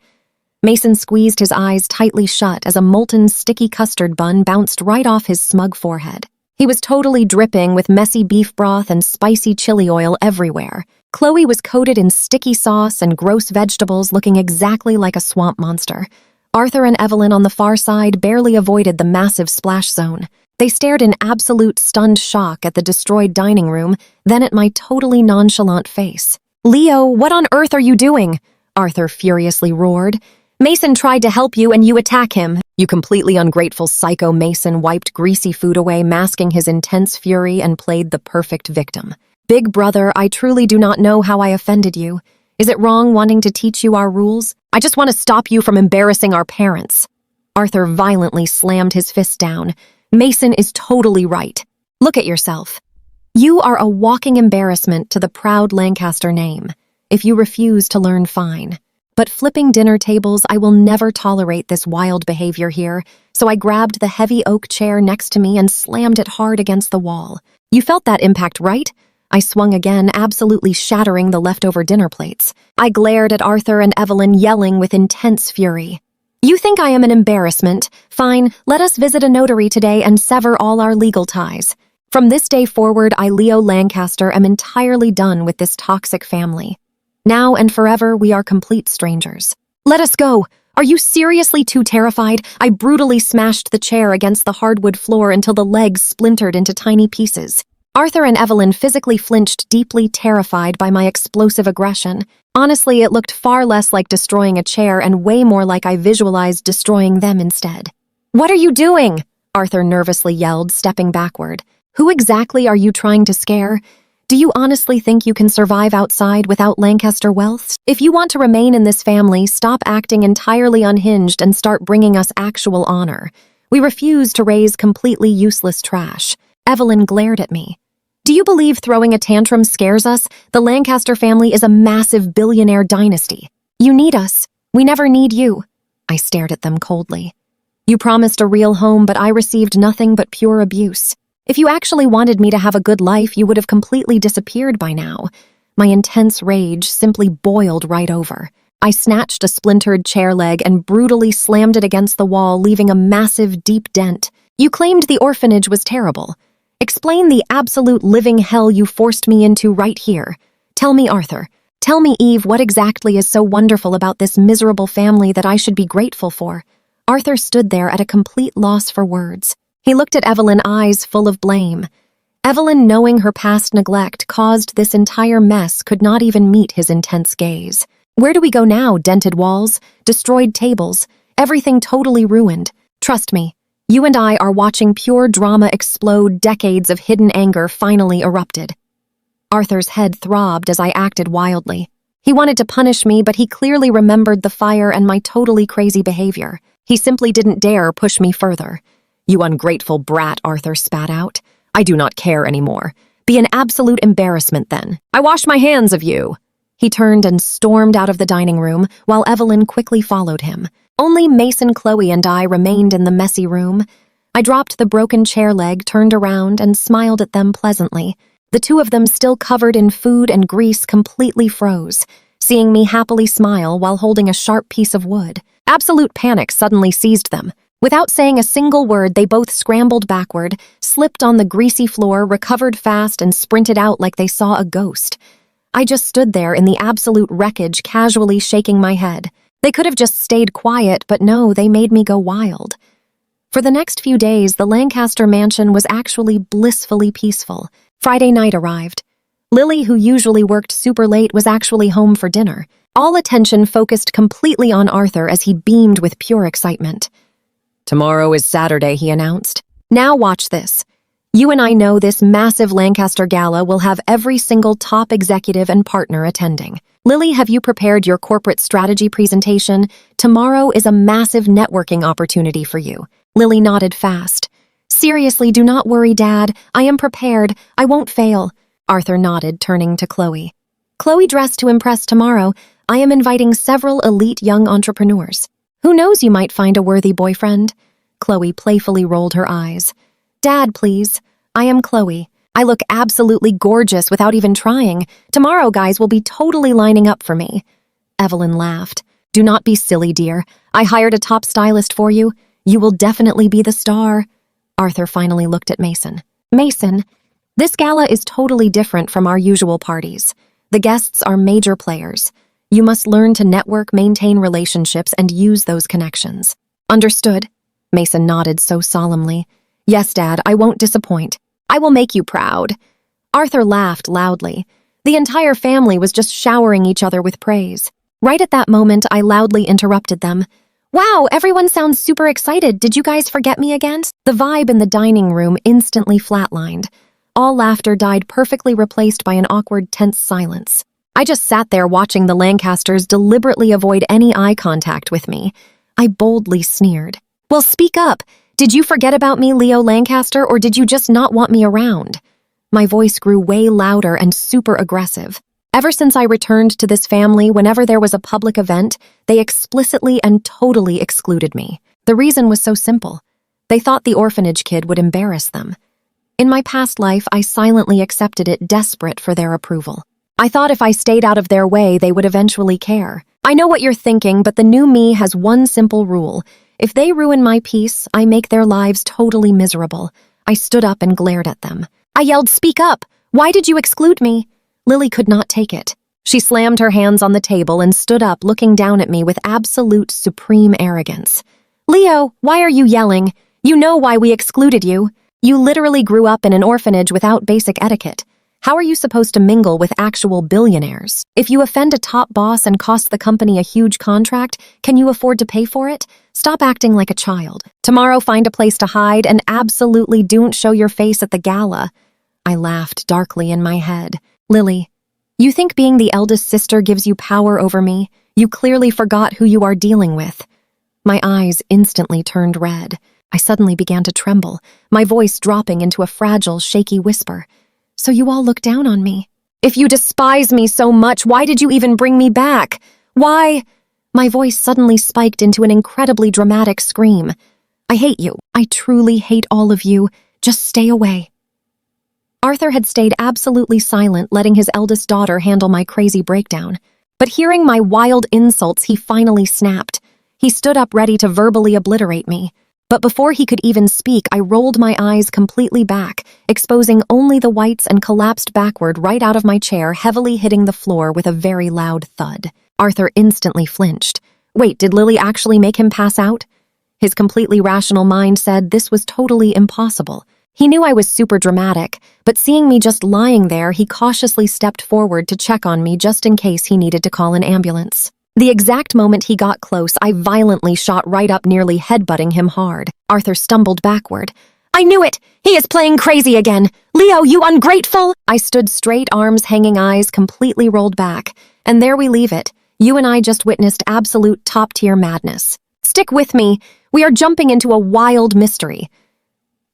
Mason squeezed his eyes tightly shut as a molten, sticky custard bun bounced right off his smug forehead. He was totally dripping with messy beef broth and spicy chili oil everywhere. Chloe was coated in sticky sauce and gross vegetables, looking exactly like a swamp monster. Arthur and Evelyn on the far side barely avoided the massive splash zone. They stared in absolute stunned shock at the destroyed dining room, then at my totally nonchalant face. "Leo, what on earth are you doing?" Arthur furiously roared. "Mason tried to help you and you attack him." You completely ungrateful psycho. Mason wiped greasy food away, masking his intense fury, and played the perfect victim. "Big brother, I truly do not know how I offended you. Is it wrong wanting to teach you our rules? I just want to stop you from embarrassing our parents." Arthur violently slammed his fist down. "Mason is totally right. Look at yourself. You are a walking embarrassment to the proud Lancaster name. If you refuse to learn, fine. But flipping dinner tables, I will never tolerate this wild behavior here, so I grabbed the heavy oak chair next to me and slammed it hard against the wall. You felt that impact, right? I swung again, absolutely shattering the leftover dinner plates. I glared at Arthur and Evelyn, yelling with intense fury. "You think I am an embarrassment? Fine, let us visit a notary today and sever all our legal ties. From this day forward, I, Leo Lancaster, am entirely done with this toxic family. Now and forever, we are complete strangers. Let us go. Are you seriously too terrified?" I brutally smashed the chair against the hardwood floor until the legs splintered into tiny pieces. Arthur and Evelyn physically flinched, deeply terrified by my explosive aggression. Honestly, it looked far less like destroying a chair and way more like I visualized destroying them instead. "What are you doing?" Arthur nervously yelled, stepping backward. "Who exactly are you trying to scare? Do you honestly think you can survive outside without Lancaster wealth? If you want to remain in this family, stop acting entirely unhinged and start bringing us actual honor. We refuse to raise completely useless trash." Evelyn glared at me. "Do you believe throwing a tantrum scares us? The Lancaster family is a massive billionaire dynasty. You need us. We never need you." I stared at them coldly. "You promised a real home, but I received nothing but pure abuse. If you actually wanted me to have a good life, you would have completely disappeared by now." My intense rage simply boiled right over. I snatched a splintered chair leg and brutally slammed it against the wall, leaving a massive, deep dent. "You claimed the orphanage was terrible. Explain the absolute living hell you forced me into right here. Tell me, Arthur. Tell me, Eve, what exactly is so wonderful about this miserable family that I should be grateful for?" Arthur stood there at a complete loss for words. He looked at Evelyn, eyes full of blame. Evelyn, knowing her past neglect caused this entire mess, could not even meet his intense gaze. "Where do we go now? Dented walls, destroyed tables, everything totally ruined. Trust me. You and I are watching pure drama explode. Decades of hidden anger finally erupted." Arthur's head throbbed as I acted wildly. He wanted to punish me, but he clearly remembered the fire and my totally crazy behavior. He simply didn't dare push me further. "You ungrateful brat," Arthur spat out. "I do not care anymore. Be an absolute embarrassment then. I wash my hands of you." He turned and stormed out of the dining room, while Evelyn quickly followed him. Only Mason, Chloe, and I remained in the messy room. I dropped the broken chair leg, turned around, and smiled at them pleasantly. The two of them, still covered in food and grease, completely froze, seeing me happily smile while holding a sharp piece of wood. Absolute panic suddenly seized them. Without saying a single word, they both scrambled backward, slipped on the greasy floor, recovered fast, and sprinted out like they saw a ghost. I just stood there in the absolute wreckage, casually shaking my head. They could have just stayed quiet, but no, they made me go wild. For the next few days, the Lancaster mansion was actually blissfully peaceful. Friday night arrived. Lily, who usually worked super late, was actually home for dinner. All attention focused completely on Arthur as he beamed with pure excitement. "Tomorrow is Saturday," he announced. "Now watch this. You and I know this massive Lancaster gala will have every single top executive and partner attending. Lily, have you prepared your corporate strategy presentation? Tomorrow is a massive networking opportunity for you." Lily nodded fast. "Seriously, do not worry, Dad. I am prepared. I won't fail." Arthur nodded, turning to Chloe. "Chloe, dressed to impress tomorrow. I am inviting several elite young entrepreneurs. Who knows, you might find a worthy boyfriend." Chloe playfully rolled her eyes. "Dad, please. I am Chloe. I look absolutely gorgeous without even trying. Tomorrow, guys will be totally lining up for me." Evelyn laughed. "Do not be silly, dear. I hired a top stylist for you. You will definitely be the star." Arthur finally looked at Mason. "Mason, this gala is totally different from our usual parties. The guests are major players. You must learn to network, maintain relationships, and use those connections. Understood? Mason nodded so solemnly. Yes, Dad, I won't disappoint. I will make you proud. Arthur laughed loudly. The entire family was just showering each other with praise. Right at that moment, I loudly interrupted them. Wow, everyone sounds super excited. Did you guys forget me again? The vibe in the dining room instantly flatlined. All laughter died, perfectly replaced by an awkward, tense silence. I just sat there watching the Lancasters deliberately avoid any eye contact with me. I boldly sneered. Well, speak up. Did you forget about me, Leo Lancaster, or did you just not want me around? My voice grew way louder and super aggressive. Ever since I returned to this family, whenever there was a public event, they explicitly and totally excluded me. The reason was so simple. They thought the orphanage kid would embarrass them. In my past life, I silently accepted it, desperate for their approval. I thought if I stayed out of their way, they would eventually care. I know what you're thinking, but the new me has one simple rule. If they ruin my peace, I make their lives totally miserable. I stood up and glared at them. I yelled, "Speak up! Why did you exclude me?" Lily could not take it. She slammed her hands on the table and stood up, looking down at me with absolute supreme arrogance. Leo, why are you yelling? You know why we excluded you. You literally grew up in an orphanage without basic etiquette. How are you supposed to mingle with actual billionaires? If you offend a top boss and cost the company a huge contract, can you afford to pay for it? Stop acting like a child. Tomorrow find a place to hide and absolutely don't show your face at the gala. I laughed darkly in my head. Lily, you think being the eldest sister gives you power over me? You clearly forgot who you are dealing with. My eyes instantly turned red. I suddenly began to tremble, my voice dropping into a fragile, shaky whisper. So you all look down on me. If you despise me so much, why did you even bring me back? Why? My voice suddenly spiked into an incredibly dramatic scream. I hate you. I truly hate all of you. Just stay away. Arthur had stayed absolutely silent, letting his eldest daughter handle my crazy breakdown. But hearing my wild insults, he finally snapped. He stood up ready to verbally obliterate me. But before he could even speak, I rolled my eyes completely back, exposing only the whites, and collapsed backward right out of my chair, heavily hitting the floor with a very loud thud. Arthur instantly flinched. Wait, did Lily actually make him pass out? His completely rational mind said this was totally impossible. He knew I was super dramatic, but seeing me just lying there, he cautiously stepped forward to check on me just in case he needed to call an ambulance. The exact moment he got close, I violently shot right up, nearly headbutting him hard. Arthur stumbled backward. I knew it! He is playing crazy again! Leo, you ungrateful! I stood straight, arms hanging, eyes completely rolled back. And there we leave it. You and I just witnessed absolute top-tier madness. Stick with me. We are jumping into a wild mystery.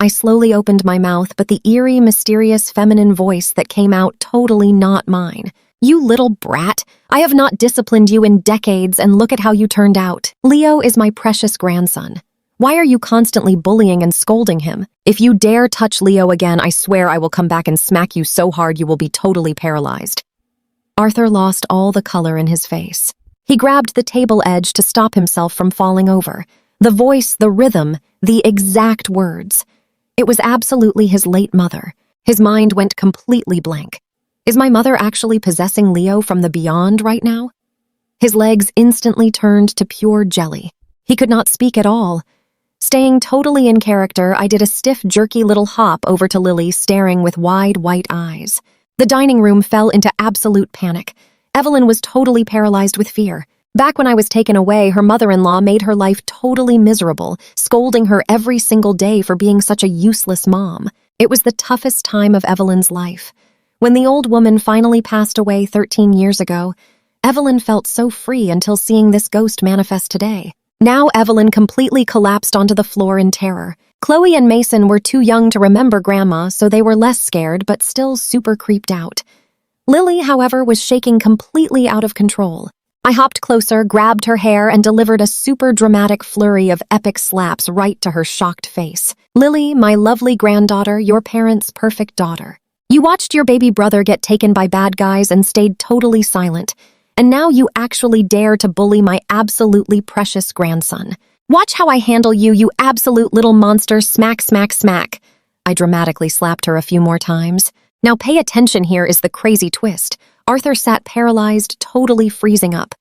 I slowly opened my mouth, but the eerie, mysterious, feminine voice that came out totally not mine. You little brat. I have not disciplined you in decades, and look at how you turned out. Leo is my precious grandson. Why are you constantly bullying and scolding him? If you dare touch Leo again, I swear I will come back and smack you so hard you will be totally paralyzed. Arthur lost all the color in his face. He grabbed the table edge to stop himself from falling over. The voice, the rhythm, the exact words. It was absolutely his late mother. His mind went completely blank. Is my mother actually possessing Leo from the beyond right now? His legs instantly turned to pure jelly. He could not speak at all. Staying totally in character, I did a stiff, jerky little hop over to Lily, staring with wide, white eyes. The dining room fell into absolute panic. Evelyn was totally paralyzed with fear. Back when I was taken away, her mother-in-law made her life totally miserable, scolding her every single day for being such a useless mom. It was the toughest time of Evelyn's life. When the old woman finally passed away 13 years ago, Evelyn felt so free until seeing this ghost manifest today. Now Evelyn completely collapsed onto the floor in terror. Chloe and Mason were too young to remember Grandma, so they were less scared but still super creeped out. Lily, however, was shaking completely out of control. I hopped closer, grabbed her hair, and delivered a super dramatic flurry of epic slaps right to her shocked face. Lily, my lovely granddaughter, your parents' perfect daughter. You watched your baby brother get taken by bad guys and stayed totally silent. And now you actually dare to bully my absolutely precious grandson. Watch how I handle you, you absolute little monster, smack, smack, smack. I dramatically slapped her a few more times. Now pay attention, here is the crazy twist. Arthur sat paralyzed, totally freezing up.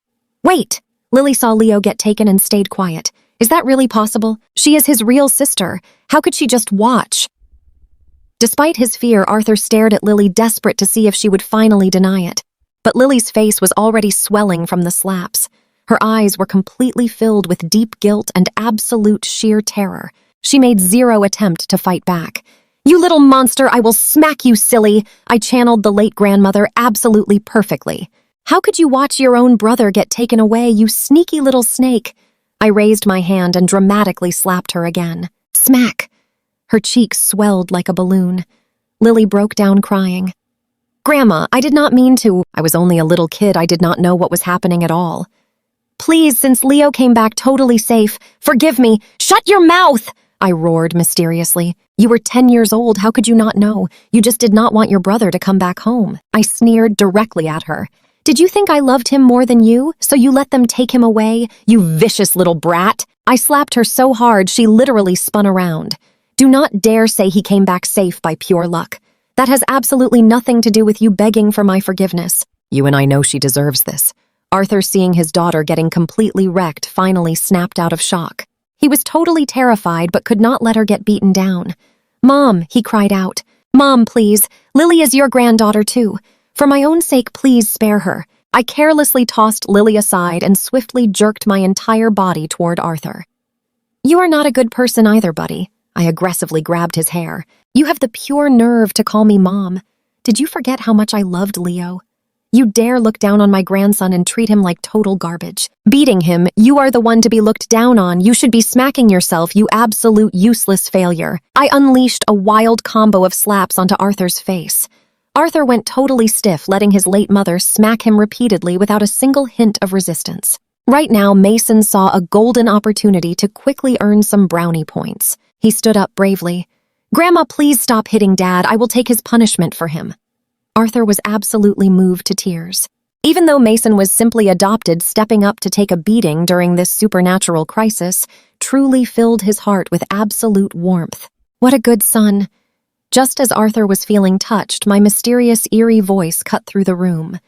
Wait! Lily saw Leo get taken and stayed quiet. Is that really possible? She is his real sister. How could she just watch? Despite his fear, Arthur stared at Lily, desperate to see if she would finally deny it. But Lily's face was already swelling from the slaps. Her eyes were completely filled with deep guilt and absolute sheer terror. She made zero attempt to fight back. You little monster, I will smack you, silly! I channeled the late grandmother absolutely perfectly. How could you watch your own brother get taken away, you sneaky little snake? I raised my hand and dramatically slapped her again. Smack! Her cheeks swelled like a balloon. Lily broke down crying. Grandma, I did not mean to. I was only a little kid. I did not know what was happening at all. Please, since Leo came back totally safe, forgive me. Shut your mouth! I roared mysteriously. You were 10 years old. How could you not know? You just did not want your brother to come back home. I sneered directly at her. Did you think I loved him more than you, so you let them take him away, you vicious little brat? I slapped her so hard she literally spun around. Do not dare say he came back safe by pure luck. That has absolutely nothing to do with you begging for my forgiveness. You and I know she deserves this. Arthur, seeing his daughter getting completely wrecked, finally snapped out of shock. He was totally terrified but could not let her get beaten down. Mom, he cried out. Mom, please. Lily is your granddaughter too. For my own sake, please spare her. I carelessly tossed Lily aside and swiftly jerked my entire body toward Arthur. You are not a good person either, buddy. I aggressively grabbed his hair. You have the pure nerve to call me Mom. Did you forget how much I loved Leo? You dare look down on my grandson and treat him like total garbage. Beating him, you are the one to be looked down on. You should be smacking yourself, you absolute useless failure. I unleashed a wild combo of slaps onto Arthur's face. Arthur went totally stiff, letting his late mother smack him repeatedly without a single hint of resistance. Right now, Mason saw a golden opportunity to quickly earn some brownie points. He stood up bravely. Grandma, please stop hitting Dad. I will take his punishment for him. Arthur was absolutely moved to tears. Even though Mason was simply adopted, stepping up to take a beating during this supernatural crisis truly filled his heart with absolute warmth. What a good son. Just as Arthur was feeling touched, my mysterious, eerie voice cut through the room.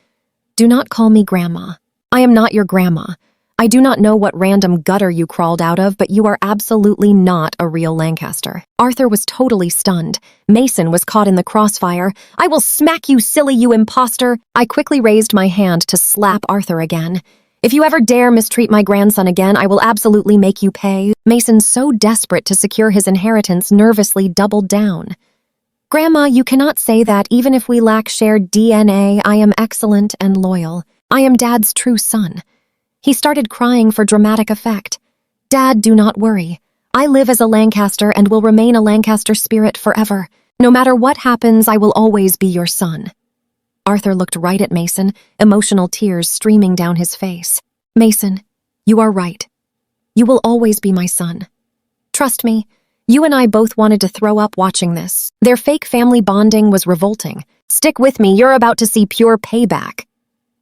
Do not call me Grandma. I am not your grandma. I do not know what random gutter you crawled out of, but you are absolutely not a real Lancaster. Arthur was totally stunned. Mason was caught in the crossfire. I will smack you, silly, you imposter. I quickly raised my hand to slap Arthur again. If you ever dare mistreat my grandson again, I will absolutely make you pay. Mason, so desperate to secure his inheritance, nervously doubled down. Grandma, you cannot say that. Even if we lack shared DNA, I am excellent and loyal. I am Dad's true son. He started crying for dramatic effect. Dad, do not worry. I live as a Lancaster and will remain a Lancaster spirit forever. No matter what happens, I will always be your son. Arthur looked right at Mason, emotional tears streaming down his face. Mason, you are right. You will always be my son. Trust me, you and I both wanted to throw up watching this. Their fake family bonding was revolting. Stick with me, you're about to see pure payback.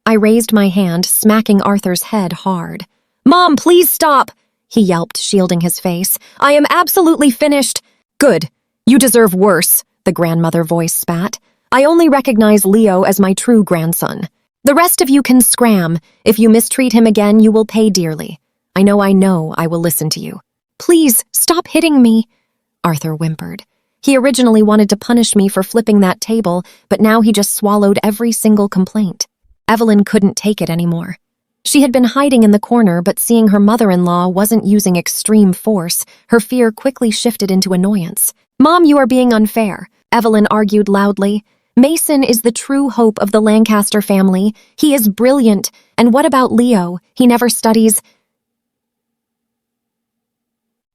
I raised my hand, smacking Arthur's head hard. Mom, please stop, he yelped, shielding his face. I am absolutely finished. Good. You deserve worse, the grandmother voice spat. I only recognize Leo as my true grandson. The rest of you can scram. If you mistreat him again, you will pay dearly. I know I will listen to you. Please, stop hitting me, Arthur whimpered. He originally wanted to punish me for flipping that table, but now he just swallowed every single complaint. Evelyn couldn't take it anymore. She had been hiding in the corner, but seeing her mother-in-law wasn't using extreme force, her fear quickly shifted into annoyance. Mom, you are being unfair, Evelyn argued loudly. Mason is the true hope of the Lancaster family. He is brilliant. And what about Leo? He never studies.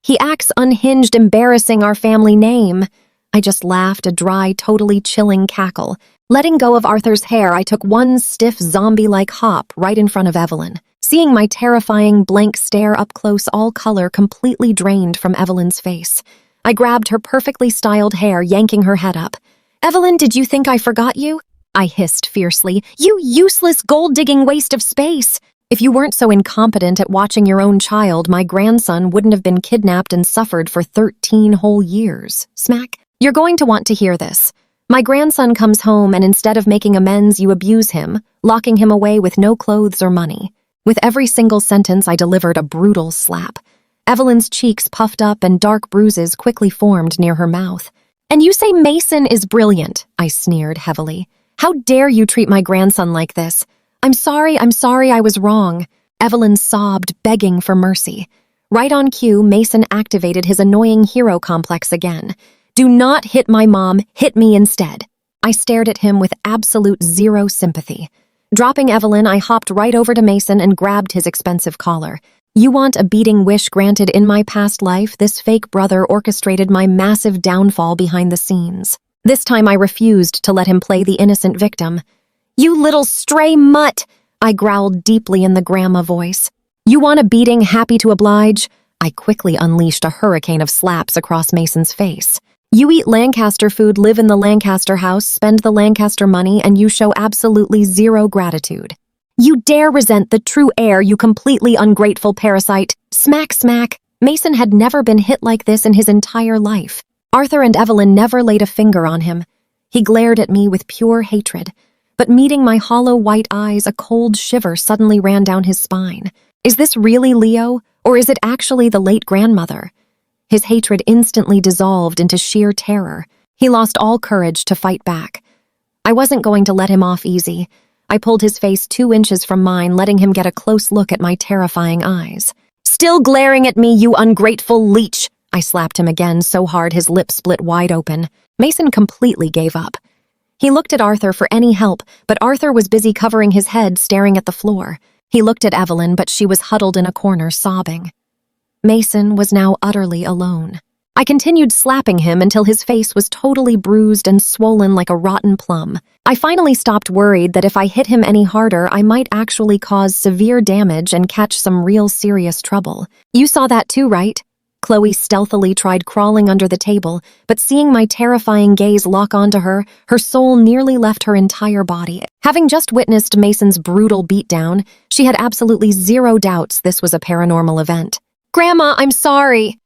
He acts unhinged, embarrassing our family name. I just laughed, a dry, totally chilling cackle. Letting go of Arthur's hair, I took one stiff zombie-like hop right in front of Evelyn. Seeing my terrifying blank stare up close, all color completely drained from Evelyn's face. I grabbed her perfectly styled hair, yanking her head up. Evelyn, did you think I forgot you? I hissed fiercely. You useless gold-digging waste of space! If you weren't so incompetent at watching your own child, my grandson wouldn't have been kidnapped and suffered for 13 whole years. Smack. You're going to want to hear this. My grandson comes home and instead of making amends, you abuse him, locking him away with no clothes or money. With every single sentence, I delivered a brutal slap. Evelyn's cheeks puffed up and dark bruises quickly formed near her mouth. And you say Mason is brilliant, I sneered heavily. How dare you treat my grandson like this? I'm sorry, I was wrong. Evelyn sobbed, begging for mercy. Right on cue, Mason activated his annoying hero complex again. Do not hit my mom, hit me instead. I stared at him with absolute zero sympathy. Dropping Evelyn, I hopped right over to Mason and grabbed his expensive collar. You want a beating wish granted in my past life? This fake brother orchestrated my massive downfall behind the scenes. This time I refused to let him play the innocent victim. You little stray mutt! I growled deeply in the grandma voice. You want a beating, happy to oblige? I quickly unleashed a hurricane of slaps across Mason's face. You eat Lancaster food, live in the Lancaster house, spend the Lancaster money, and you show absolutely zero gratitude. You dare resent the true heir, you completely ungrateful parasite. Smack, smack. Mason had never been hit like this in his entire life. Arthur and Evelyn never laid a finger on him. He glared at me with pure hatred. But meeting my hollow white eyes, a cold shiver suddenly ran down his spine. Is this really Leo, or is it actually the late grandmother? His hatred instantly dissolved into sheer terror. He lost all courage to fight back. I wasn't going to let him off easy. I pulled his face 2 inches from mine, letting him get a close look at my terrifying eyes. Still glaring at me, you ungrateful leech! I slapped him again so hard his lips split wide open. Mason completely gave up. He looked at Arthur for any help, but Arthur was busy covering his head, staring at the floor. He looked at Evelyn, but she was huddled in a corner, sobbing. Mason was now utterly alone. I continued slapping him until his face was totally bruised and swollen like a rotten plum. I finally stopped, worried that if I hit him any harder, I might actually cause severe damage and catch some real serious trouble. You saw that too, right? Chloe stealthily tried crawling under the table, but seeing my terrifying gaze lock onto her, her soul nearly left her entire body. Having just witnessed Mason's brutal beatdown, she had absolutely zero doubts this was a paranormal event. Grandma, I'm sorry.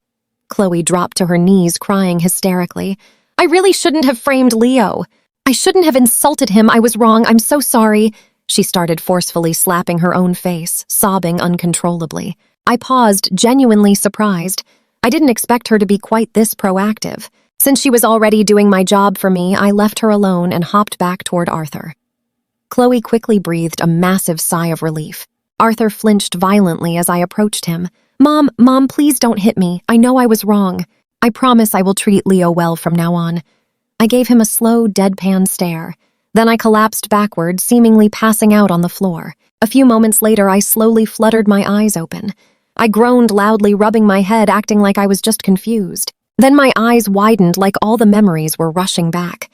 Chloe dropped to her knees, crying hysterically. I really shouldn't have framed Leo. I shouldn't have insulted him. I was wrong. I'm so sorry. She started forcefully slapping her own face, sobbing uncontrollably. I paused, genuinely surprised. I didn't expect her to be quite this proactive. Since she was already doing my job for me, I left her alone and hopped back toward Arthur. Chloe quickly breathed a massive sigh of relief. Arthur flinched violently as I approached him. Mom, please don't hit me. I know I was wrong. I promise I will treat Leo well from now on. I gave him a slow, deadpan stare. Then I collapsed backward, seemingly passing out on the floor. A few moments later, I slowly fluttered my eyes open. I groaned loudly, rubbing my head, acting like I was just confused. Then my eyes widened like all the memories were rushing back.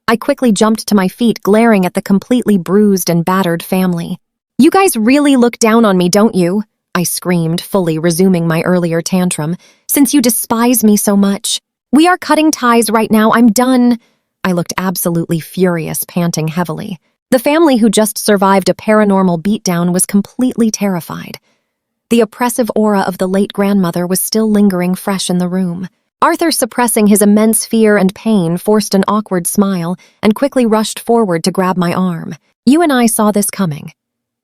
I quickly jumped to my feet, glaring at the completely bruised and battered family. You guys really look down on me, don't you? I screamed, fully resuming my earlier tantrum. Since you despise me so much. We are cutting ties right now. I'm done. I looked absolutely furious, panting heavily. The family who just survived a paranormal beatdown was completely terrified. The oppressive aura of the late grandmother was still lingering fresh in the room. Arthur, suppressing his immense fear and pain, forced an awkward smile and quickly rushed forward to grab my arm. You and I saw this coming.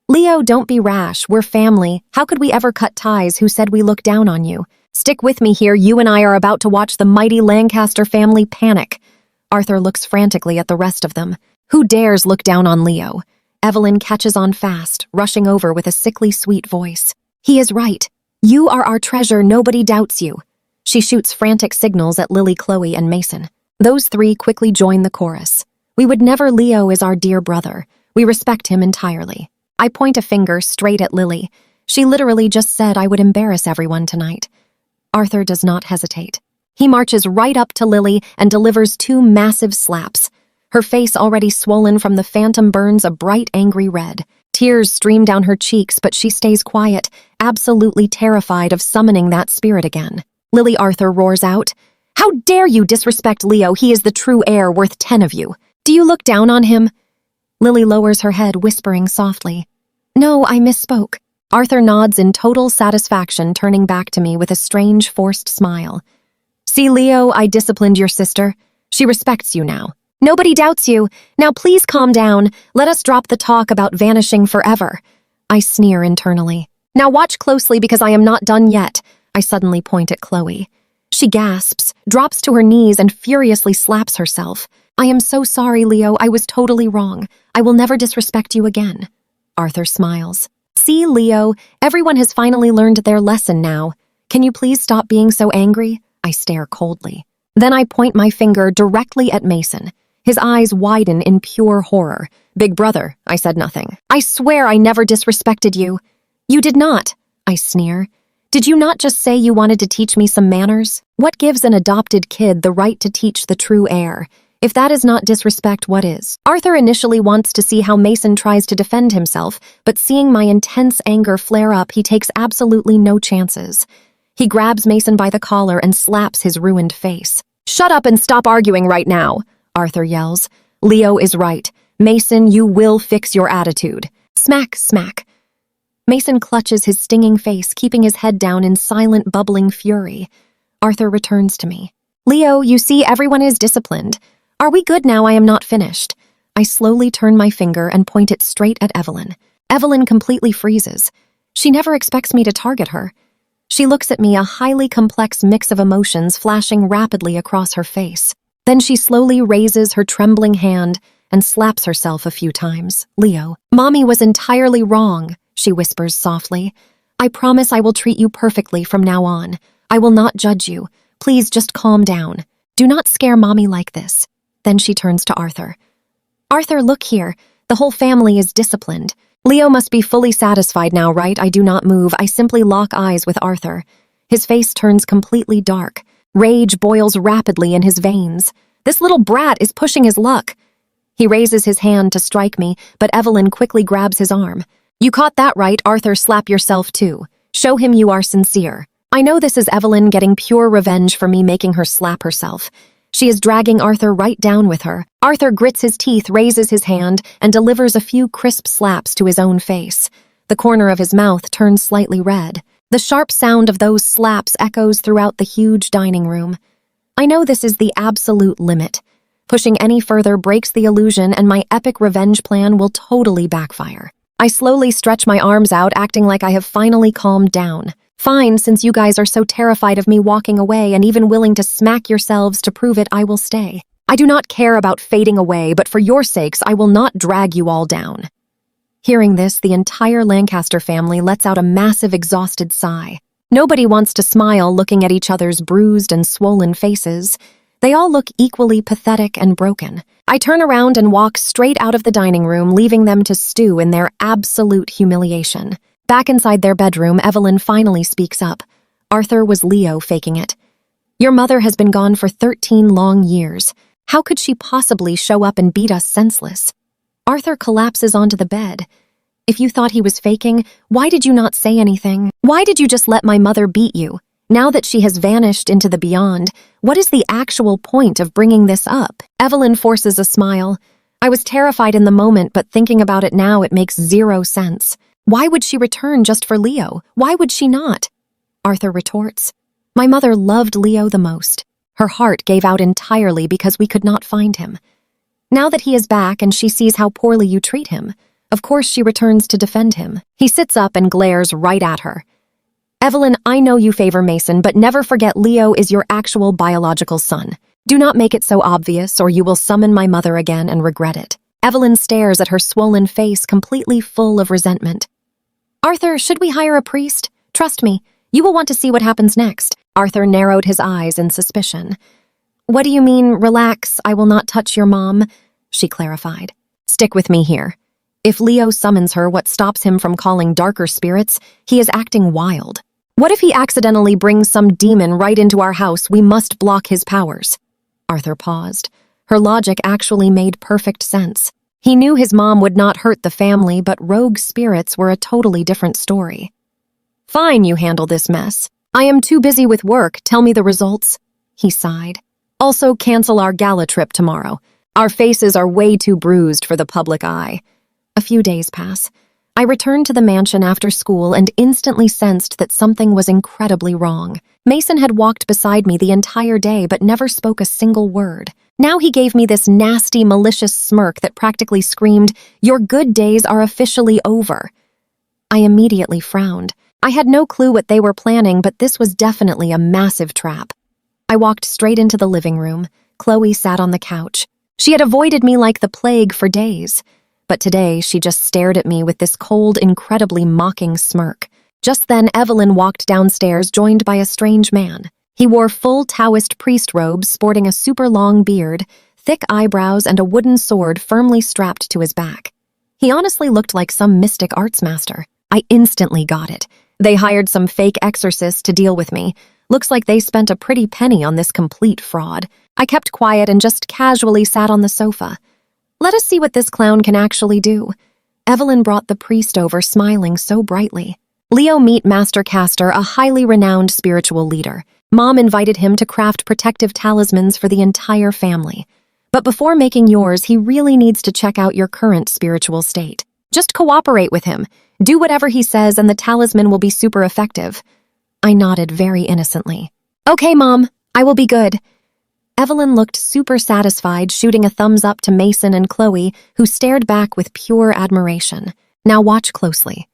Leo, don't be rash. We're family. How could we ever cut ties? Who said we look down on you? Stick with me here. You and I are about to watch the mighty Lancaster family panic. Arthur looks frantically at the rest of them. Who dares look down on Leo? Evelyn catches on fast, rushing over with a sickly sweet voice. He is right. You are our treasure. Nobody doubts you. She shoots frantic signals at Lily, Chloe, and Mason. Those 3 quickly join the chorus. We would never. Leo is our dear brother. We respect him entirely. I point a finger straight at Lily. She literally just said I would embarrass everyone tonight. Arthur does not hesitate. He marches right up to Lily and delivers 2 massive slaps. Her face, already swollen from the phantom, burns a bright, angry red. Tears stream down her cheeks, but she stays quiet, absolutely terrified of summoning that spirit again. Lily, Arthur roars out, How dare you disrespect Leo? He is the true heir, worth 10 of you. Do you look down on him? Lily lowers her head, whispering softly. No, I misspoke. Arthur nods in total satisfaction, turning back to me with a strange, forced smile. See, Leo, I disciplined your sister. She respects you now. Nobody doubts you. Now please calm down. Let us drop the talk about vanishing forever. I sneer internally. Now watch closely because I am not done yet. I suddenly point at Chloe. She gasps, drops to her knees, and furiously slaps herself. I am so sorry, Leo. I was totally wrong. I will never disrespect you again. Arthur smiles. See, Leo, everyone has finally learned their lesson now. Can you please stop being so angry? I stare coldly. Then I point my finger directly at Mason. His eyes widen in pure horror. Big brother, I said nothing. I swear I never disrespected you. You did not, I sneer. Did you not just say you wanted to teach me some manners? What gives an adopted kid the right to teach the true heir? If that is not disrespect, what is? Arthur initially wants to see how Mason tries to defend himself, but seeing my intense anger flare up, he takes absolutely no chances. He grabs Mason by the collar and slaps his ruined face. Shut up and stop arguing right now, Arthur yells. Leo is right. Mason, you will fix your attitude. Smack, smack. Mason clutches his stinging face, keeping his head down in silent, bubbling fury. Arthur returns to me. Leo, you see, everyone is disciplined. Are we good now? I am not finished. I slowly turn my finger and point it straight at Evelyn. Evelyn completely freezes. She never expects me to target her. She looks at me, a highly complex mix of emotions flashing rapidly across her face. Then she slowly raises her trembling hand and slaps herself a few times. Leo, Mommy was entirely wrong, she whispers softly. I promise I will treat you perfectly from now on. I will not judge you. Please just calm down. Do not scare Mommy like this. Then she turns to Arthur. Arthur, look here. The whole family is disciplined. Leo must be fully satisfied now, right? I do not move. I simply lock eyes with Arthur. His face turns completely dark. Rage boils rapidly in his veins. This little brat is pushing his luck. He raises his hand to strike me, but Evelyn quickly grabs his arm. You caught that right, Arthur. Slap yourself too. Show him you are sincere. I know this is Evelyn getting pure revenge for me making her slap herself. She is dragging Arthur right down with her. Arthur grits his teeth, raises his hand, and delivers a few crisp slaps to his own face. The corner of his mouth turns slightly red. The sharp sound of those slaps echoes throughout the huge dining room. I know this is the absolute limit. Pushing any further breaks the illusion, and my epic revenge plan will totally backfire. I slowly stretch my arms out, acting like I have finally calmed down. Fine, since you guys are so terrified of me walking away and even willing to smack yourselves to prove it, I will stay. I do not care about fading away, but for your sakes, I will not drag you all down. Hearing this, the entire Lancaster family lets out a massive, exhausted sigh. Nobody wants to smile looking at each other's bruised and swollen faces. They all look equally pathetic and broken. I turn around and walk straight out of the dining room, leaving them to stew in their absolute humiliation. Back inside their bedroom, Evelyn finally speaks up. Arthur was Leo faking it. Your mother has been gone for 13 long years. How could she possibly show up and beat us senseless? Arthur collapses onto the bed. If you thought he was faking, why did you not say anything? Why did you just let my mother beat you? Now that she has vanished into the beyond, what is the actual point of bringing this up? Evelyn forces a smile. I was terrified in the moment, but thinking about it now, it makes zero sense. Why would she return just for Leo? Why would she not? Arthur retorts. My mother loved Leo the most. Her heart gave out entirely because we could not find him. Now that he is back and she sees how poorly you treat him, of course she returns to defend him. He sits up and glares right at her. Evelyn, I know you favor Mason, but never forget Leo is your actual biological son. Do not make it so obvious, or you will summon my mother again and regret it. Evelyn stares at her swollen face, completely full of resentment. Arthur, should we hire a priest? Trust me, you will want to see what happens next. Arthur narrowed his eyes in suspicion. What do you mean, relax, I will not touch your mom? She clarified. Stick with me here. If Leo summons her, what stops him from calling darker spirits? He is acting wild. What if he accidentally brings some demon right into our house? We must block his powers. Arthur paused. Her logic actually made perfect sense. He knew his mom would not hurt the family, but rogue spirits were a totally different story. Fine, you handle this mess. I am too busy with work. Tell me the results. He sighed. Also, cancel our gala trip tomorrow. Our faces are way too bruised for the public eye. A few days pass. I returned to the mansion after school and instantly sensed that something was incredibly wrong. Mason had walked beside me the entire day but never spoke a single word. Now he gave me this nasty, malicious smirk that practically screamed, "Your good days are officially over." I immediately frowned. I had no clue what they were planning, but this was definitely a massive trap. I walked straight into the living room. Chloe sat on the couch. She had avoided me like the plague for days, but today she just stared at me with this cold, incredibly mocking smirk. Just then, Evelyn walked downstairs, joined by a strange man. He wore full Taoist priest robes, sporting a super long beard, thick eyebrows, and a wooden sword firmly strapped to his back. He honestly looked like some mystic arts master. I instantly got it. They hired some fake exorcist to deal with me. Looks like they spent a pretty penny on this complete fraud. I kept quiet and just casually sat on the sofa. Let us see what this clown can actually do. Evelyn brought the priest over, smiling so brightly. Leo, meet Master Castor, a highly renowned spiritual leader. Mom invited him to craft protective talismans for the entire family. But before making yours, he really needs to check out your current spiritual state. Just cooperate with him. Do whatever he says and the talisman will be super effective. I nodded very innocently. Okay, Mom, I will be good. Evelyn looked super satisfied, shooting a thumbs up to Mason and Chloe, who stared back with pure admiration. Now watch closely.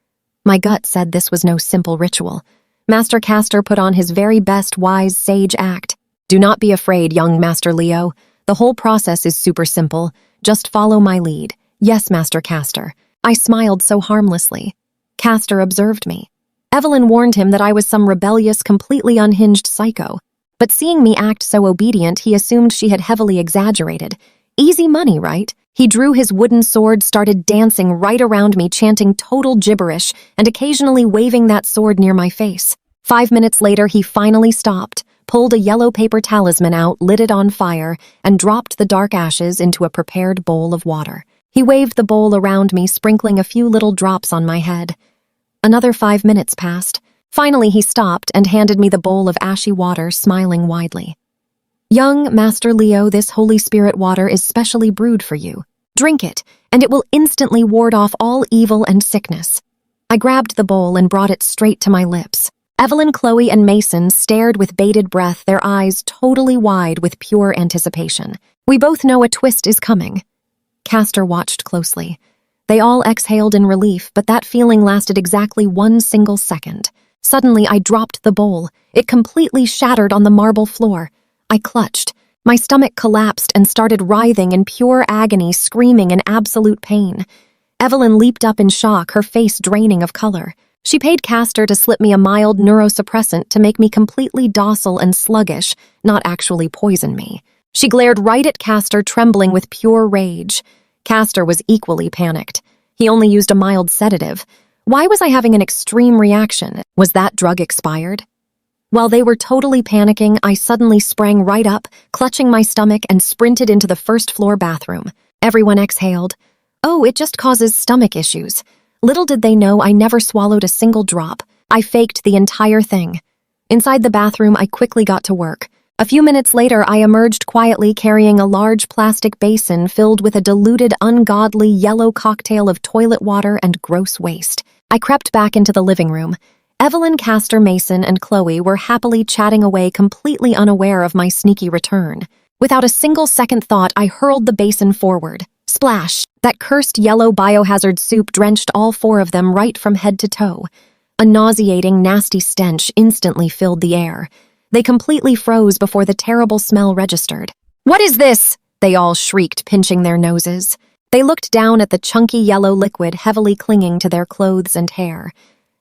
My gut said this was no simple ritual. Master Castor put on his very best wise sage act. Do not be afraid, young Master Leo. The whole process is super simple. Just follow my lead. Yes, Master Castor. I smiled so harmlessly. Castor observed me. Evelyn warned him that I was some rebellious, completely unhinged psycho. But seeing me act so obedient, he assumed she had heavily exaggerated. Easy money, right? He drew his wooden sword, started dancing right around me, chanting total gibberish, and occasionally waving that sword near my face. 5 minutes later, he finally stopped, pulled a yellow paper talisman out, lit it on fire, and dropped the dark ashes into a prepared bowl of water. He waved the bowl around me, sprinkling a few little drops on my head. Another 5 minutes passed. Finally, he stopped and handed me the bowl of ashy water, smiling widely. Young Master Leo, this Holy Spirit water is specially brewed for you. Drink it, and it will instantly ward off all evil and sickness. I grabbed the bowl and brought it straight to my lips. Evelyn, Chloe, and Mason stared with bated breath, their eyes totally wide with pure anticipation. We both know a twist is coming. Castor watched closely. They all exhaled in relief, but that feeling lasted exactly 1 single second. Suddenly, I dropped the bowl. It completely shattered on the marble floor. I clutched. My stomach collapsed and started writhing in pure agony, screaming in absolute pain. Evelyn leaped up in shock, her face draining of color. She paid Castor to slip me a mild neurosuppressant to make me completely docile and sluggish, not actually poison me. She glared right at Castor, trembling with pure rage. Castor was equally panicked. He only used a mild sedative. Why was I having an extreme reaction? Was that drug expired? While they were totally panicking, I suddenly sprang right up, clutching my stomach, and sprinted into the first-floor bathroom. Everyone exhaled. Oh, it just causes stomach issues. Little did they know I never swallowed a single drop. I faked the entire thing. Inside the bathroom, I quickly got to work. A few minutes later, I emerged quietly carrying a large plastic basin filled with a diluted, ungodly yellow cocktail of toilet water and gross waste. I crept back into the living room. Evelyn, Castor, Mason, and Chloe were happily chatting away, completely unaware of my sneaky return. Without a single second thought, I hurled the basin forward. Splash! That cursed yellow biohazard soup drenched all 4 of them right from head to toe. A nauseating, nasty stench instantly filled the air. They completely froze before the terrible smell registered. "What is this?" they all shrieked, pinching their noses. They looked down at the chunky yellow liquid heavily clinging to their clothes and hair.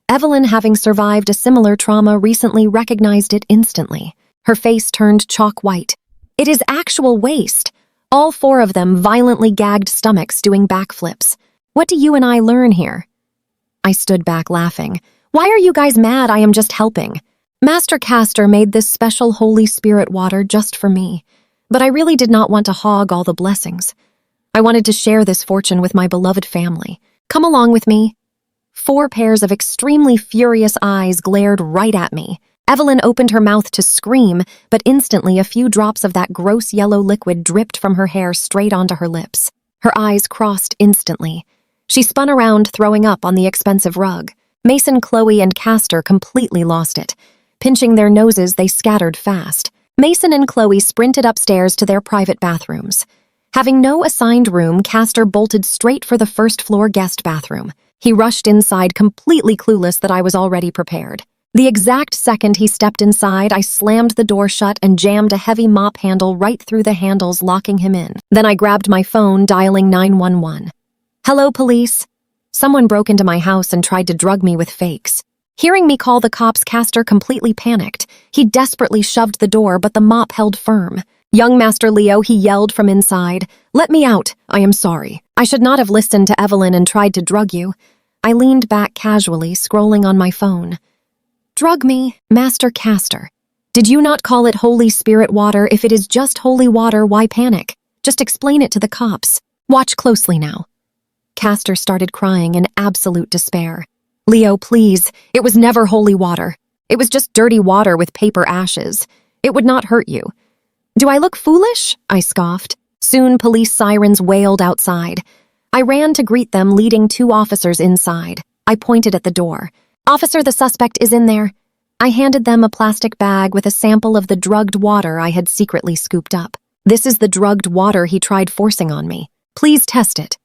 Evelyn, having survived a similar trauma, recently recognized it instantly. Her face turned chalk white. It is actual waste. All 4 of them violently gagged stomachs, doing backflips. What do you and I learn here? I stood back laughing. Why are you guys mad? I am just helping. Master Castor made this special Holy Spirit water just for me, but I really did not want to hog all the blessings. I wanted to share this fortune with my beloved family. Come along with me. 4 pairs of extremely furious eyes glared right at me. Evelyn opened her mouth to scream, but instantly a few drops of that gross yellow liquid dripped from her hair straight onto her lips. Her eyes crossed instantly. She spun around, throwing up on the expensive rug. Mason, Chloe, and Castor completely lost it. Pinching their noses, they scattered fast. Mason and Chloe sprinted upstairs to their private bathrooms. Having no assigned room, Castor bolted straight for the first-floor guest bathroom. He rushed inside, completely clueless that I was already prepared. The exact second he stepped inside, I slammed the door shut and jammed a heavy mop handle right through the handles, locking him in. Then I grabbed my phone, dialing 911. "Hello, police." Someone broke into my house and tried to drug me with fakes. Hearing me call the cops, Castor completely panicked. He desperately shoved the door, but the mop held firm. "Young Master Leo," he yelled from inside. "Let me out. I am sorry. I should not have listened to Evelyn and tried to drug you." I leaned back casually, scrolling on my phone. "Drug me, Master Castor. Did you not call it Holy Spirit water? If it is just holy water, why panic? Just explain it to the cops. Watch closely now." Castor started crying in absolute despair. "Leo, please. It was never holy water. It was just dirty water with paper ashes. It would not hurt you." "Do I look foolish?" I scoffed. Soon police sirens wailed outside. I ran to greet them, leading 2 officers inside. I pointed at the door. "Officer, the suspect is in there." I handed them a plastic bag with a sample of the drugged water I had secretly scooped up. "This is the drugged water he tried forcing on me. Please test it."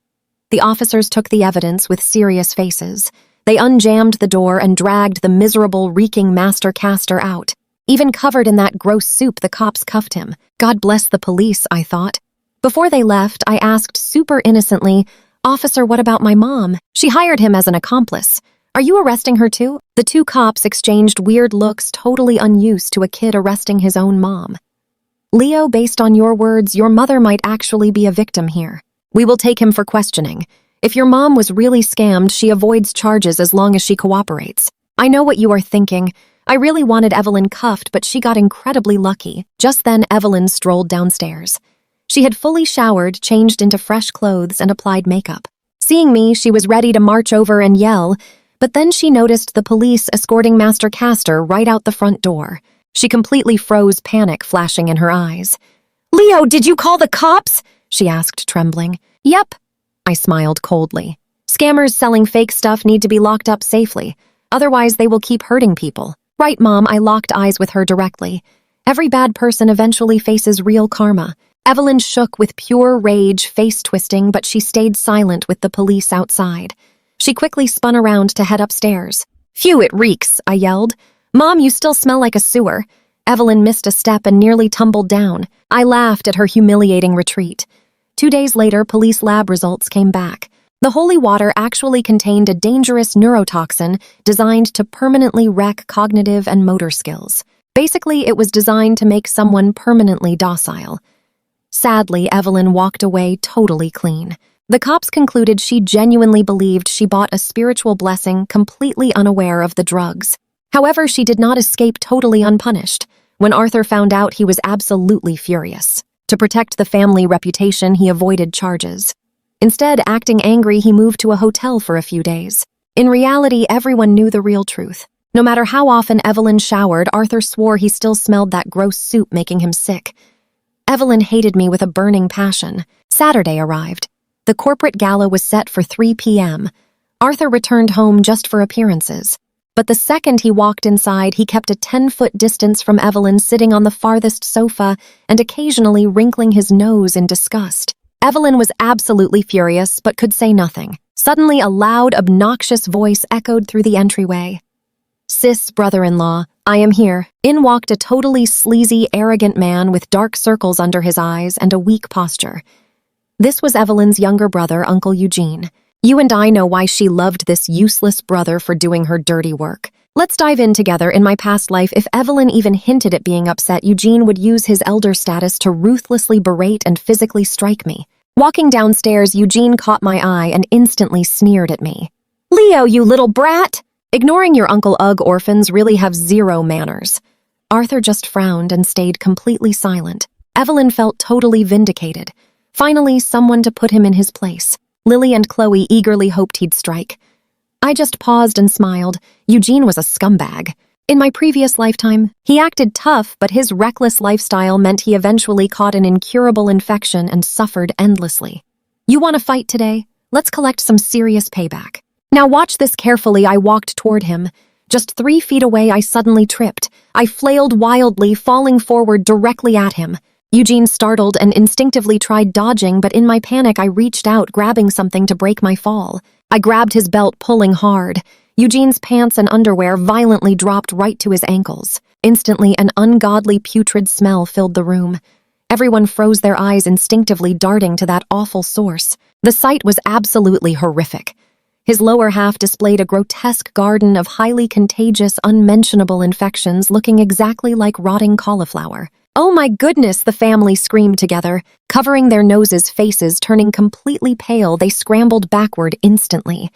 The officers took the evidence with serious faces. They unjammed the door and dragged the miserable, reeking Master Castor out. Even covered in that gross soup, the cops cuffed him. God bless the police, I thought. Before they left, I asked super innocently, "Officer, what about my mom? She hired him as an accomplice. Are you arresting her too?" The 2 cops exchanged weird looks, totally unused to a kid arresting his own mom. "Leo, based on your words, your mother might actually be a victim here. We will take him for questioning. If your mom was really scammed, she avoids charges as long as she cooperates. I know what you are thinking. I really wanted Evelyn cuffed, but she got incredibly lucky." Just then, Evelyn strolled downstairs. She had fully showered, changed into fresh clothes, and applied makeup. Seeing me, she was ready to march over and yell, but then she noticed the police escorting Master Castor right out the front door. She completely froze, panic flashing in her eyes. "Leo, did you call the cops?" she asked, trembling. "Yep," I smiled coldly. "Scammers selling fake stuff need to be locked up safely. Otherwise, they will keep hurting people." "Right, Mom," I locked eyes with her directly. "Every bad person eventually faces real karma." Evelyn shook with pure rage, face twisting, but she stayed silent with the police outside. She quickly spun around to head upstairs. "Phew, it reeks," I yelled. "Mom, you still smell like a sewer." Evelyn missed a step and nearly tumbled down. I laughed at her humiliating retreat. 2 days later, police lab results came back. The holy water actually contained a dangerous neurotoxin designed to permanently wreck cognitive and motor skills. Basically, it was designed to make someone permanently docile. Sadly, Evelyn walked away totally clean. The cops concluded she genuinely believed she bought a spiritual blessing, completely unaware of the drugs. However, she did not escape totally unpunished. When Arthur found out, he was absolutely furious. To protect the family reputation, he avoided charges. Instead, acting angry, he moved to a hotel for a few days. In reality, everyone knew the real truth. No matter how often Evelyn showered, Arthur swore he still smelled that gross soup, making him sick. Evelyn hated me with a burning passion. Saturday arrived. The corporate gala was set for 3 p.m. Arthur returned home just for appearances. But the second he walked inside, he kept a 10-foot distance from Evelyn, sitting on the farthest sofa and occasionally wrinkling his nose in disgust. Evelyn was absolutely furious, but could say nothing. Suddenly, a loud, obnoxious voice echoed through the entryway. "Sis, brother-in-law, I am here." In walked a totally sleazy, arrogant man with dark circles under his eyes and a weak posture. This was Evelyn's younger brother, Uncle Eugene. You and I know why she loved this useless brother for doing her dirty work. Let's dive in together. In my past life, if Evelyn even hinted at being upset, Eugene would use his elder status to ruthlessly berate and physically strike me. Walking downstairs, Eugene caught my eye and instantly sneered at me. "Leo, you little brat! Ignoring your Uncle Ugg orphans really have zero manners." Arthur just frowned and stayed completely silent. Evelyn felt totally vindicated. Finally, someone to put him in his place. Lily and Chloe eagerly hoped he'd strike. I just paused and smiled. Eugene was a scumbag. In my previous lifetime, he acted tough, but his reckless lifestyle meant he eventually caught an incurable infection and suffered endlessly. "You want to fight today? Let's collect some serious payback." "Now watch this carefully." I walked toward him. Just 3 feet away, I suddenly tripped. I flailed wildly, falling forward directly at him. Eugene startled and instinctively tried dodging, but in my panic, I reached out, grabbing something to break my fall. I grabbed his belt, pulling hard. Eugene's pants and underwear violently dropped right to his ankles. Instantly, an ungodly putrid smell filled the room. Everyone froze their eyes, instinctively darting to that awful source. The sight was absolutely horrific. His lower half displayed a grotesque garden of highly contagious, unmentionable infections looking exactly like rotting cauliflower. "Oh my goodness," the family screamed together. Covering their noses, faces turning completely pale, they scrambled backward instantly.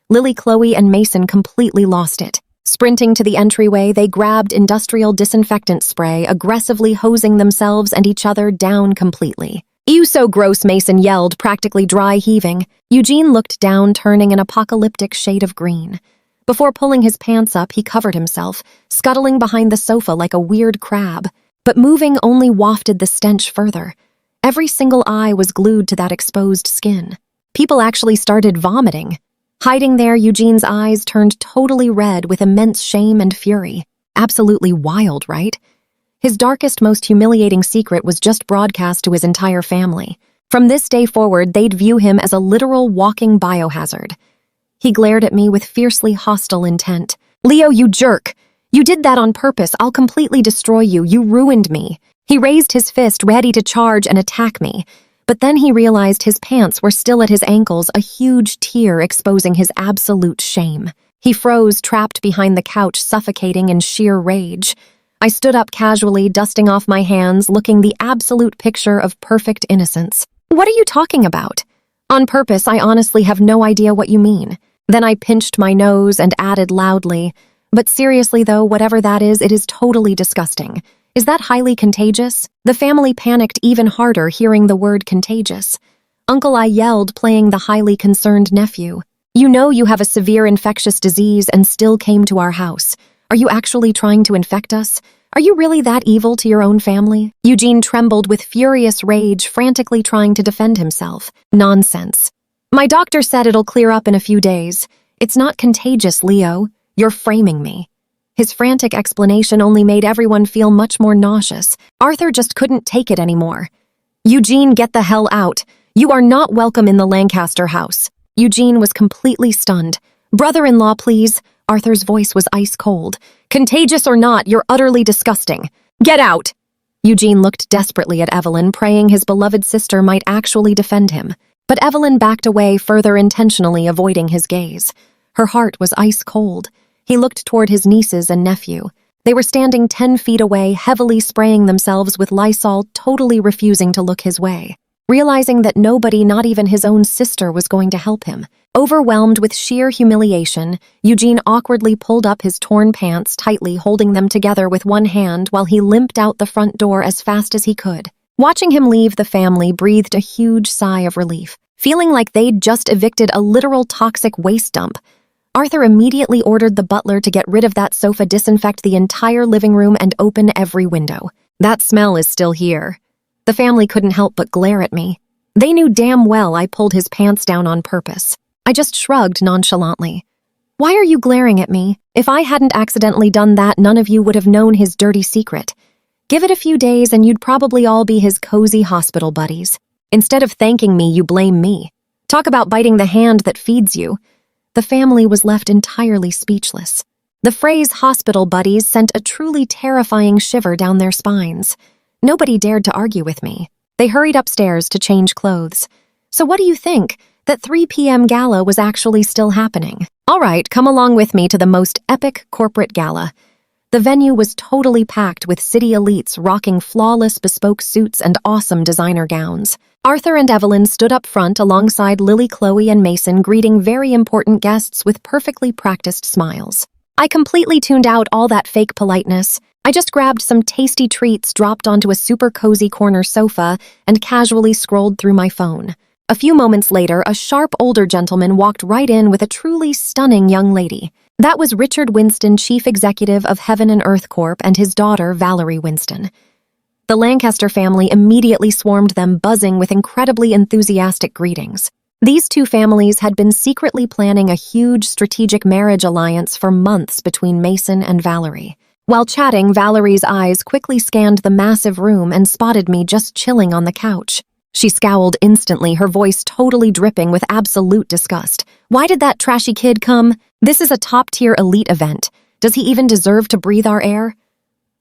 Lily, Chloe, and Mason completely lost it. Sprinting to the entryway, they grabbed industrial disinfectant spray, aggressively hosing themselves and each other down completely. "Ew, so gross," Mason yelled, practically dry heaving. Eugene looked down, turning an apocalyptic shade of green. Before pulling his pants up, he covered himself, scuttling behind the sofa like a weird crab. But moving only wafted the stench further. Every single eye was glued to that exposed skin. People actually started vomiting. Hiding there, Eugene's eyes turned totally red with immense shame and fury. Absolutely wild, right? His darkest, most humiliating secret was just broadcast to his entire family. From this day forward, they'd view him as a literal walking biohazard. He glared at me with fiercely hostile intent. "Leo, you jerk! You did that on purpose. I'll completely destroy you. You ruined me." He raised his fist, ready to charge and attack me. But then he realized his pants were still at his ankles, a huge tear exposing his absolute shame. He froze, trapped behind the couch, suffocating in sheer rage. I stood up casually, dusting off my hands, looking the absolute picture of perfect innocence. "What are you talking about?" "On purpose, I honestly have no idea what you mean." Then I pinched my nose and added loudly, "But seriously though, whatever that is, it is totally disgusting. Is that highly contagious?" The family panicked even harder hearing the word contagious. "Uncle," I yelled, playing the highly concerned nephew. "You know you have a severe infectious disease and still came to our house. Are you actually trying to infect us? Are you really that evil to your own family?" Eugene trembled with furious rage, frantically trying to defend himself. "Nonsense. My doctor said it'll clear up in a few days. It's not contagious, Leo. You're framing me." His frantic explanation only made everyone feel much more nauseous. Arthur just couldn't take it anymore. "Eugene, get the hell out. You are not welcome in the Lancaster house." Eugene was completely stunned. "Brother-in-law, please." Arthur's voice was ice cold. "Contagious or not, you're utterly disgusting. Get out!" Eugene looked desperately at Evelyn, praying his beloved sister might actually defend him. But Evelyn backed away further, intentionally avoiding his gaze. Her heart was ice cold. He looked toward his nieces and nephew. They were standing 10 feet away, heavily spraying themselves with Lysol, totally refusing to look his way. Realizing that nobody, not even his own sister, was going to help him. Overwhelmed with sheer humiliation, Eugene awkwardly pulled up his torn pants, tightly holding them together with one hand while he limped out the front door as fast as he could. Watching him leave, the family breathed a huge sigh of relief, feeling like they'd just evicted a literal toxic waste dump. Arthur immediately ordered the butler to get rid of that sofa, disinfect the entire living room, and open every window. "That smell is still here." The family couldn't help but glare at me. They knew damn well I pulled his pants down on purpose. I just shrugged nonchalantly. "Why are you glaring at me? If I hadn't accidentally done that, none of you would have known his dirty secret. Give it a few days and you'd probably all be his cozy hospital buddies. Instead of thanking me, you blame me. Talk about biting the hand that feeds you." The family was left entirely speechless. The phrase "hospital buddies" sent a truly terrifying shiver down their spines. Nobody dared to argue with me. They hurried upstairs to change clothes. So what do you think? That 3 p.m. gala was actually still happening. All right, come along with me to the most epic corporate gala. The venue was totally packed with city elites rocking flawless bespoke suits and awesome designer gowns. Arthur and Evelyn stood up front alongside Lily, Chloe, and Mason, greeting very important guests with perfectly practiced smiles. I completely tuned out all that fake politeness. I just grabbed some tasty treats, dropped onto a super cozy corner sofa, and casually scrolled through my phone. A few moments later, a sharp older gentleman walked right in with a truly stunning young lady. That was Richard Winston, chief executive of Heaven and Earth Corp., and his daughter, Valerie Winston. The Lancaster family immediately swarmed them, buzzing with incredibly enthusiastic greetings. These two families had been secretly planning a huge strategic marriage alliance for months between Mason and Valerie. While chatting, Valerie's eyes quickly scanned the massive room and spotted me just chilling on the couch. She scowled instantly, her voice totally dripping with absolute disgust. "Why did that trashy kid come? This is a top-tier elite event. Does he even deserve to breathe our air?"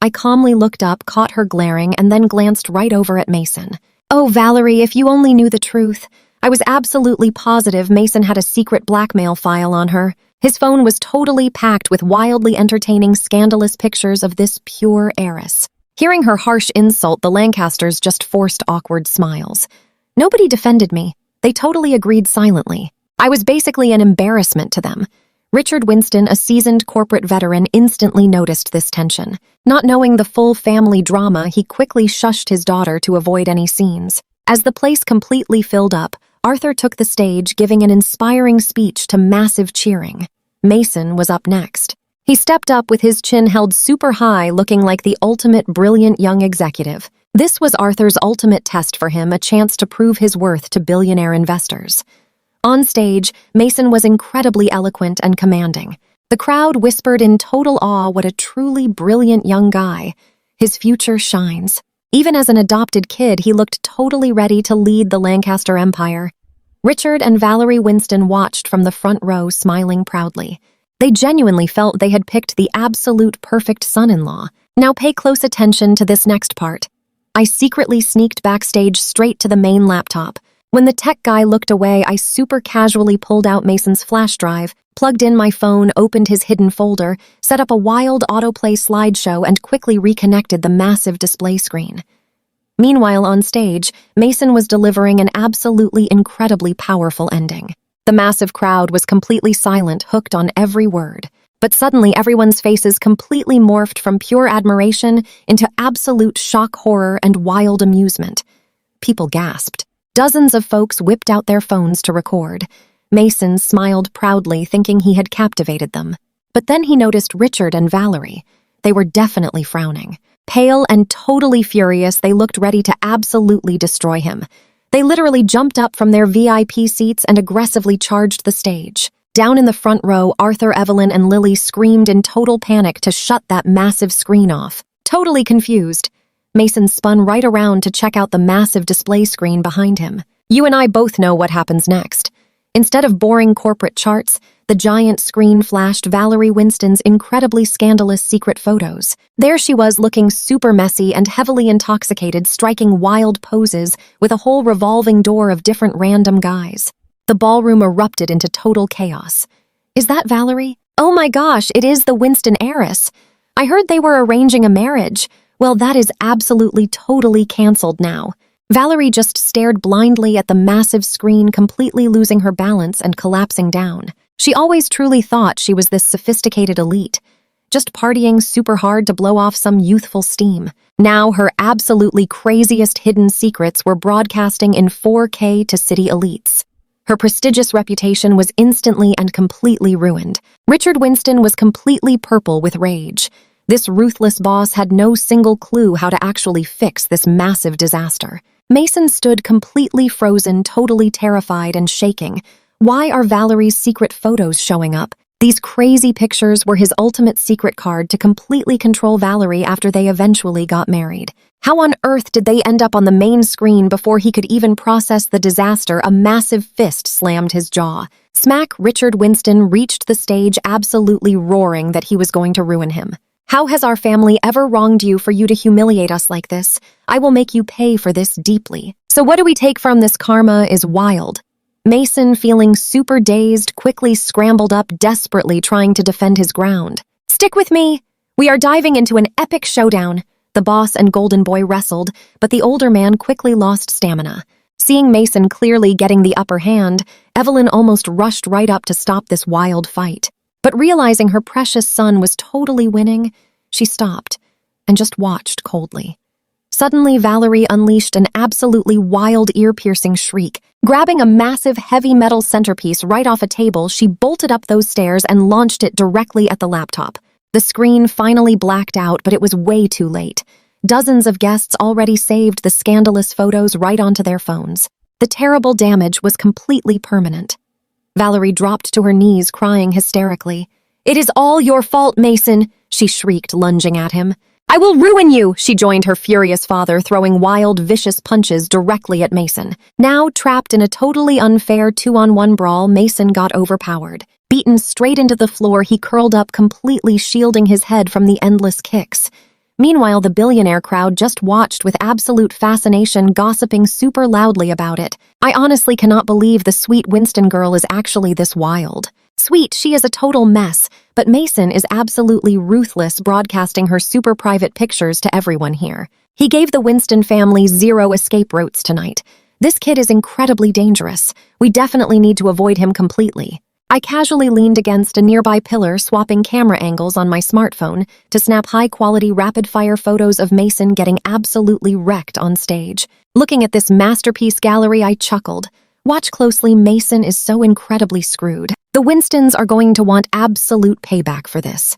I calmly looked up, caught her glaring, and then glanced right over at Mason. "Oh, Valerie, if you only knew the truth. I was absolutely positive Mason had a secret blackmail file on her. His phone was totally packed with wildly entertaining, scandalous pictures of this pure heiress." Hearing her harsh insult, the Lancasters just forced awkward smiles. Nobody defended me. They totally agreed silently. I was basically an embarrassment to them. Richard Winston, a seasoned corporate veteran, instantly noticed this tension. Not knowing the full family drama, he quickly shushed his daughter to avoid any scenes. As the place completely filled up, Arthur took the stage, giving an inspiring speech to massive cheering. Mason was up next. He stepped up with his chin held super high, looking like the ultimate brilliant young executive. This was Arthur's ultimate test for him, a chance to prove his worth to billionaire investors. On stage, Mason was incredibly eloquent and commanding. The crowd whispered in total awe, "What a truly brilliant young guy. His future shines." Even as an adopted kid, he looked totally ready to lead the Lancaster empire. Richard and Valerie Winston watched from the front row, smiling proudly. They genuinely felt they had picked the absolute perfect son-in-law. Now pay close attention to this next part. I secretly sneaked backstage straight to the main laptop. When the tech guy looked away, I super casually pulled out Mason's flash drive, plugged in my phone, opened his hidden folder, set up a wild autoplay slideshow, and quickly reconnected the massive display screen. Meanwhile, on stage, Mason was delivering an absolutely incredibly powerful ending. The massive crowd was completely silent, hooked on every word. But suddenly, everyone's faces completely morphed from pure admiration into absolute shock, horror, and wild amusement. People gasped. Dozens of folks whipped out their phones to record. Mason smiled proudly, thinking he had captivated them. But then he noticed Richard and Valerie. They were definitely frowning. Pale and totally furious, they looked ready to absolutely destroy him. They literally jumped up from their VIP seats and aggressively charged the stage. Down in the front row, Arthur, Evelyn, and Lily screamed in total panic to shut that massive screen off. Totally confused, Mason spun right around to check out the massive display screen behind him. You and I both know what happens next. Instead of boring corporate charts, the giant screen flashed Valerie Winston's incredibly scandalous secret photos. There she was, looking super messy and heavily intoxicated, striking wild poses with a whole revolving door of different random guys. The ballroom erupted into total chaos. Is that Valerie? Oh my gosh, it is the Winston heiress. I heard they were arranging a marriage. Well, that is absolutely totally canceled now. Valerie just stared blindly at the massive screen, completely losing her balance and collapsing down. She always truly thought she was this sophisticated elite, just partying super hard to blow off some youthful steam. Now her absolutely craziest hidden secrets were broadcasting in 4K to city elites. Her prestigious reputation was instantly and completely ruined. Richard Winston was completely purple with rage. This ruthless boss had no single clue how to actually fix this massive disaster. Mason stood completely frozen, totally terrified and shaking. Why are Valerie's secret photos showing up? These crazy pictures were his ultimate secret card to completely control Valerie after they eventually got married. How on earth did they end up on the main screen before he could even process the disaster? A massive fist slammed his jaw. Smack! Richard Winston reached the stage, absolutely roaring that he was going to ruin him. How has our family ever wronged you for you to humiliate us like this? I will make you pay for this deeply. So what do we take from this? Karma is wild. Mason, feeling super dazed, quickly scrambled up, desperately trying to defend his ground. Stick with me! We are diving into an epic showdown. The boss and Golden Boy wrestled, but the older man quickly lost stamina. Seeing Mason clearly getting the upper hand, Evelyn almost rushed right up to stop this wild fight. But realizing her precious son was totally winning, she stopped and just watched coldly. Suddenly, Valerie unleashed an absolutely wild, ear-piercing shriek. Grabbing a massive, heavy metal centerpiece right off a table, she bolted up those stairs and launched it directly at the laptop. The screen finally blacked out, but it was way too late. Dozens of guests already saved the scandalous photos right onto their phones. The terrible damage was completely permanent. Valerie dropped to her knees, crying hysterically. "It is all your fault, Mason," she shrieked, lunging at him. "I will ruin you," she joined her furious father, throwing wild, vicious punches directly at Mason. Now, trapped in a totally unfair 2-on-1 brawl, Mason got overpowered. Beaten straight into the floor, he curled up, completely shielding his head from the endless kicks. Meanwhile, the billionaire crowd just watched with absolute fascination, gossiping super loudly about it. I honestly cannot believe the sweet Winston girl is actually this wild. Sweet, she is a total mess, but Mason is absolutely ruthless, broadcasting her super private pictures to everyone here. He gave the Winston family 0 escape routes tonight. This kid is incredibly dangerous. We definitely need to avoid him completely. I casually leaned against a nearby pillar, swapping camera angles on my smartphone to snap high-quality, rapid-fire photos of Mason getting absolutely wrecked on stage. Looking at this masterpiece gallery, I chuckled. Watch closely, Mason is so incredibly screwed. The Winstons are going to want absolute payback for this.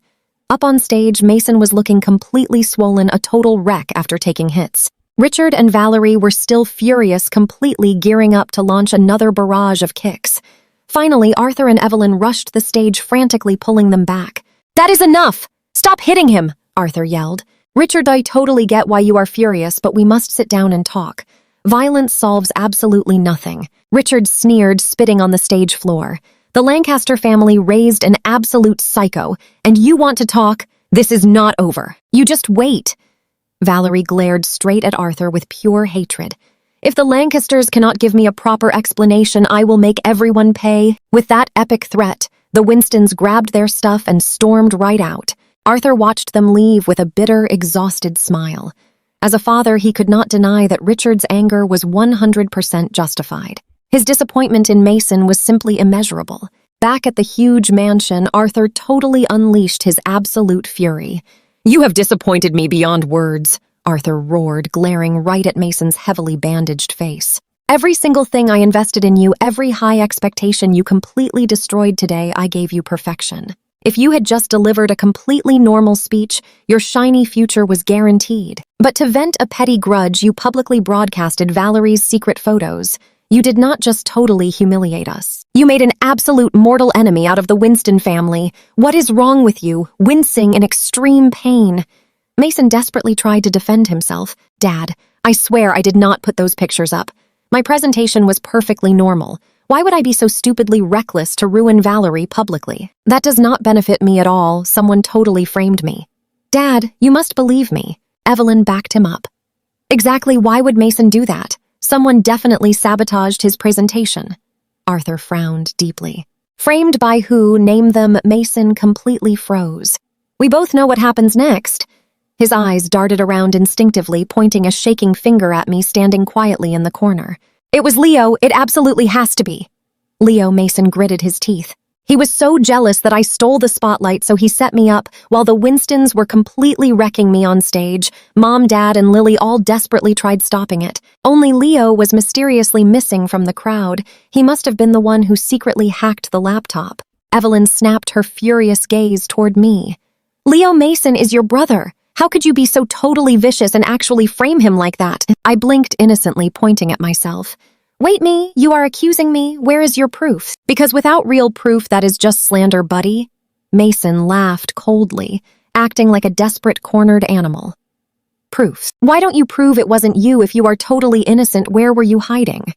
Up on stage, Mason was looking completely swollen, a total wreck after taking hits. Richard and Valerie were still furious, completely gearing up to launch another barrage of kicks. Finally, Arthur and Evelyn rushed the stage, frantically pulling them back. "That is enough! Stop hitting him!" Arthur yelled. "Richard, I totally get why you are furious, but we must sit down and talk. Violence solves absolutely nothing." Richard sneered, spitting on the stage floor. "The Lancaster family raised an absolute psycho, and you want to talk? This is not over. You just wait." Valerie glared straight at Arthur with pure hatred. "If the Lancasters cannot give me a proper explanation, I will make everyone pay." With that epic threat, the Winstons grabbed their stuff and stormed right out. Arthur watched them leave with a bitter, exhausted smile. As a father, he could not deny that Richard's anger was 100% justified. His disappointment in Mason was simply immeasurable. Back at the huge mansion, Arthur totally unleashed his absolute fury. "You have disappointed me beyond words," Arthur roared, glaring right at Mason's heavily bandaged face. "Every single thing I invested in you, every high expectation you completely destroyed today, I gave you perfection. If you had just delivered a completely normal speech, your shiny future was guaranteed. But to vent a petty grudge, you publicly broadcasted Valerie's secret photos. You did not just totally humiliate us. You made an absolute mortal enemy out of the Winston family. What is wrong with you?" Wincing in extreme pain, Mason desperately tried to defend himself. "Dad, I swear I did not put those pictures up. My presentation was perfectly normal. Why would I be so stupidly reckless to ruin Valerie publicly? That does not benefit me at all. Someone totally framed me." "Dad, you must believe me." Evelyn backed him up. "Exactly why would Mason do that? Someone definitely sabotaged his presentation." Arthur frowned deeply. "Framed by who? Name them." Mason completely froze. "We both know what happens next." His eyes darted around instinctively, pointing a shaking finger at me standing quietly in the corner. "It was Leo. It absolutely has to be." Leo, Mason gritted his teeth. "He was so jealous that I stole the spotlight, so he set me up, while the Winstons were completely wrecking me on stage. Mom, Dad, and Lily all desperately tried stopping it. Only Leo was mysteriously missing from the crowd. He must have been the one who secretly hacked the laptop." Evelyn snapped her furious gaze toward me. "Leo Mason is your brother. How could you be so totally vicious and actually frame him like that?" I blinked innocently, pointing at myself. "Wait, me? You are accusing me? Where is your proof? Because without real proof, that is just slander, buddy." Mason laughed coldly, acting like a desperate cornered animal. "Proof? Why don't you prove it wasn't you if you are totally innocent? Where were you hiding?"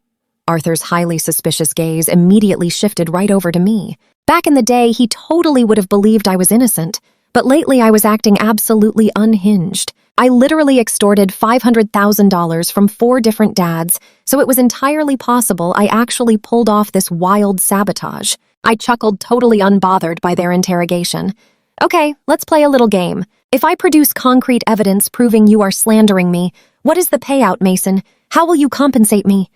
Arthur's highly suspicious gaze immediately shifted right over to me. Back in the day, he totally would have believed I was innocent. But lately I was acting absolutely unhinged. I literally extorted $500,000 from 4 different dads, so it was entirely possible I actually pulled off this wild sabotage. I chuckled, totally unbothered by their interrogation. "Okay, let's play a little game. If I produce concrete evidence proving you are slandering me, what is the payout, Mason? How will you compensate me?"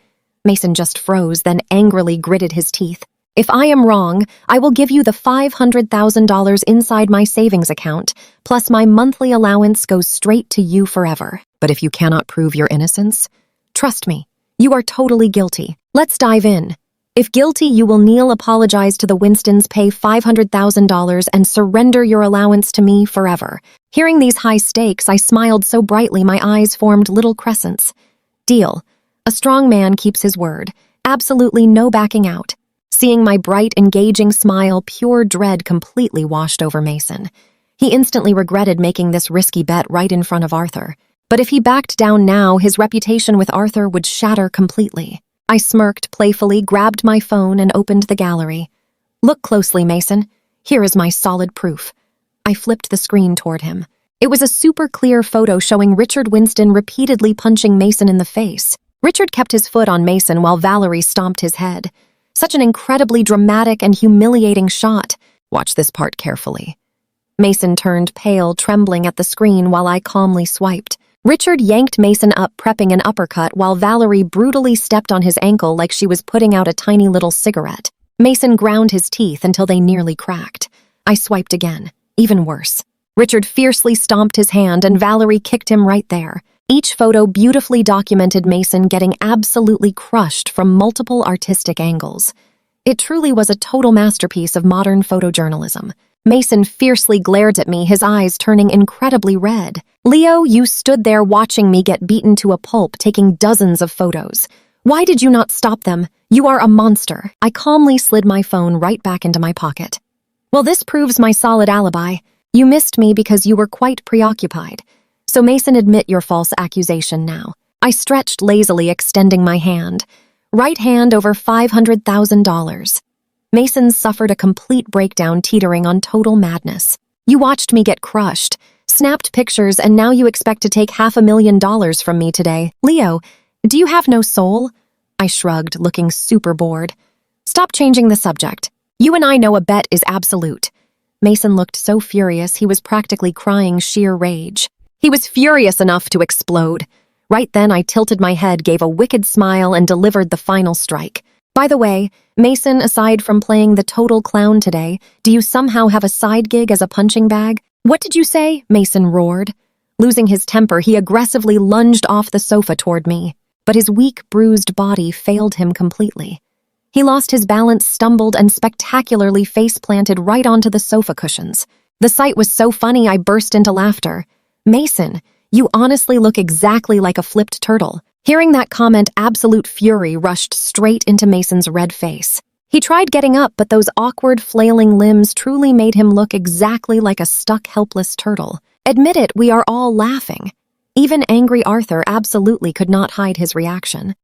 Mason just froze, then angrily gritted his teeth. "If I am wrong, I will give you the $500,000 inside my savings account, plus my monthly allowance goes straight to you forever. But if you cannot prove your innocence, trust me, you are totally guilty. Let's dive in. If guilty, you will kneel, apologize to the Winstons, pay $500,000, and surrender your allowance to me forever." Hearing these high stakes, I smiled so brightly my eyes formed little crescents. "Deal. A strong man keeps his word. Absolutely no backing out. Seeing my bright, engaging smile, pure dread completely washed over Mason. He instantly regretted making this risky bet right in front of Arthur. But if he backed down now, his reputation with Arthur would shatter completely. I smirked playfully, grabbed my phone, and opened the gallery. Look closely, Mason. Here is my solid proof. I flipped the screen toward him. It was a super clear photo showing Richard Winston repeatedly punching Mason in the face. Richard kept his foot on Mason while Valerie stomped his head. Such an incredibly dramatic and humiliating shot. Watch this part carefully. Mason turned pale, trembling at the screen while I calmly swiped. Richard yanked Mason up, prepping an uppercut, while Valerie brutally stepped on his ankle like she was putting out a tiny little cigarette. Mason ground his teeth until they nearly cracked. I swiped again. Even worse. Richard fiercely stomped his hand and Valerie kicked him right there. Each photo beautifully documented Mason getting absolutely crushed from multiple artistic angles. It truly was a total masterpiece of modern photojournalism. Mason fiercely glared at me, his eyes turning incredibly red. Leo, you stood there watching me get beaten to a pulp, taking dozens of photos. Why did you not stop them? You are a monster. I calmly slid my phone right back into my pocket. Well, this proves my solid alibi. You missed me because you were quite preoccupied. So Mason, admit your false accusation now. I stretched lazily, extending my hand. Right hand over $500,000. Mason suffered a complete breakdown, teetering on total madness. You watched me get crushed, snapped pictures, and now you expect to take $500,000 from me today. Leo, do you have no soul? I shrugged, looking super bored. Stop changing the subject. You and I know a bet is absolute. Mason looked so furious he was practically crying sheer rage. He was furious enough to explode. Right then, I tilted my head, gave a wicked smile, and delivered the final strike. By the way, Mason, aside from playing the total clown today, do you somehow have a side gig as a punching bag? What did you say? Mason roared. Losing his temper, he aggressively lunged off the sofa toward me. But his weak, bruised body failed him completely. He lost his balance, stumbled, and spectacularly face-planted right onto the sofa cushions. The sight was so funny I burst into laughter. Mason, you honestly look exactly like a flipped turtle. Hearing that comment, absolute fury rushed straight into Mason's red face. He tried getting up, but those awkward, flailing limbs truly made him look exactly like a stuck, helpless turtle. Admit it, we are all laughing. Even angry Arthur absolutely could not hide his reaction.